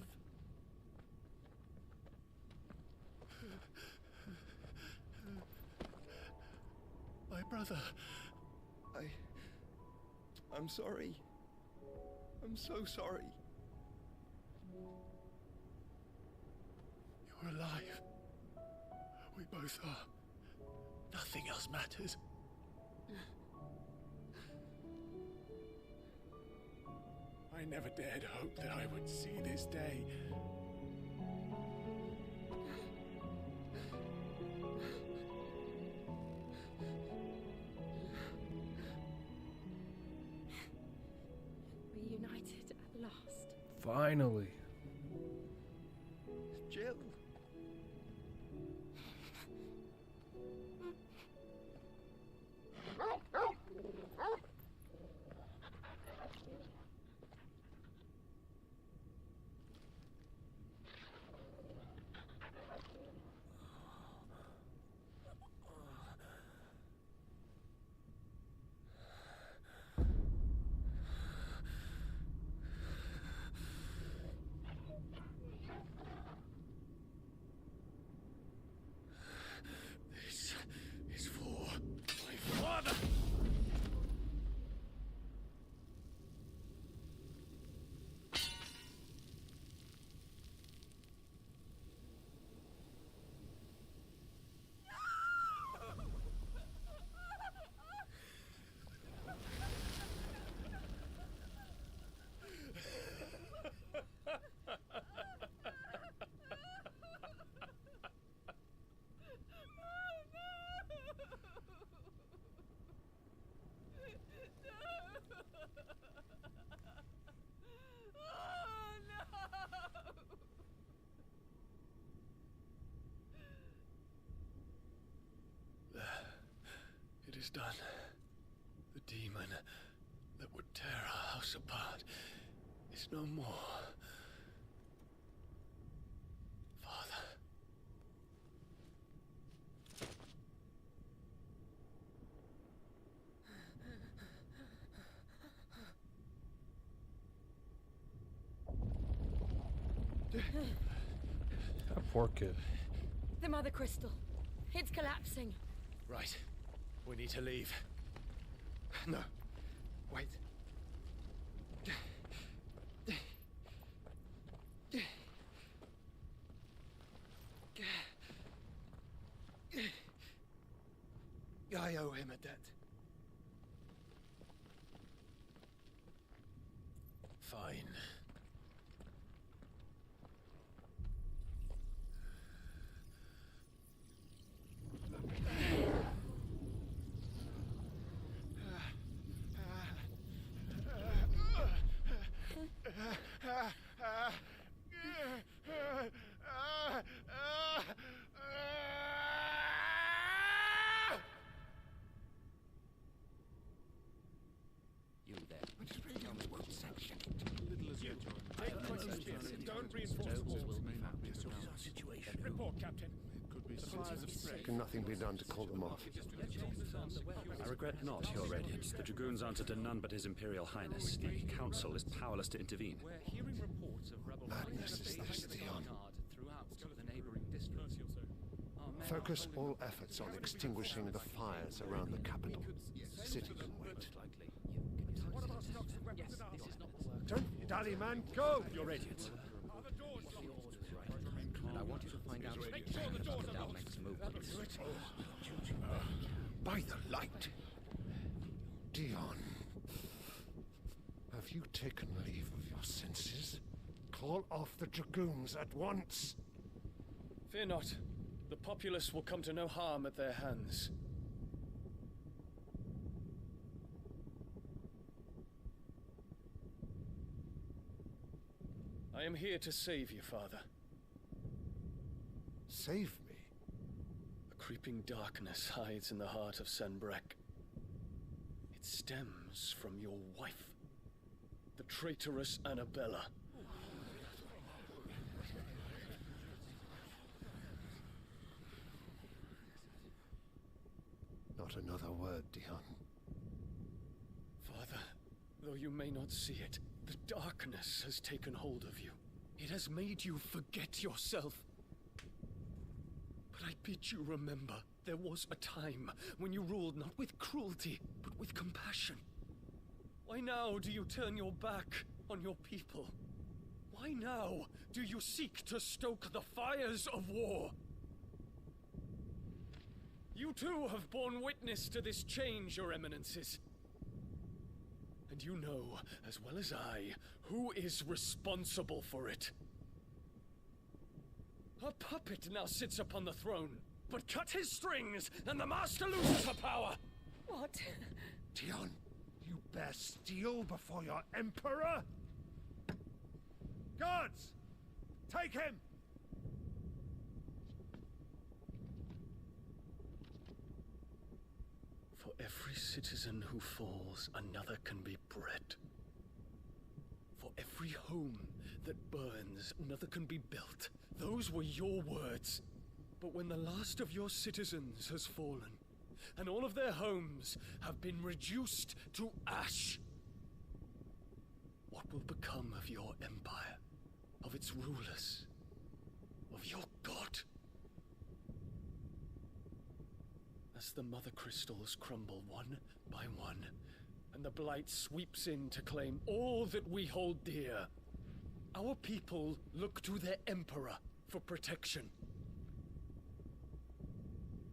My brother. I'm sorry. I'm so sorry. You're alive. We both are. Nothing else matters. I never dared hope that I would see this day. Reunited at last. Finally. Jill. This is for my father. It is done. The demon that would tear our house apart is no more. Father. That poor kid. The Mother Crystal. It's collapsing. Right. We need to leave. No. Wait. I owe him a debt. Fine. You there. Tell me what section. Don't reinforce the walls. Situation. Report, Captain. Can nothing be done to call them off? I regret not, Your Radiance. The Dragoons answer to none but His Imperial Highness. The Council is powerless to intervene. We're hearing reports of rebel Madness is this, Theon. throughout the neighboring districts. Focus all efforts on extinguishing the fires around the capital. The city can wait. Don't you dally, man. Go! Your Radiance. And I want you to find out the Dalmec's movements. By the light! Dion, have you taken leave of your senses? Call off the Dragoons at once! Fear not. The populace will come to no harm at their hands. I am here to save you, Father. Save me? A creeping darkness hides in the heart of Senbrek. stems from your wife, the traitorous Annabella. Not another word, Dion. Father, though you may not see it, the darkness has taken hold of you. It has made you forget yourself. But I bid you remember, there was a time when you ruled not with cruelty, but with compassion. Why now do you turn your back on your people? Why now do you seek to stoke the fires of war? You too have borne witness to this change, your eminences. And you know, as well as I, who is responsible for it. A puppet now sits upon the throne, but cut his strings, and the master loses her power! What? Dion, you bear steel before your emperor? Guards! Take him! For every citizen who falls, another can be bred. For every home that burns, another can be built. Those were your words. But when the last of your citizens has fallen, and all of their homes have been reduced to ash, what will become of your empire, of its rulers, of your god? As the mother crystals crumble one by one, and the blight sweeps in to claim all that we hold dear, our people look to their emperor for protection.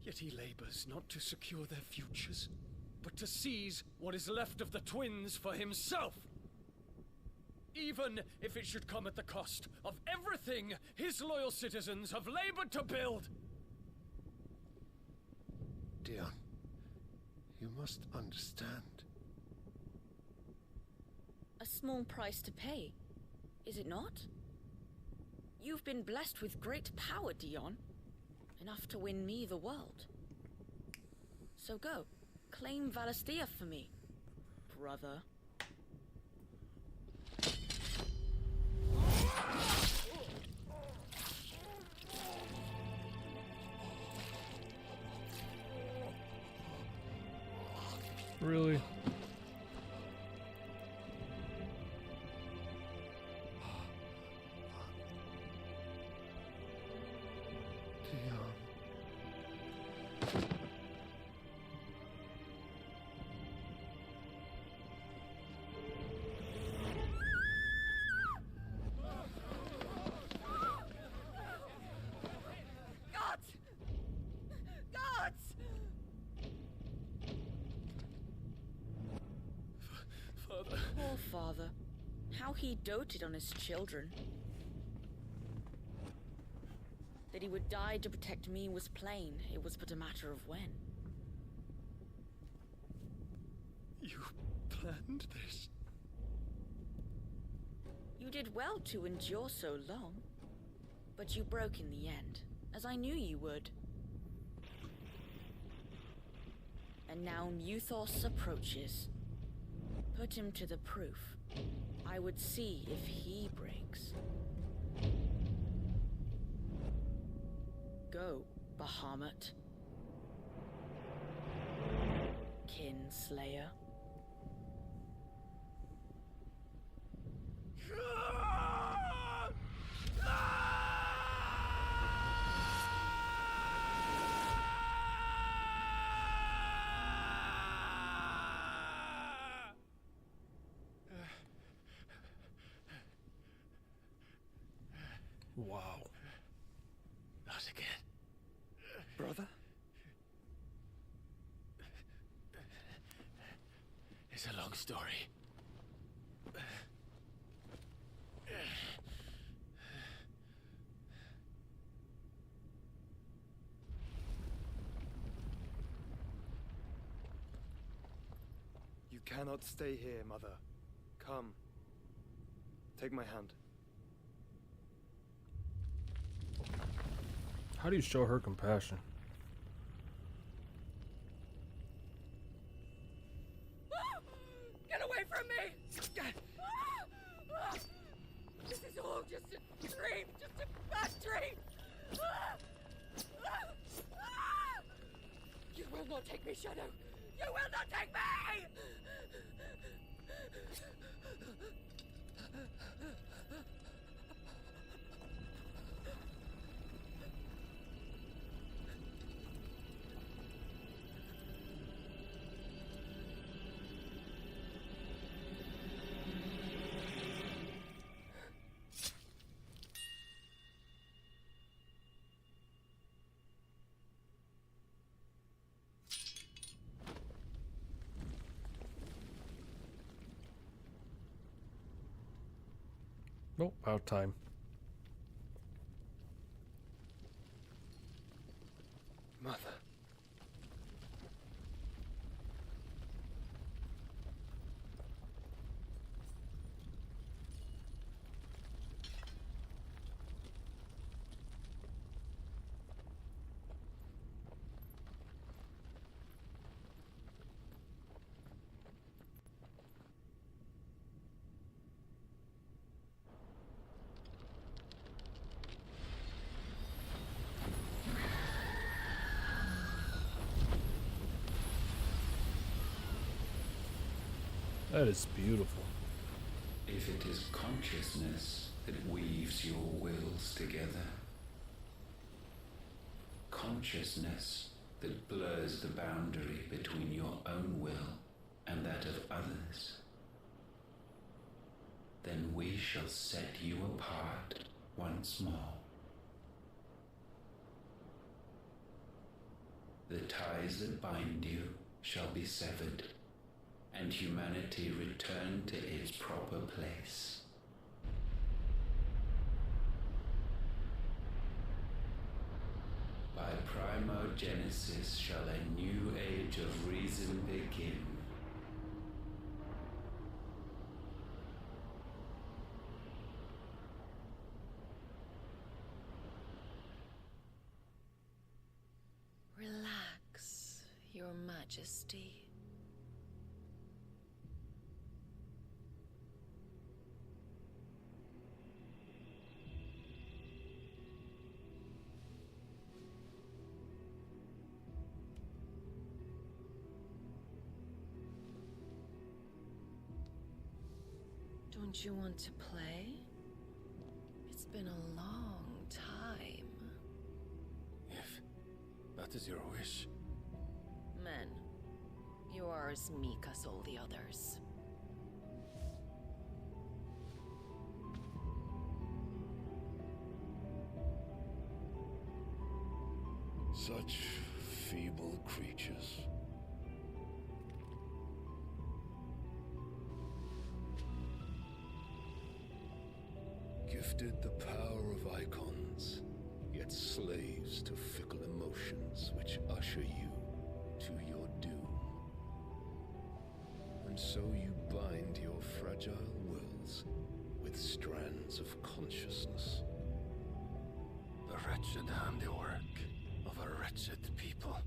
Yet he labors not to secure their futures, but to seize what is left of the twins for himself. Even if it should come at the cost of everything his loyal citizens have labored to build. Dion, you must understand. A small price to pay, is it not? You've been blessed with great power, Dion. Enough to win me the world. So go, claim Valisthea for me, brother. Really? Poor father. How he doted on his children. That he would die to protect me was plain. It was but a matter of when. You planned this? You did well to endure so long. But you broke in the end, as I knew you would. And now Muthos approaches. Put him to the proof. I would see if he breaks. Go, Bahamut. Kinslayer. Wow. Not again. Brother? It's a long story. You cannot stay here, Mother. Come. Take my hand. How do you show her compassion? take me, Shadow! You will not take me! Oh, about time. Mother. That is beautiful. If it is consciousness that weaves your wills together, consciousness that blurs the boundary between your own will and that of others, then we shall set you apart once more. The ties that bind you shall be severed, and humanity return to its proper place. By primogenesis shall a new age of reason begin. Relax, Your Majesty. Don't you want to play? It's been a long time. If that is your wish. Men, you are as meek as all the others. Such feeble creatures. Gifted the power of icons, yet slaves to fickle emotions which usher you to your doom. And so you bind your fragile wills with strands of consciousness. The wretched handiwork of a wretched people.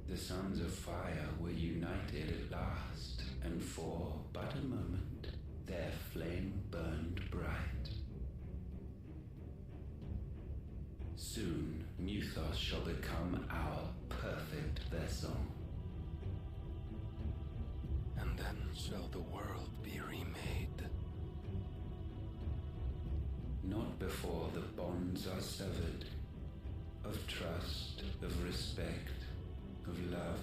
The sons of fire were united at last, and for but a moment their flame burned bright. Soon Mythos shall become our perfect vessel. And then shall the world be remade. Not before the bonds are severed, of trust, of respect, of love.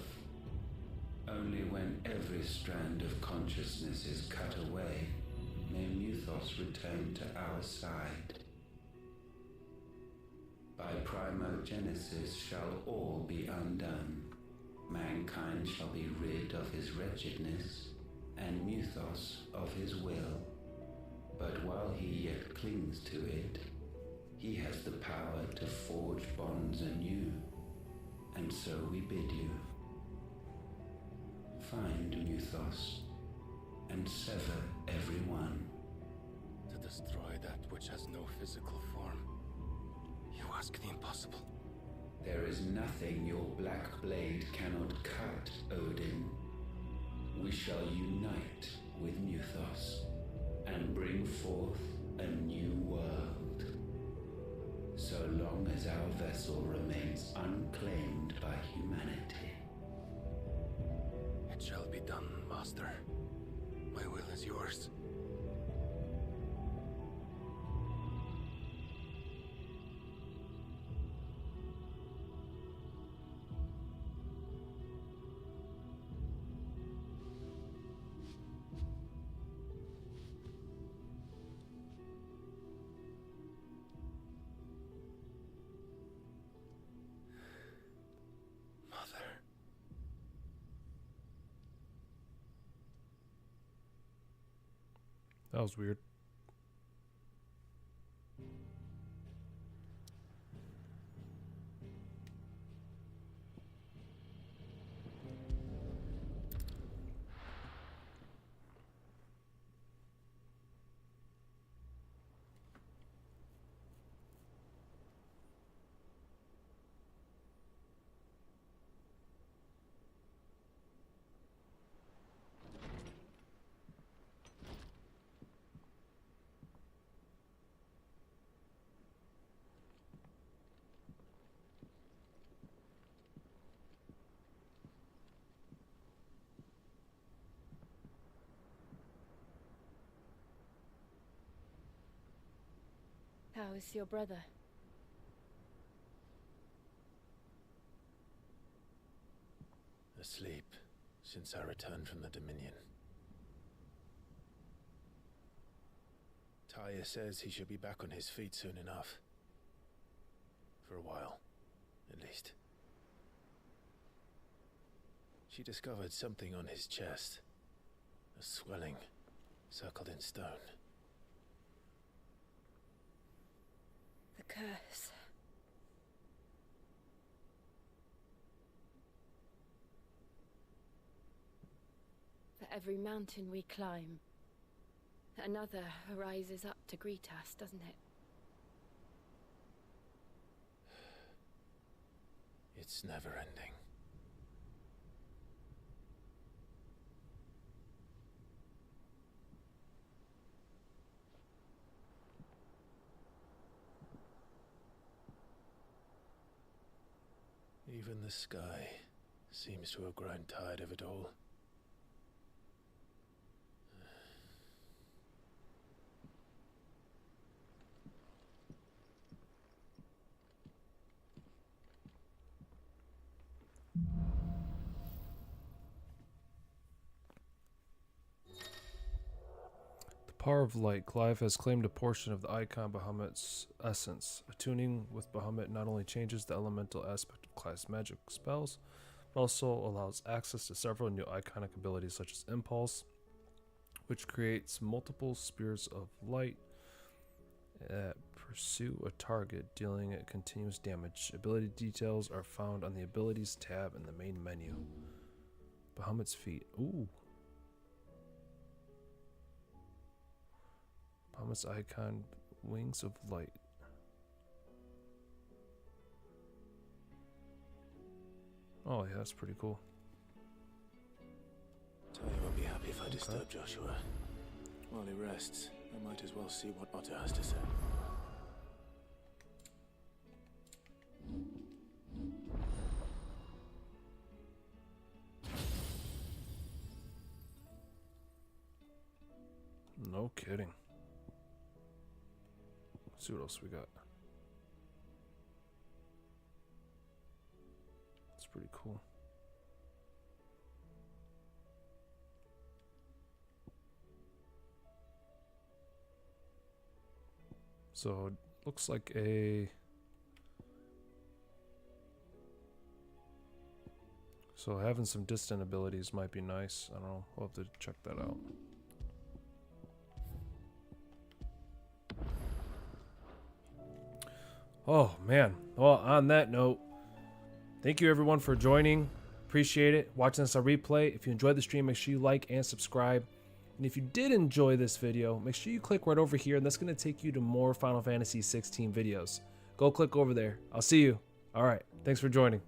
Only when every strand of consciousness is cut away, may Mythos return to our side. By primogenesis shall all be undone. Mankind shall be rid of his wretchedness, and Mythos of his will. But while he yet clings to it, he has the power to forge bonds anew. And so we bid you, find Mythos, and sever every one. To destroy that which has no physical form. You ask the impossible. There is nothing your black blade cannot cut, Odin. We shall unite with Mythos, and bring forth a new world. So long long as our vessel remains unclaimed by humanity. It shall be done, Master. My will is yours. That was weird. How is your brother? Asleep since I returned from the Dominion. Taya says he should be back on his feet soon enough. For a while, at least. She discovered something on his chest. A swelling, circled in stone. The curse. For every mountain we climb, another rises up to greet us, doesn't it? It's never ending. Even the sky seems to have grown tired of it all. The power of light. Clive has claimed a portion of the icon Bahamut's essence. Attuning with Bahamut not only changes the elemental aspect of Clive's magic spells, but also allows access to several new iconic abilities such as Impulse, which creates multiple spears of light that pursue a target, dealing it continuous damage. Ability details are found on the Abilities tab in the main menu. Bahamut's feet. Ooh. Bahamut's icon, Wings of Light. Oh yeah, that's pretty cool. Taya won't be happy if I disturb Joshua. While he rests, I might as well see what Otto has to say. No kidding. Let's see what else we got. It's pretty cool. So it looks like a... So having some distant abilities might be nice. I don't know. We'll have to check that out. Oh, man. Well, on that note, thank you everyone for joining. Appreciate it. Watching this on replay. If you enjoyed the stream, make sure you like and subscribe. And if you did enjoy this video, make sure you click right over here, and that's going to take you to more Final Fantasy 16 videos. Go click over there. I'll see you. All right. Thanks for joining.